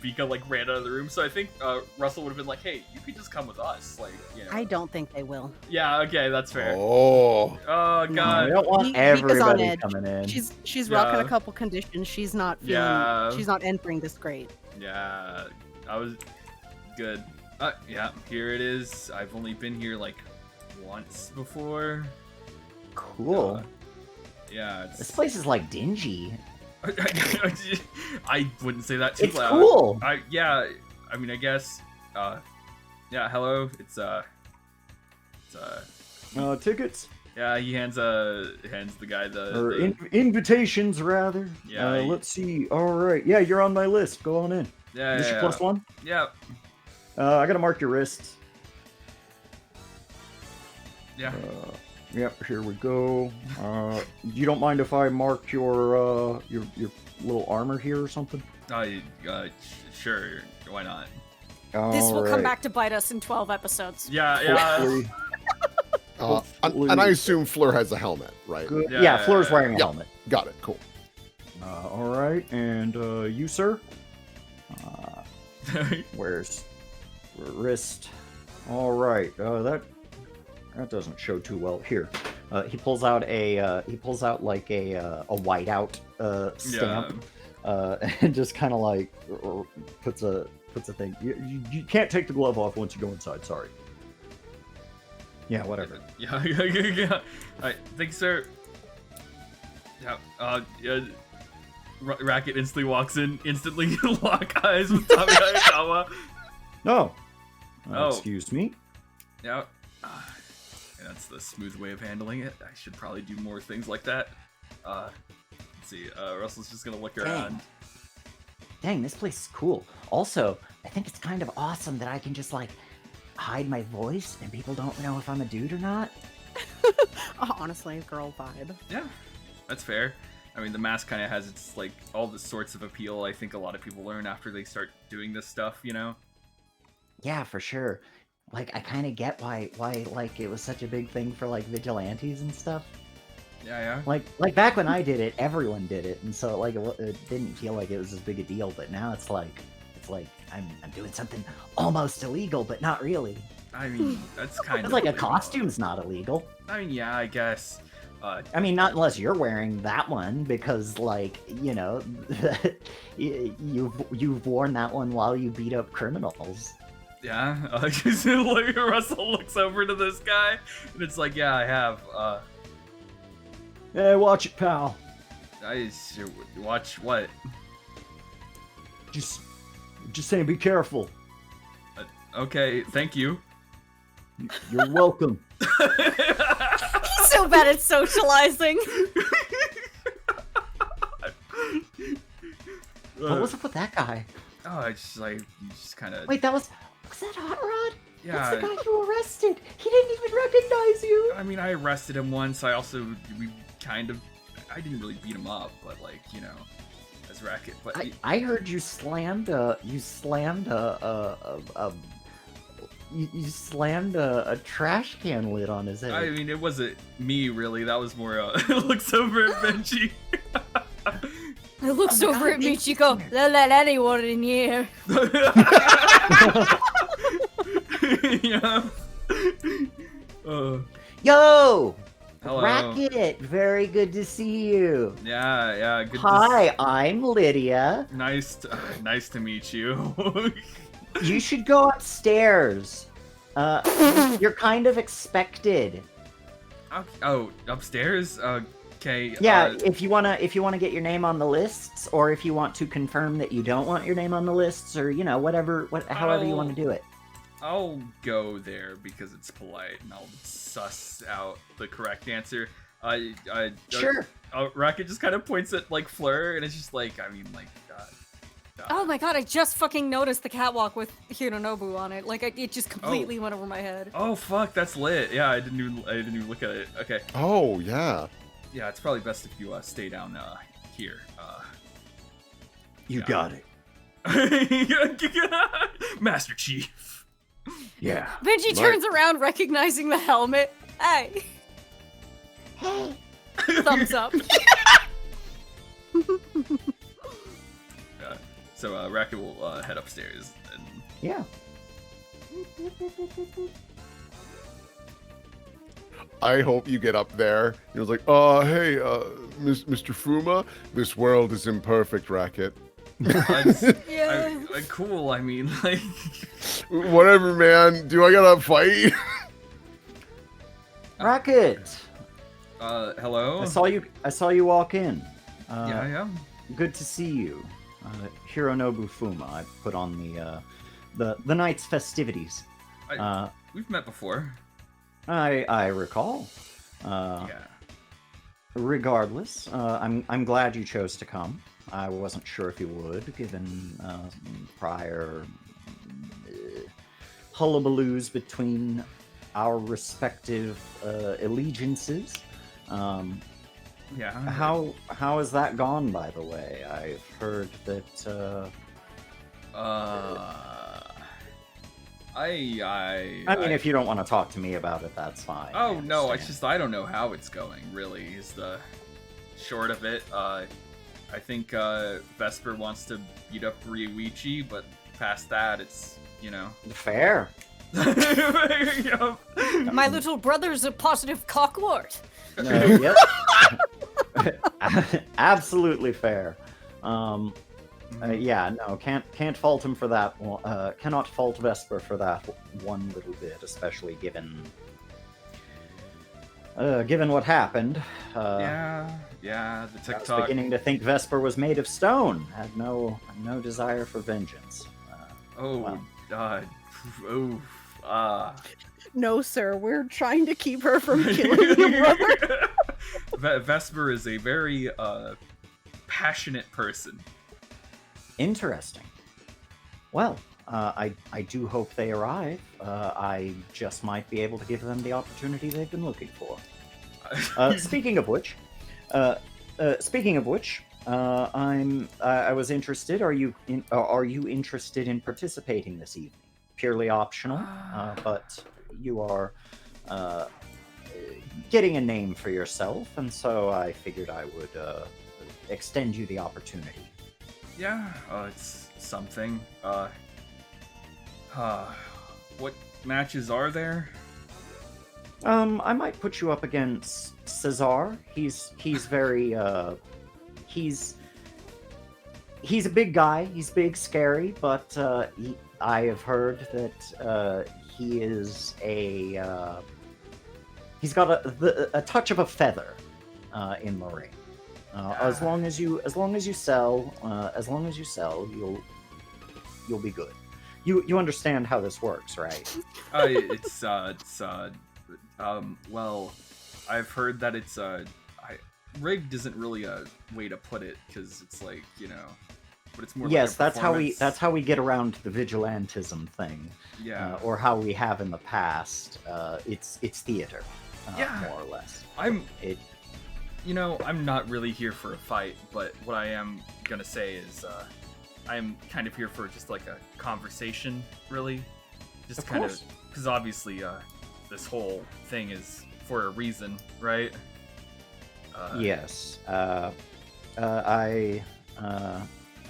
Vika like ran out of the room. So I think Russell would have been like, "Hey, you could just come with us." Like, you know. I don't think they will. Yeah. Okay, that's fair. Oh. Oh No, God. We don't want Vika's on everybody edge. coming in. She's rocking Yeah. a couple conditions. She's not feeling. Yeah. She's not entering this great. Yeah, I was good. Yeah, here it is. I've only been here like once before. Cool. Yeah, it's... This place is like dingy. I wouldn't say that too It's loud. cool. Yeah, I mean, I guess. Yeah, hello. It's Tickets yeah. He hands the guy or the invitations rather. Yeah, Let's see. All right. Yeah, you're on my list. Go on in. yeah, This yeah, your plus one. yeah, I gotta mark your wrists. yeah. Yep. Here we go. You don't mind if I mark your little armor here or something? Sure. Why not? This will come Alright. back to bite us in 12 episodes. Yeah, Hopefully. And I assume Fleur has a helmet, right? Good. Yeah, Yeah, Fleur's yeah, wearing a yeah. helmet. Got it. Cool. All right, and you, sir? Where's your wrist? All right, that doesn't show too well. Here, he pulls out like a whiteout stamp, and just kind of like puts a thing. You can't take the glove off once you go inside. Sorry. Yeah, whatever. Yeah, yeah. Alright, thank you, sir. Yeah, Racket instantly walks in, instantly lock eyes with Tommy Hayakawa. No. Oh. Excuse me. Yeah. That's the smooth way of handling it. I should probably do more things like that. Let's see. Russell's just gonna look around. Dang, this place is cool. Also, I think it's kind of awesome that I can just like hide my voice and people don't know if I'm a dude or not. Honestly, girl vibe. Yeah, that's fair. I mean, the mask kind of has its like all the sorts of appeal. I think a lot of people learn after they start doing this stuff. You know. Yeah, for sure. Like, I kind of get why like it was such a big thing for like vigilantes and stuff. Yeah. Like back when I did it, everyone did it, and so like it didn't feel like it was as big a deal. But now it's like I'm doing something almost illegal, but not really. I mean, that's kind It's of like a illegal. costume's not illegal. I mean, yeah, I guess. I mean, not unless you're wearing that one, because like you know, you've worn that one while you beat up criminals. Yeah, like Russell looks over to this guy, and it's like, yeah, I have. Hey, watch it, pal. I watch what? Just saying, be careful. Okay, thank you. You're welcome. He's so bad at socializing. What was up with that guy? Oh, it's just like you just kind of. Wait, was that Hot Rod? Yeah. That's the guy you arrested. He didn't even recognize you. I mean, I arrested him once. I didn't really beat him up, but like, you know, as Racket. But I heard you slammed a trash can lid on his head. I mean, it wasn't me really. That was more. Looks over at Benji. He looks over at Michiko. Don't let anyone in here. Yeah. Yo, Hello. Racket, very good to see you. Yeah. Good. Hi, I'm Lydia. Nice to meet you. You should go upstairs. You're kind of expected. Oh, upstairs. Okay. Yeah, if you wanna get your name on the lists, or if you want to confirm that you don't want your name on the lists, or you know however you want to do it. I'll go there because it's polite, and I'll suss out the correct answer. Sure. Rocket just kind of points at like Fleur, and it's just like, I mean, like. Oh my god, I just fucking noticed the catwalk with Hironobu on it. Like, it just completely went over my head. Oh fuck, that's lit. Yeah, I didn't even look at it. Okay. Oh, yeah. Yeah, it's probably best if you stay down here. You yeah. got it. Master Chief. Yeah. Benji turns around, recognizing the helmet. Hey. Hey. Thumbs up. So Racket will head upstairs. And... Yeah. I hope you get up there. He was like, hey, Mr. Fuma, this world is imperfect, Racket. Cool. I mean, like, whatever, man. Do I gotta fight? Racket. Hello. I saw you walk in. Yeah. Good to see you, Hironobu Fuma. I put on the night's festivities. We've met before. I recall. Yeah. Regardless, I'm glad you chose to come. I wasn't sure if you would, given prior hullabaloos between our respective allegiances. Yeah. How has that gone, by the way? I've heard that. I mean, if you don't want to talk to me about it, that's fine. Oh no, it's just I don't know how it's going. Really, is the short of it. I think Vesper wants to beat up Ryuichi, but past that, it's fair. Yup. My little brother's a positive cockwart. Yep. Absolutely fair. Yeah, no, can't fault him for that. Cannot fault Vesper for that one little bit, especially given what happened. Yeah, the TikTok. I was beginning to think Vesper was made of stone. Had no desire for vengeance. God. No, sir. We're trying to keep her from killing your brother. Vesper is a very passionate person. Interesting. Well, I do hope they arrive. I just might be able to give them the opportunity they've been looking for. Speaking of which, I was interested. Are you interested in participating this evening? Purely optional, but you are getting a name for yourself, and so I figured I would extend you the opportunity. Yeah, it's something. What matches are there? I might put you up against Cesar. He's very he's a big guy. He's big, scary, but I have heard that he is he's got a touch of a feather in the ring. As long as you sell, you'll be good. You understand how this works, right? Well, I've heard that it's rigged isn't really a way to put it, because it's like, but it's more. Yes, like that's how we get around the vigilantism thing. Yeah. Or how we have in the past. It's theater, more or less. I'm not really here for a fight, but what I am gonna say is I'm kind of here for just like a conversation, really. Just kind of, because obviously this whole thing is for a reason, right? Yes.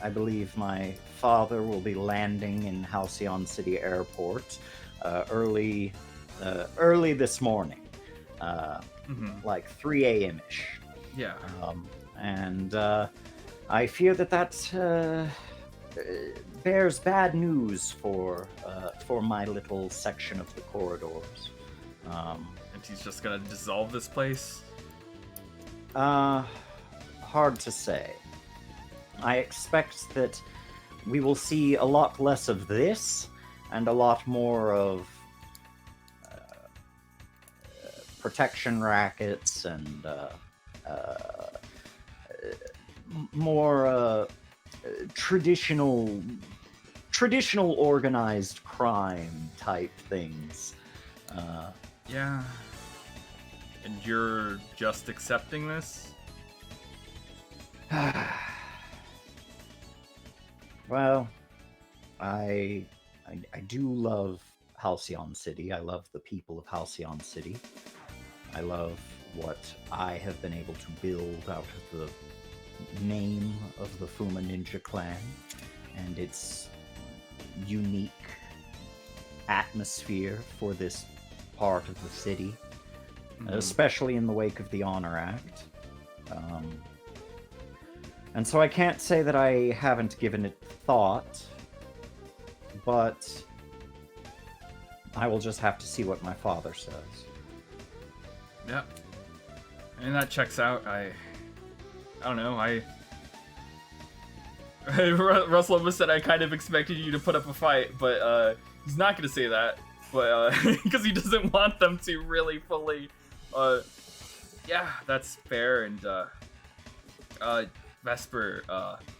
I believe my father will be landing in Halcyon City Airport early this morning, like 3 a.m.-ish. Yeah. And I fear that bears bad news for my little section of the corridors. And he's just gonna dissolve this place? Hard to say. I expect that we will see a lot less of this and a lot more of protection rackets and more traditional organized crime type things. Yeah. And you're just accepting this? Well, I do love Halcyon City. I love the people of Halcyon City. I love what I have been able to build out of the name of the Fuma Ninja clan. and its unique atmosphere for this part of the city, especially in the wake of the Honor Act. And so I can't say that I haven't given it thought, but I will just have to see what my father says. Yeah. And that checks out. I don't know, Russell almost said I kind of expected you to put up a fight, but he's not going to say that, but because he doesn't want them to really fully. Yeah, that's fair, and Vesper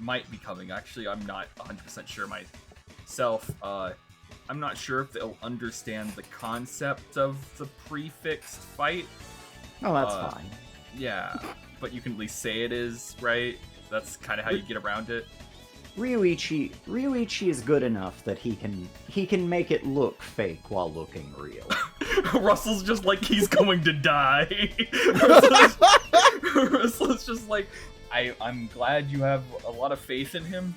might be coming. Actually, I'm not 100% sure myself. I'm not sure if they'll understand the concept of the prefixed fight. Oh, that's fine. Yeah, but you can at least say it is, right? That's kind of how you get around it. Ryuichi is good enough that he can make it look fake while looking real. Russell's just like he's going to die. Russell's just like, I'm glad you have a lot of faith in him.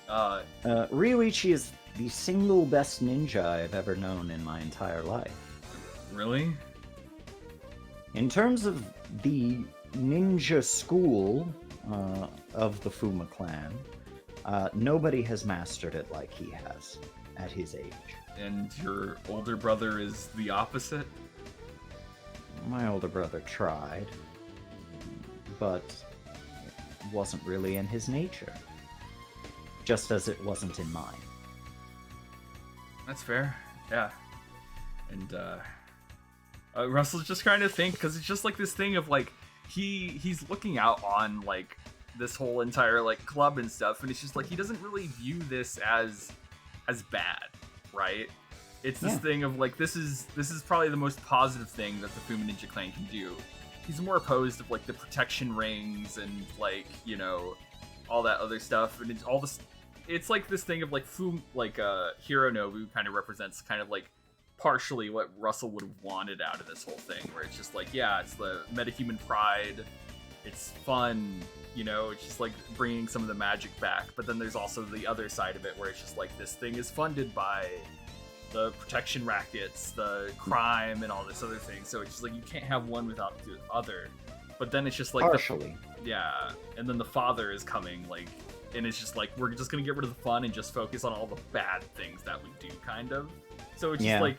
Ryuichi is the single best ninja I've ever known in my entire life. Really? In terms of the ninja school of the Fuma clan, nobody has mastered it like he has at his age. And your older brother is the opposite? My older brother tried, but it wasn't really in his nature. Just as it wasn't in mine. That's fair, yeah. And Russell's just trying to think, because it's just like this thing of like, he's looking out on like this whole entire like club and stuff, and it's just like he doesn't really view this as bad, right? It's this thing of like this is probably the most positive thing that the Fuma Ninja Clan can do. He's more opposed of like the protection rings and like, you know, all that other stuff, and it's all this. It's like this thing of like Hironobu kind of represents kind of like partially what Russell would have wanted out of this whole thing, where it's just like, yeah, it's the metahuman pride, it's fun, you know, it's just like bringing some of the magic back, but then there's also the other side of it where it's just like this thing is funded by the protection rackets, the crime, and all this other thing, so it's just like you can't have one without the other. But then it's just like partially, and then the father is coming, like, and it's just like we're just gonna get rid of the fun and just focus on all the bad things that we do, kind of. So it's just like,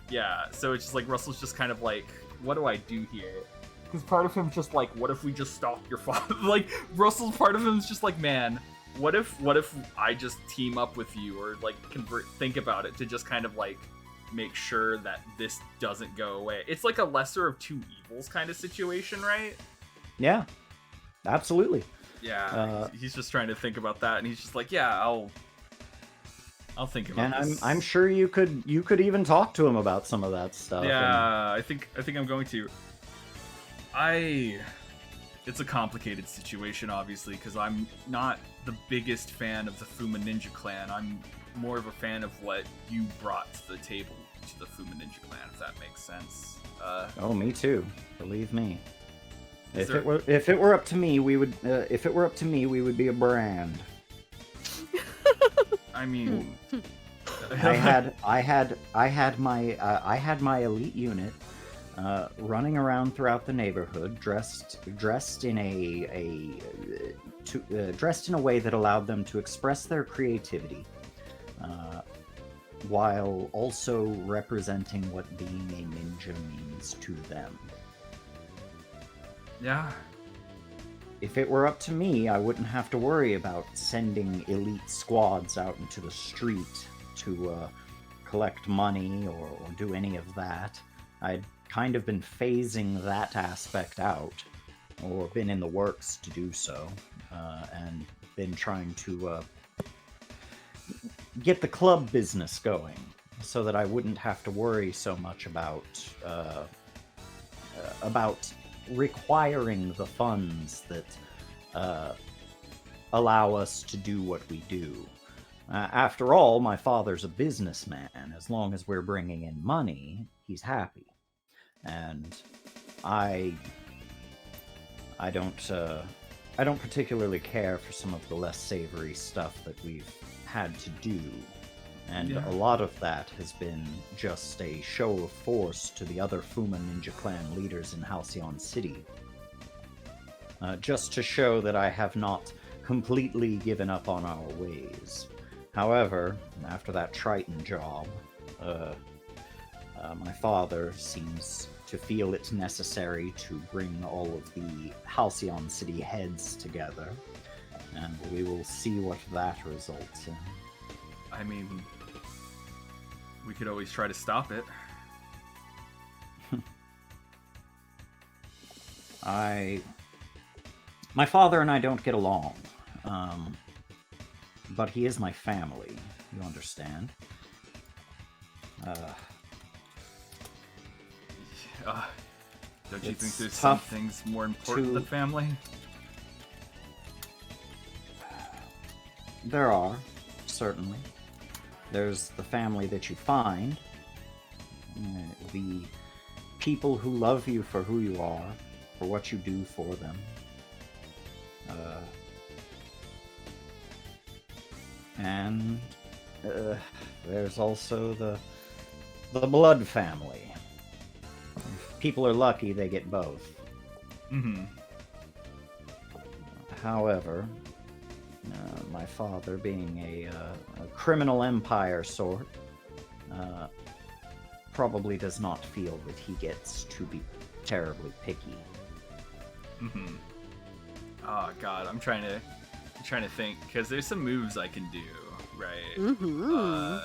so it's just like Russell's just kind of like, what do I do here? Because part of him's just like, what if we just stalk your father? Like, Russell's part of him's just like, man, what if I just team up with you, or like think about it to just kind of like make sure that this doesn't go away. It's like a lesser of two evils kind of situation, right? Yeah, absolutely. Yeah, he's just trying to think about that, and he's just like, yeah, I'll think about and this. I'm sure you could even talk to him about some of that stuff. Yeah, I think I'm going to. It's a complicated situation, obviously, because I'm not the biggest fan of the Fuma Ninja Clan. I'm more of a fan of what you brought to the table to the Fuma Ninja Clan, if that makes sense. Oh, me too. Believe me. If it were up to me, we would. If it were up to me, we would be a brand. I mean, I had my elite unit running around throughout the neighborhood, dressed in dressed in a way that allowed them to express their creativity, while also representing what being a ninja means to them. Yeah. If it were up to me, I wouldn't have to worry about sending elite squads out into the street to collect money or do any of that. I'd kind of been phasing that aspect out, or been in the works to do so, and been trying to get the club business going so that I wouldn't have to worry so much about requiring the funds that allow us to do what we do. After all, my father's a businessman. As long as we're bringing in money, he's happy. And I don't I don't particularly care for some of the less savory stuff that we've had to do. And Yeah. a lot of that has been just a show of force to the other Fuma Ninja Clan leaders in Halcyon City. Just to show that I have not completely given up on our ways. However, after that Triton job, my father seems to feel it necessary to bring all of the Halcyon City heads together, and we will see what that results in. I mean, we could always try to stop it. My father and I don't get along, but he is my family, you understand? Don't you think It's there's some tough things more important to- than family? There are, certainly. There's the family that you find, the people who love you for who you are, for what you do for them. And there's also the blood family. If people are lucky, they get both. Mm-hmm. However, my father, being a criminal empire sort, probably does not feel that he gets to be terribly picky. Mm-hmm. Oh god, I'm trying to think because there's some moves I can do, right? Mm-hmm.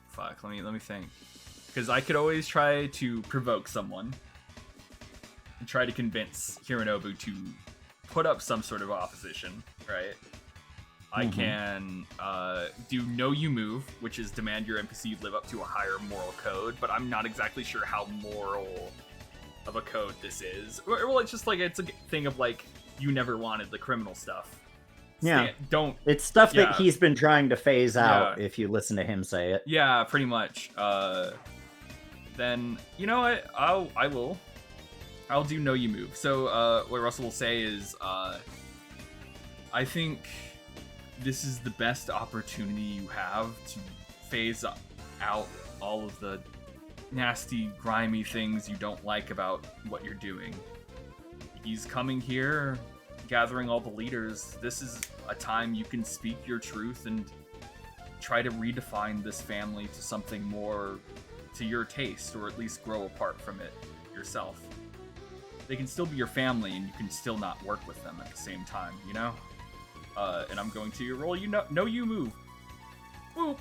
Fuck. Let me think. Because I could always try to provoke someone and try to convince Hironobu to put up some sort of opposition, right? I can do No You Move, which is demand your NPC live up to a higher moral code, but I'm not exactly sure how moral of a code this is. Well, it's just like, it's a thing of like, you never wanted the criminal stuff. Yeah. Don't. It's stuff Yeah. that he's been trying to phase out, Yeah. if you listen to him say it. Yeah, pretty much. Then, you know what? I'll do No You Move. So, what Russell will say is, I think this is the best opportunity you have to phase out all of the nasty, grimy things you don't like about what you're doing. He's coming here, gathering all the leaders. This is a time you can speak your truth and try to redefine this family to something more to your taste, or at least grow apart from it yourself. They can still be your family, and you can still not work with them at the same time, you know? And I'm going to roll No You Move. Boop.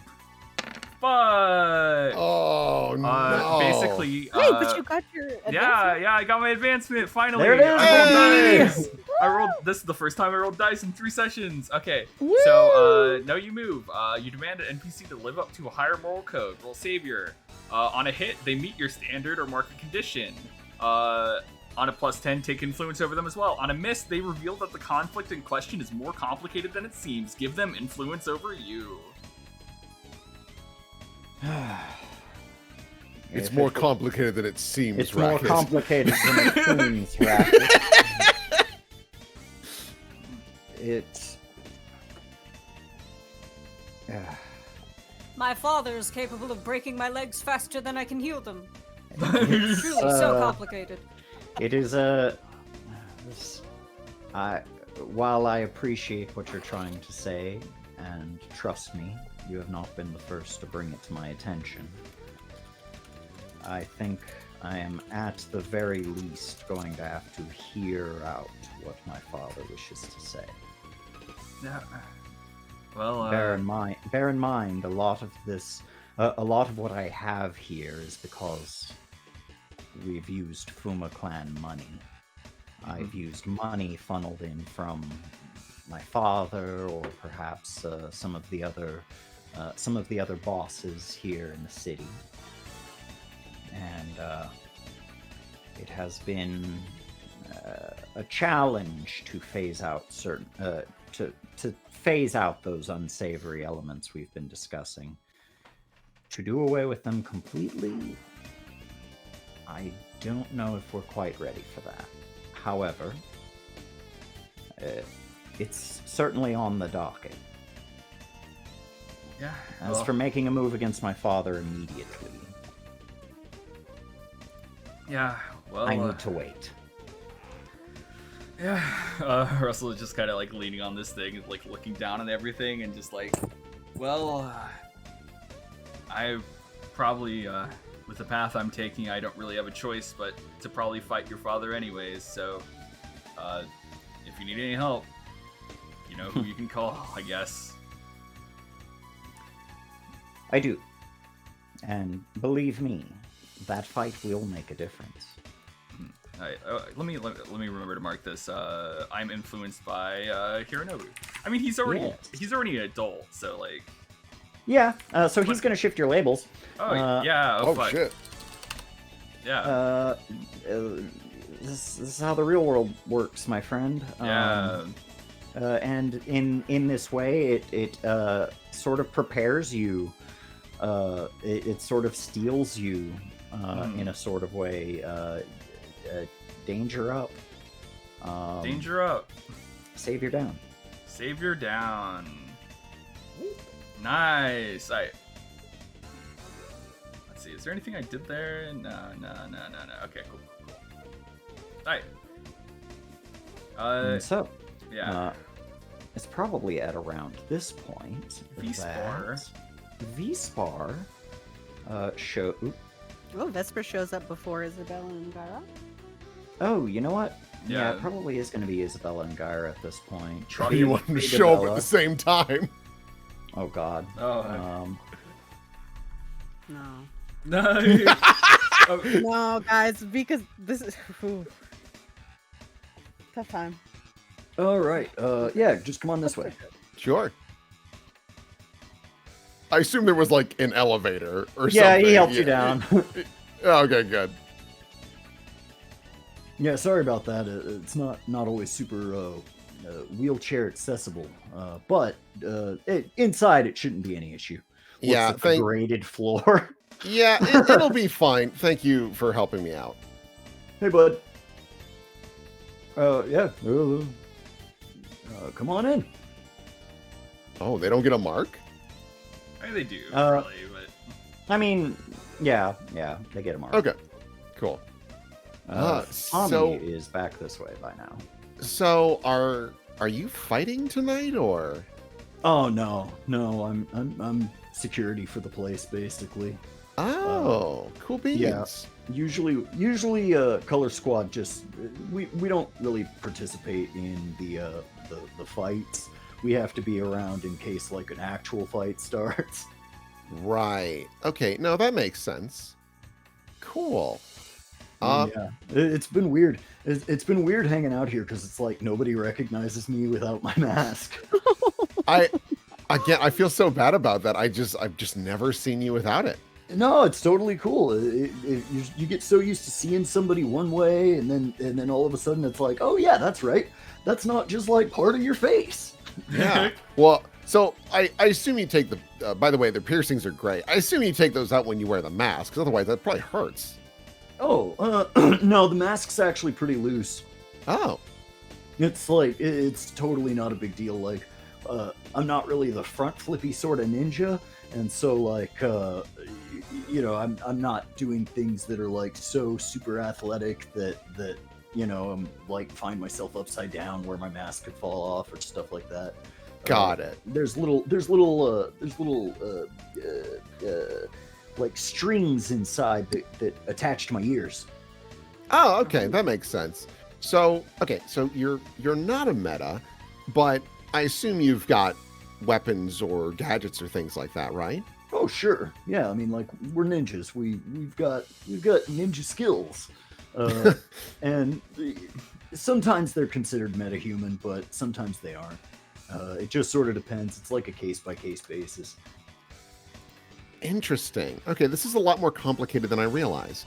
But Oh no! basically, Hey, but you got your yeah, I got my advancement finally. There it is! I rolled Hey! dice. This is the first time I rolled dice in 3 sessions. Okay, so No You Move. You demand an NPC to live up to a higher moral code. Roll Savior. On a hit, they meet your standard or market condition. On a +10, take influence over them as well. On a miss, they reveal that the conflict in question is more complicated than it seems. Give them influence over you. It's If more it- complicated than it seems. It's more Racket. complicated than it seems, Racket. It's... My father is capable of breaking my legs faster than I can heal them. It's, Truly so complicated. It is while I appreciate what you're trying to say, and trust me, you have not been the first to bring it to my attention, I think I am at the very least going to have to hear out what my father wishes to say. Yeah. Well, Bear in mind, a lot of this, a lot of what I have here is because we've used Fuma Clan money. I've used money funneled in from my father, or perhaps some of the other bosses here in the city, and it has been a challenge to phase out to phase out those unsavory elements we've been discussing. To do away with them completely, I don't know if we're quite ready for that. However, it's certainly on the docket. Yeah. As for making a move against my father immediately, yeah. Well, I need to wait. Yeah. Russell is just kind of like leaning on this thing, like looking down on everything, and just like, well, I probably, with the path I'm taking, I don't really have a choice but to probably fight your father anyways. So, if you need any help, you know who you can call, I guess. I do. And believe me, that fight will make a difference. Let me remember to mark this. I'm influenced by Hironobu. I mean, he's already an adult, so like. Yeah. So he's gonna shift your labels. Oh yeah. Oh, fuck. shit. Yeah. This is how the real world works, my friend. Yeah. And in this way, it sort of prepares you. It sort of steals you in a sort of way. Danger up. Danger up. Savior down. Savior down. Nice. Alright. Let's see. Is there anything I did there? No. Okay, cool. Alright. And so, Yeah. it's probably at around this point V-Spar. that V-Spar show. Oop. Oh, Vesper shows up before Isabella and Gara. Oh, you know what? Yeah. It probably is going to be Isabella and Gyra at this point. You want them to show up at the same time. Oh God. Oh. No. No. No, guys, because this is tough time. All right. Yeah, just come on this way. Sure. I assume there was like an elevator or Yeah, something. he helped you down. Okay, good. Yeah, sorry about that. It's not always super wheelchair accessible, but inside it shouldn't be any issue. Yeah, What's the graded floor? Yeah, it'll be fine. Thank you for helping me out. Hey, bud. Yeah. Come on in. Oh, they don't get a mark? I mean, they do, really, but. I mean, yeah, they get a mark. Okay, cool. Tommy so is back this way by now. So are you fighting tonight or? Oh no, I'm security for the place basically. Oh, cool beans. Yeah. Usually, Color Squad just we don't really participate in the fights. We have to be around in case like an actual fight starts. Right. Okay. No, that makes sense. Cool. Yeah, it's been weird. It's been weird hanging out here because it's like nobody recognizes me without my mask. I feel so bad about that. I've just never seen you without it. No, it's totally cool. You get so used to seeing somebody one way, and then all of a sudden it's like, oh yeah, that's right. That's not just like part of your face. Yeah. Well, so I assume you take the. By the way, the piercings are great. I assume you take those out when you wear the mask, because otherwise that probably hurts. Oh, no, the mask's actually pretty loose. Oh. It's like it's totally not a big deal. Like, I'm not really the front flippy sort of ninja, and so like, I'm not doing things that are like so super athletic that I'm like find myself upside down where my mask could fall off or stuff like that. Got it. There's little like strings inside that attach to my ears. Oh, okay, that makes sense. So, okay, so you're not a meta, but I assume you've got weapons or gadgets or things like that, right? Oh, sure. Yeah, I mean, like we're ninjas. We've got ninja skills, and sometimes they're considered metahuman, but sometimes they aren't. It just sort of depends. It's like a case by case basis. Interesting. Okay, this is a lot more complicated than I realized.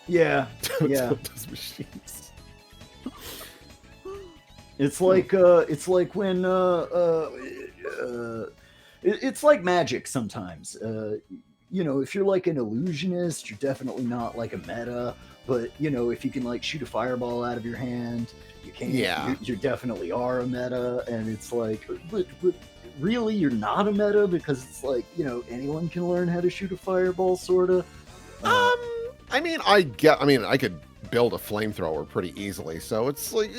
Yeah, yeah. Those machines. It's like when it's like magic sometimes. If you're like an illusionist, you're definitely not like a meta. but you know, if you can like shoot a fireball out of your hand, you can. Yeah. You definitely are a meta, and it's like, but really, you're not a meta because it's like, you know, anyone can learn how to shoot a fireball, sorta. I mean, I could build a flamethrower pretty easily, so it's like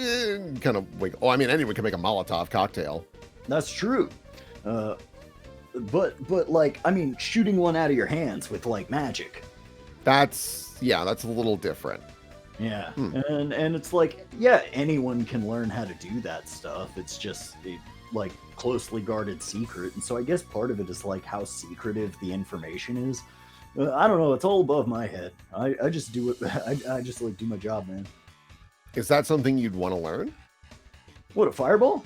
kind of like. Oh, I mean, anyone can make a Molotov cocktail. That's true. But like, I mean, shooting one out of your hands with like magic. That's a little different. Yeah, and it's like, yeah, anyone can learn how to do that stuff. It's just like closely guarded secret, and so I guess part of it is like how secretive the information is. I don't know. It's all above my head. I just do it. I just like do my job, man. Is that something you'd want to learn? What, a fireball?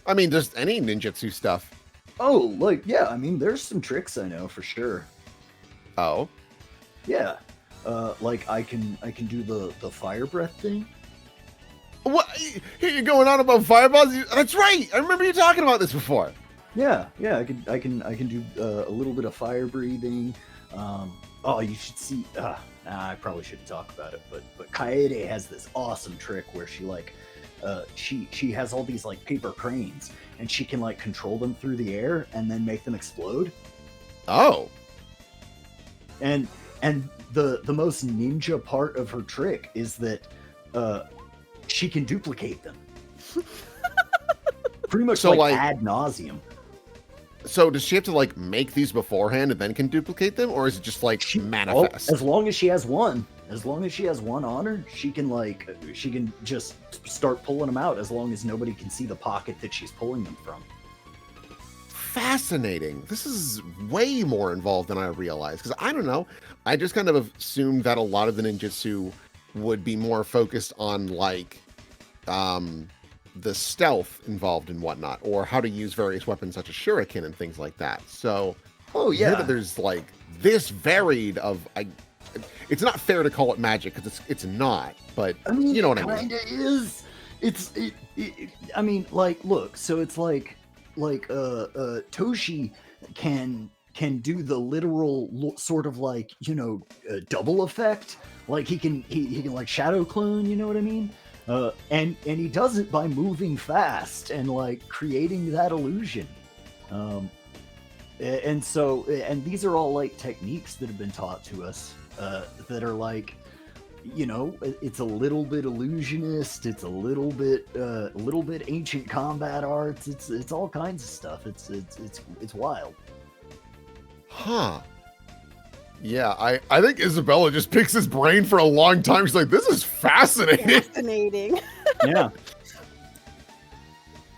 I mean, just any ninjutsu stuff. Oh, like, yeah. I mean, there's some tricks I know for sure. Oh, Yeah. Like I can do the fire breath thing. what? Here you're going on about fireballs? That's right. I remember you talking about this before. Yeah, I can do a little bit of fire breathing. Oh, you should see. I probably shouldn't talk about it, but Kaede has this awesome trick where she like, she has all these like paper cranes, and she can like control them through the air and then make them explode. Oh, And the most ninja part of her trick is that she can duplicate them. Pretty much So, like- ad nauseum. so does she have to like make these beforehand and then can duplicate them, or is it just like manifest? As long as she has one on her, she can just start pulling them out as long as nobody can see the pocket that she's pulling them from. Fascinating. This is way more involved than I realized, because I don't know. I just kind of assumed that a lot of the ninjutsu would be more focused on like the stealth involved and whatnot, or how to use various weapons such as shuriken and things like that. So Oh to hear that there's like this varied of it's not fair to call it magic because it's not, but I mean, you know what I it mean. kinda is. I mean, like, look. So it's like Toshi can do the literal sort of like, you know, double effect. Like he can like shadow clone. You know what I mean? And he does it by moving fast and like creating that illusion. And so these are all like techniques that have been taught to us that are like, you know, it's a little bit illusionist, it's a little bit ancient combat arts, it's all kinds of stuff. It's wild. Huh. Yeah, I think Isabella just picks his brain for a long time. She's like, this is fascinating. Fascinating. Yeah.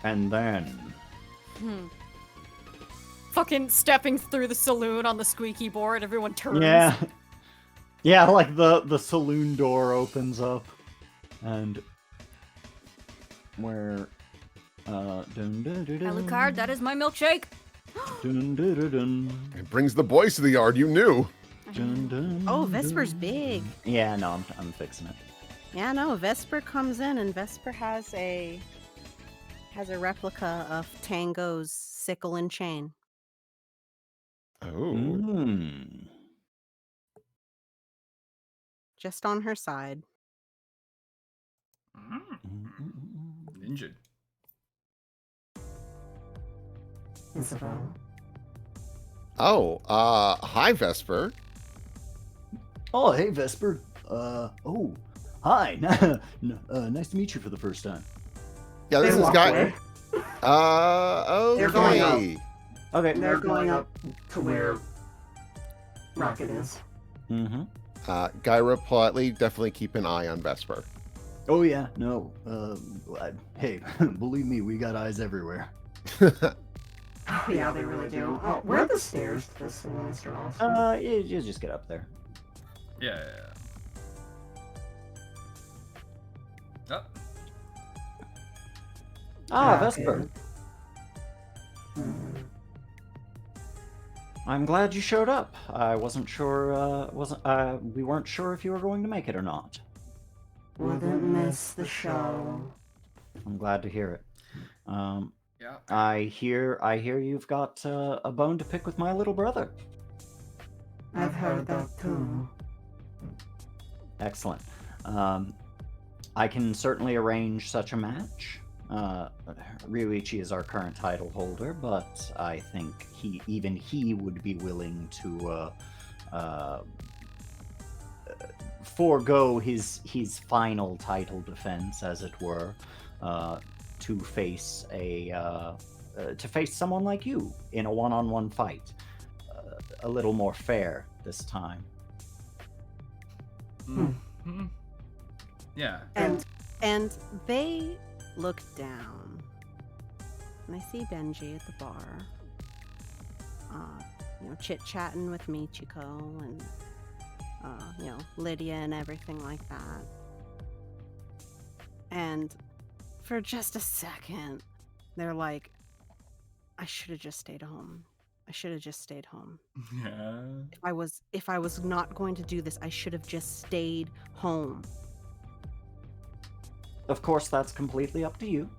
And then Fucking stepping through the saloon on the squeaky board, everyone turns. yeah, like the saloon door opens up, and where Alucard, that is my milkshake. It brings the boys to the yard. You knew. Oh, Vesper's big. Yeah, no, I'm fixing it. Yeah, no, Vesper comes in, and Vesper has a replica of Tango's sickle and chain. Oh. Just on her side. Ninja. Isabel. Oh, hi Vesper. Oh, hey Vesper. Oh, hi. Nice to meet you for the first time. Yeah, this They is walk Guy. away. They're going up. Okay. Okay. They're going up to where Rocket is. Mm-hmm. Gyra, politely, definitely keep an eye on Vesper. Oh yeah, no. Hey, believe me, we got eyes everywhere. Oh, yeah, they really do. Oh, where are the stairs to this Mr. Austin? You just get up there. Yeah. Oh, Ah, Okay. Vesper. I'm glad you showed up. I wasn't sure. We weren't sure if you were going to make it or not. Wouldn't miss the show. I'm glad to hear it. yeah. I hear you've got a bone to pick with my little brother. I've heard that too. Excellent. I can certainly arrange such a match. Ryuichi is our current title holder, but I think even he would be willing to forego his final title defense, as it were, to face someone like you in a one-on-one fight, a little more fair this time. Mm-hmm. Yeah. And they look down, and I see Benji at the bar, chit-chatting with Michiko and Lydia and everything like that. And for just a second, they're like, I should have just stayed home. I should have just stayed home. Yeah. If I was not going to do this, I should have just stayed home. Of course, that's completely up to you.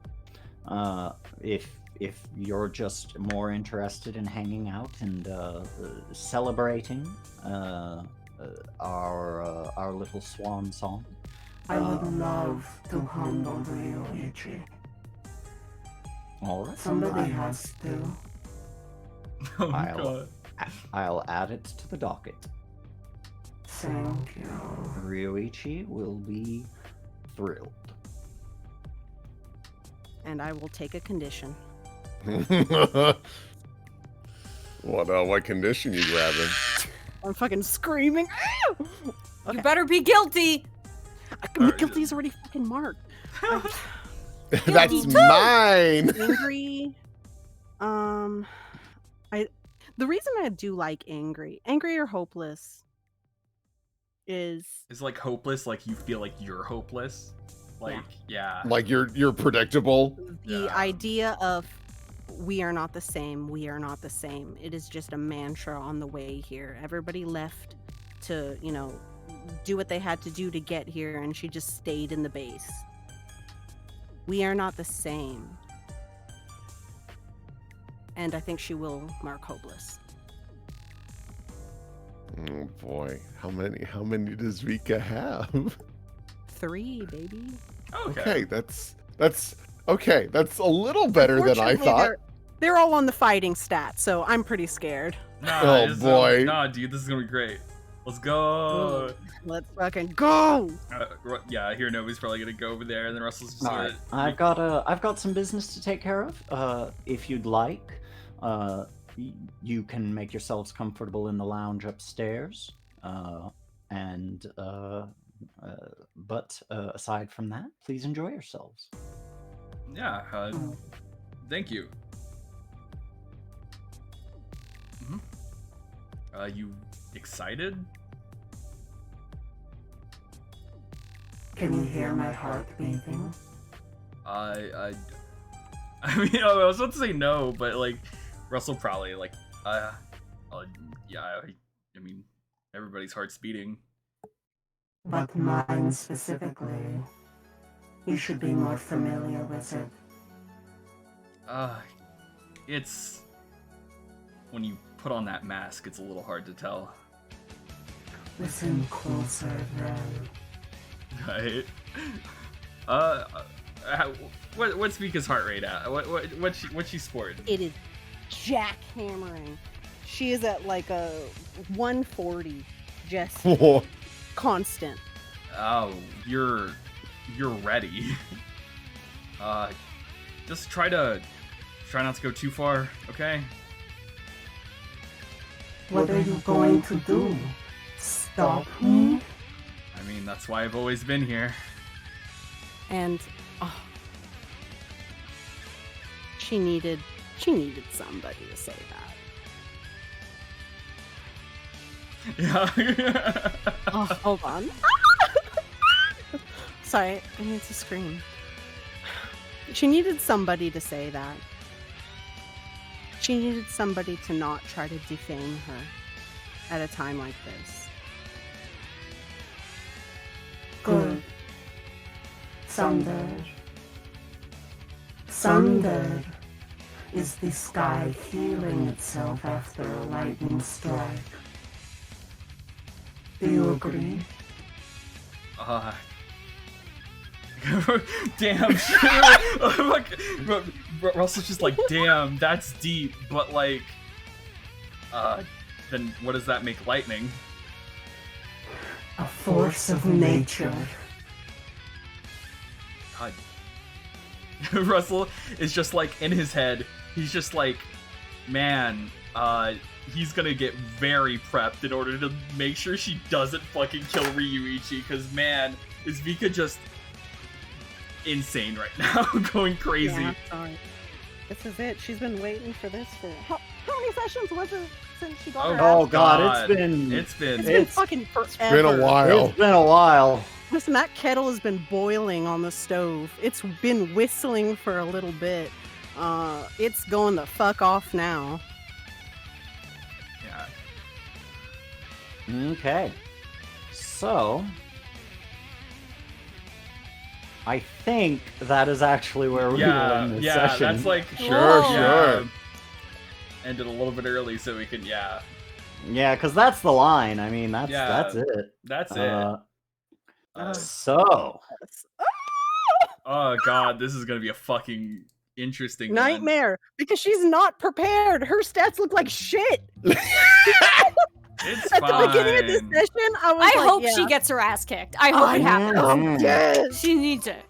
If you're just more interested in hanging out and celebrating our little swan song, I would love to handle Ryuichi. all right. Somebody has to. Oh my I'll- god. I'll add it to the docket. Thank you. Ryuichi will be thrilled. And I will take a condition. What condition you grabbing? I'm fucking screaming. You better be guilty. Guilty is already fucking marked. That's too. mine. Angry. The reason I do like angry or hopeless is It's like hopeless, like you feel like you're hopeless. Like, yeah. Like you're predictable. the Yeah. idea of we are not the same. We are not the same. It is just a mantra on the way here. Everybody left to, do what they had to do to get here, and she just stayed in the base. We are not the same. And I think she will mark hopeless. Oh boy, how many does Vika have? 3, baby. Okay, that's okay. That's a little better than I Unfortunately, thought. They're all on the fighting stat, so I'm pretty scared. Nah, Oh, boy. Nah, dude, this is gonna be great. Let's go. Let's fucking go! Yeah, I hear nobody's probably gonna go over there, and then Russell's just All gonna. right, I've got some business to take care of. If you'd like, you can make yourselves comfortable in the lounge upstairs. But aside from that, please enjoy yourselves. Yeah. Thank you. You excited? Can you hear my heart beating? I mean, I was about to say no, but like, Russell probably like, yeah. I mean, everybody's heart's beating. But mine specifically. You should be more familiar with it. It's when you put on that mask, it's a little hard to tell. Listen closer, then. Right? What's Vika's heart rate at? What's she sporting? It is jackhammering. She is at like a 140, just constant. Oh, you're ready. Just try not to go too far, okay? What are you going to do? Stop me? I mean, that's why I've always been here. And she needed somebody to say that. Yeah. Oh, hold on. Sorry, I need to scream. She needed somebody to say that. She needed somebody to not try to defame her at a time like this. Good. Sunder. Sunder is the sky healing itself after a lightning strike. Do you agree? Damn. Russell's just like, damn, that's deep, but like, then what does that make lightning? A force of nature. God. Russell is just like in his head. He's just like, man, he's gonna get very prepped in order to make sure she doesn't fucking kill Ryuichi. Because man, is Vika just insane right now, going crazy. Yeah, sorry. This is it. She's been waiting for this for how many sessions was it since she got her? Oh ass? God, it's been fucking forever. It's been a while. It's been a while. Listen, that kettle has been boiling on the stove. It's been whistling for a little bit. It's going the fuck off now. Yeah. Okay. So I think that is actually where we will end this session. That's like Sure. Ended a little bit early so we could, Yeah, because that's the line. I mean, that's it. That's it. So Oh god, this is gonna be a fucking interesting one. Nightmare, because she's not prepared. Her stats look like shit. It's At fine. the beginning of this session, I was I like, hope yeah. she gets her ass kicked. I hope it happens. Oh, yes. She needs it.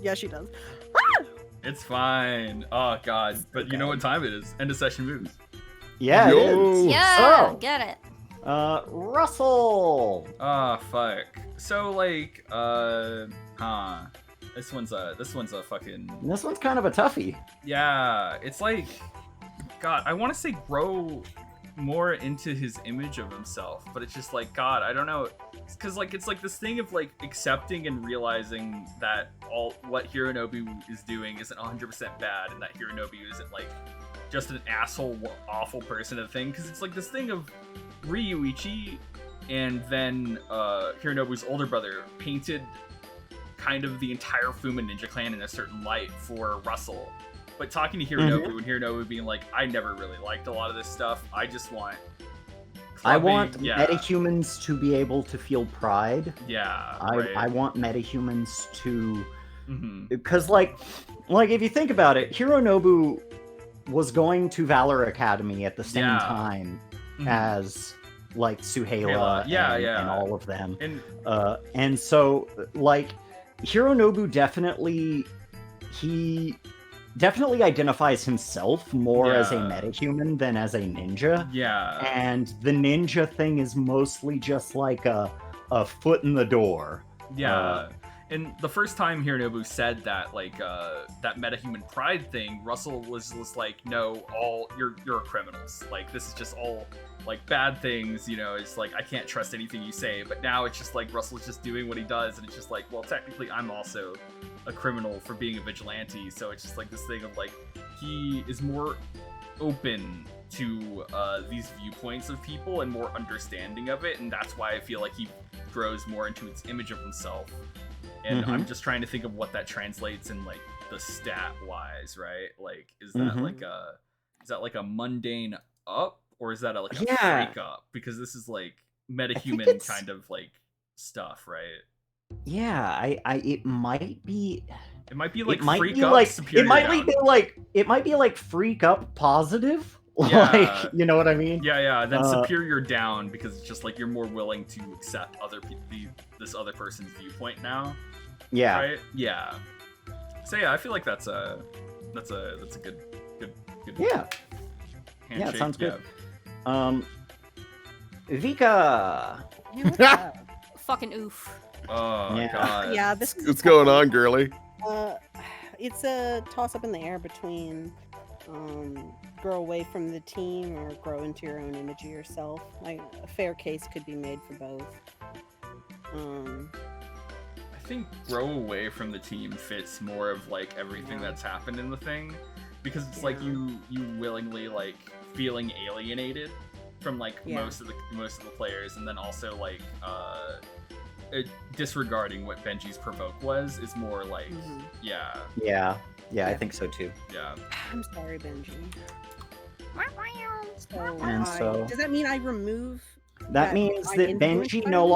Yeah, she does. It's fine. Oh god, but you know what time it is? End of session moves. yeah, it is. Yeah, So, get it. Russell. Ah, fuck. So like, this one's a fucking, This one's kind of a toughie. yeah. It's like, God, I want to say grow more into his image of himself, but it's just like, God, I don't know, because like it's like this thing of like accepting and realizing that all what Hironobu is doing isn't 100% bad, and that Hironobu isn't like just an asshole, awful person of thing. Because it's like this thing of Ryuichi and then Hironobu's older brother painted kind of the entire Fuma Ninja Clan in a certain light for Russell. But talking to Hironobu and Hironobu being like, I never really liked a lot of this stuff. I just want I want yeah, metahumans to be able to feel pride. yeah, I right. want metahumans to, Mhm. because like if you think about it, Hironobu was going to Valor Academy at the same Yeah. time Mhm. as like Suhaila Kayla. Yeah, and, yeah. and all of them. And And so like Hironobu definitely identifies himself more as a Yeah. metahuman than as a ninja. yeah, And the ninja thing is mostly just like a foot in the door. yeah. And the first time Hironobu said that, like, that metahuman pride thing, Russell was just like, no, you're criminals. Like, this is just all, like, bad things, you know, it's like, I can't trust anything you say. But now it's just like, Russell's just doing what he does, and it's just like, well, technically I'm also a criminal for being a vigilante. So it's just like this thing of, like, he is more open to these viewpoints of people and more understanding of it, and that's why I feel like he grows more into its image of himself. And I'm just trying to think of what that translates in, like, the stat wise, right? Like, is that like a mundane up, or is that like a freak up? Because this is like metahuman kind of like stuff, right? Yeah, it might be. It might be like It might freak be up, like superior it might down. be like it might be like freak up positive. Yeah. Like, you know what I mean? Yeah. Then superior down, because it's just like you're more willing to accept other this other person's viewpoint now. Yeah. Right. Yeah. So yeah, I feel like that's a good Yeah. handshake. Yeah, it sounds good. Vika. Yeah, what's that? Fucking oof. Oh Yeah. god. Yeah, this is What's going on, girly? It's a toss up in the air between grow away from the team or grow into your own image of yourself. Like, a fair case could be made for both. I think grow away from the team fits more of like everything that's happened in the thing, because it's like you willingly like feeling alienated from like most of the players, and then also like disregarding what Benji's provoke was is more like Yeah, I think so too. yeah. I'm sorry, Benji. And so does that mean I remove? that means my that influence Benji by no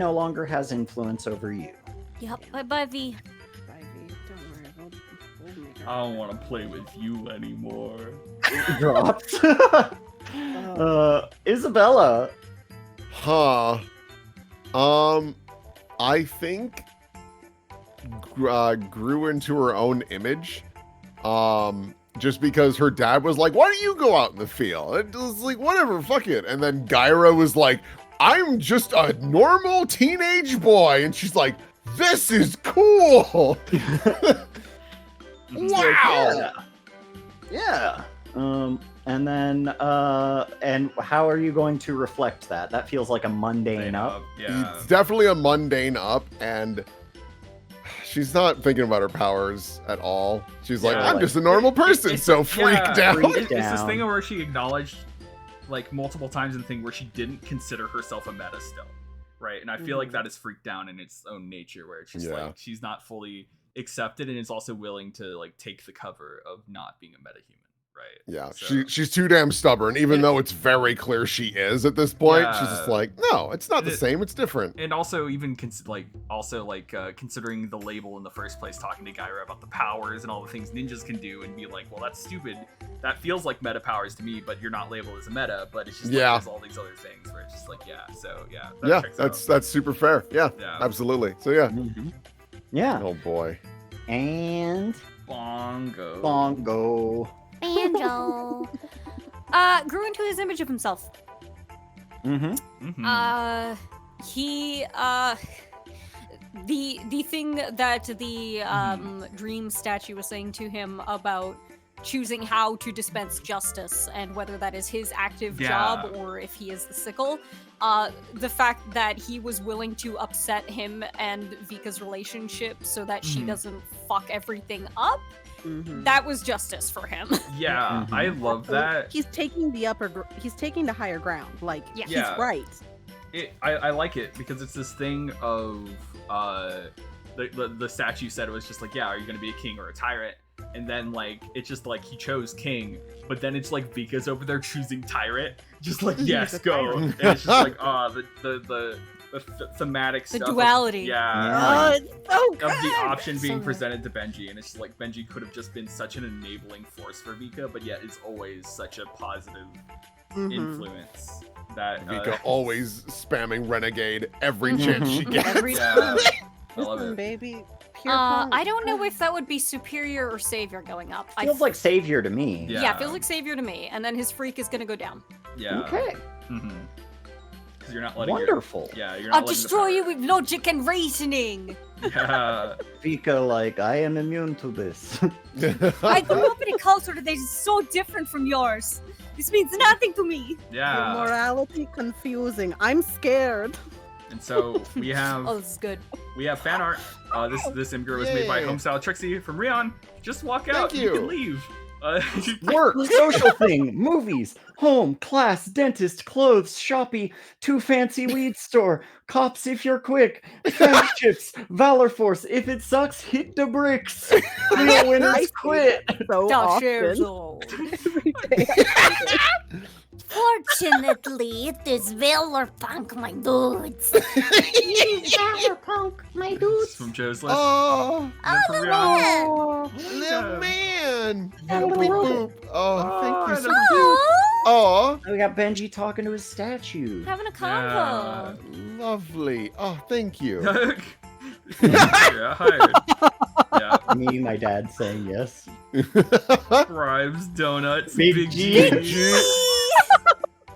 you? longer has influence over you. Yep. Bye-bye, V. Bye, V. Don't worry. We'll make her I don't want to play with you anymore. Drops. Isabella. Huh. I think grew into her own image. Just because her dad was like, why don't you go out in the field? It was like, whatever, fuck it. And then Gyra was like, I'm just a normal teenage boy. And she's like, this is cool. Wow. Yeah. And then, and how are you going to reflect that? That feels like a mundane up. Yeah. It's definitely a mundane up, and she's not thinking about her powers at all. She's like, Yeah, I'm like- just a normal person, so freaked out. freaked It's this down. thing where she acknowledged, like, multiple times in the thing where she didn't consider herself a meta still, right? And I feel like that is freaked down in its own nature, where it's just Yeah. like she's not fully accepted and is also willing to like take the cover of not being a metahuman, right? Yeah, So- she's too damn stubborn, even And- though it's very clear she is at this point. She's just Yeah. like, no, it's not the It- same, it's different. And also, even considering the label in the first place, talking to Gyra about the powers and all the things ninjas can do, and be like, well, that's stupid. That feels like meta powers to me, but you're not labeled as a meta. But it's just Yeah. like, there's all these other things where it's just like, yeah. So yeah, that Yeah, checks that's out. that's super fair. Yeah, Yeah. absolutely. So yeah. Mhm. Yeah. Oh boy. And Bongo. Bongo. Banjo. Grew into his image of himself. Mm-hmm. Mhm. He the thing that the dream statue was saying to him about choosing how to dispense justice and whether that is his active job Yeah. or if he is the sickle. The fact that he was willing to upset him and Vika's relationship so that she Mhm. doesn't fuck everything up, Mhm. that was justice for him. Yeah, I love that. He's taking he's taking the higher ground. Like, Yeah. he's Yeah. right. I like it because it's this thing of the statue said it was just like, yeah, are you gonna be a king or a tyrant? And then like it's just like he chose king, but then it's like Vika's over there choosing tyrant, just like He's yes, a go. tyrant. And it's just like the thematic The stuff. of- duality. yeah. Oh, it's so good. Of the option being So good. presented to Benji, and it's just like Benji could have just been such an enabling force for Vika, but yet it's always such a positive Mhm. influence that Vika always spamming renegade every chance she gets. Every yeah, time. I love Listen, it. baby. Pure I don't know if that would be superior or savior going up. Feels like savior to me. Yeah. Yeah, feels like savior to me, and then his freak is gonna go down. Yeah. Okay. Because you're not letting Wonderful. yeah, you're not I'll letting destroy the you with logic and reasoning. power- Vika, like, I am immune to this. I grew up in a culture that is so different from yours. This means nothing to me. Yeah. Your Yeah. morality confusing. I'm scared. And so we have Oh, this is good. fan art. This Imgur was made by Yay. Homestyle Trixie from Rion. Just walk out. Thank You can you. leave. Work, social thing, movies, home, class, dentist, clothes, shoppy, too fancy weed store, cops if you're quick, friendships, Valor Force, if it sucks, hit the bricks. Real I winners see quit. So Dog shares often. old. Every day I see this. Fortunately, it is ValorPUNK, my dudes. ValorPUNK, my dudes. from Joe's list. Oh, And then from Rion. little man. Little Boop, robot. boop. Oh, thank you. So I cute. Oh, We got Benji talking to his statue. Having a convo. lovely. Oh, thank you. yeah, hired. Yeah. Me, my dad saying yes. Bribes, donuts, Big big G. G.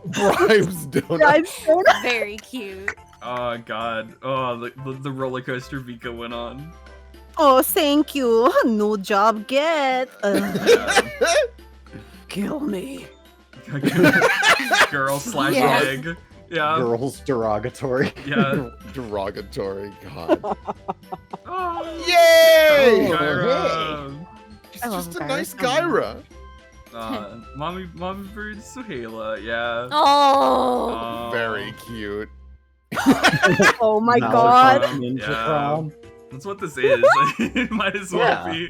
Bribes donut. I'm so Very cute. Oh god. Oh, the roller coaster Vika went on. Oh, thank you. New job get. Yeah. Kill me. Girl slash Yes. egg. Yeah. Girls derogatory. Yeah. Derogatory. God. Oh, Yay! Gyra. She's I just love a Gyra nice so Gyra. Mommy bird Suhaila. Yeah. Oh. Very cute. Oh my Valor god. Punk Ninja Yeah. Prom. That's what this is. It might as well Yeah. be.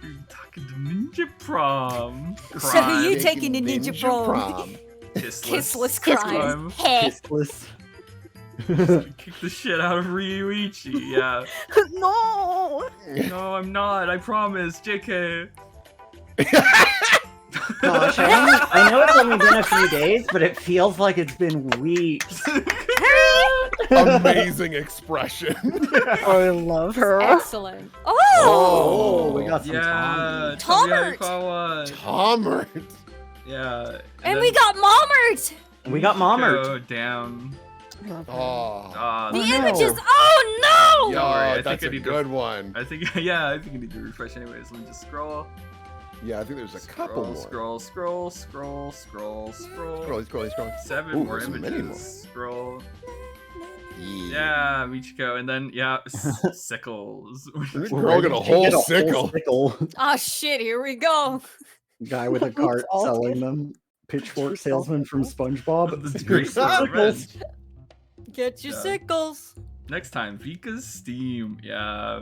You're talking to Ninja Prom. So you Crime. taking a ninja prom. Kissless. Kissless crime. Crime. Hey. Kissless. Kick the shit out of Ryuichi. Yeah. No. No, I'm not. I promise. JK. Gosh, I know it's only been a few days, but it feels like it's been weeks. Amazing expression. I love her. Excellent. Oh, we got some Yeah. Tommert. Tommert. Yeah. And we got Mommert. We got Mommert. Go down. Oh, The no. images. Oh no! Don't worry, I think that's I a need to- good one. I think I need to refresh anyways. Let me just scroll. Yeah, I think there's a couple more. Scroll. Scroll. 7 Ooh, more there's many images. more. Scroll. Yeah, Michiko, and then sickles. This girl got a whole sickle. Oh shit, here we go. Guy with a cart all selling them. Pitchfork salesman from SpongeBob. This great revenge. Get your Yeah. sickles. Next time, Vika's Steam. Yeah.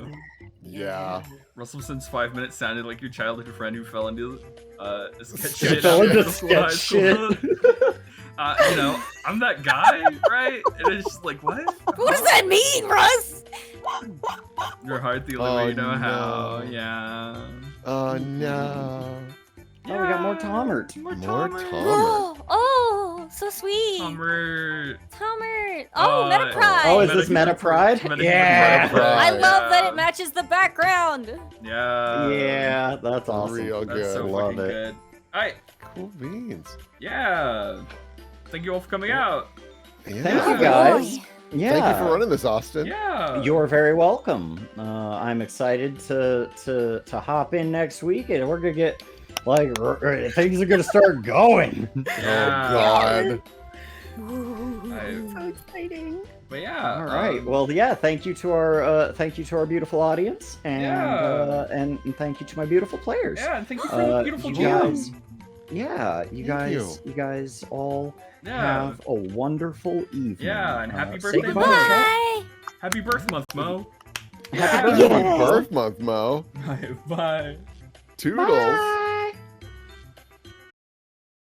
Yeah. Russellson's 5 minutes sounded like your childhood friend who fell into sketch He shit. fell after into middle school, high sketch school. I'm that guy, right? And it's just like, what? What does that mean, Russ? Your heart the only way you know Oh, how. no. Yeah. Oh no. Oh, we got more Tommert. More Tommert. Tommert. Oh, so sweet. Tommert. Tommert. Oh, Uh, Metapride. Oh, is this Meta Pride? Meta- Yeah. Meta Pride. I love that Yeah. it matches the background. Yeah. Yeah, that's awesome. Real That's good. so Love fucking it. good. Alright, Cool beans. yeah. Thank you all for coming out. Yeah. Thank you guys. Yeah. Thank you for running this, Austin. Yeah. You're very welcome. I'm excited to hop in next week, and we're gonna get things are gonna start going. Yeah. Oh God. So exciting. But yeah. All right. Well, yeah. Thank you to our beautiful audience, and Yeah. and thank you to my beautiful players. Yeah, and thank you for the beautiful you GM. guys. Yeah, you Thank guys. You guys all Yeah. have a wonderful evening. Yeah, and happy say birthday, goodbye Mo. to the chat. Bye. Happy birth month, Mo. Happy Happy birthday. birth month, Mo. Bye. Toodles. Bye.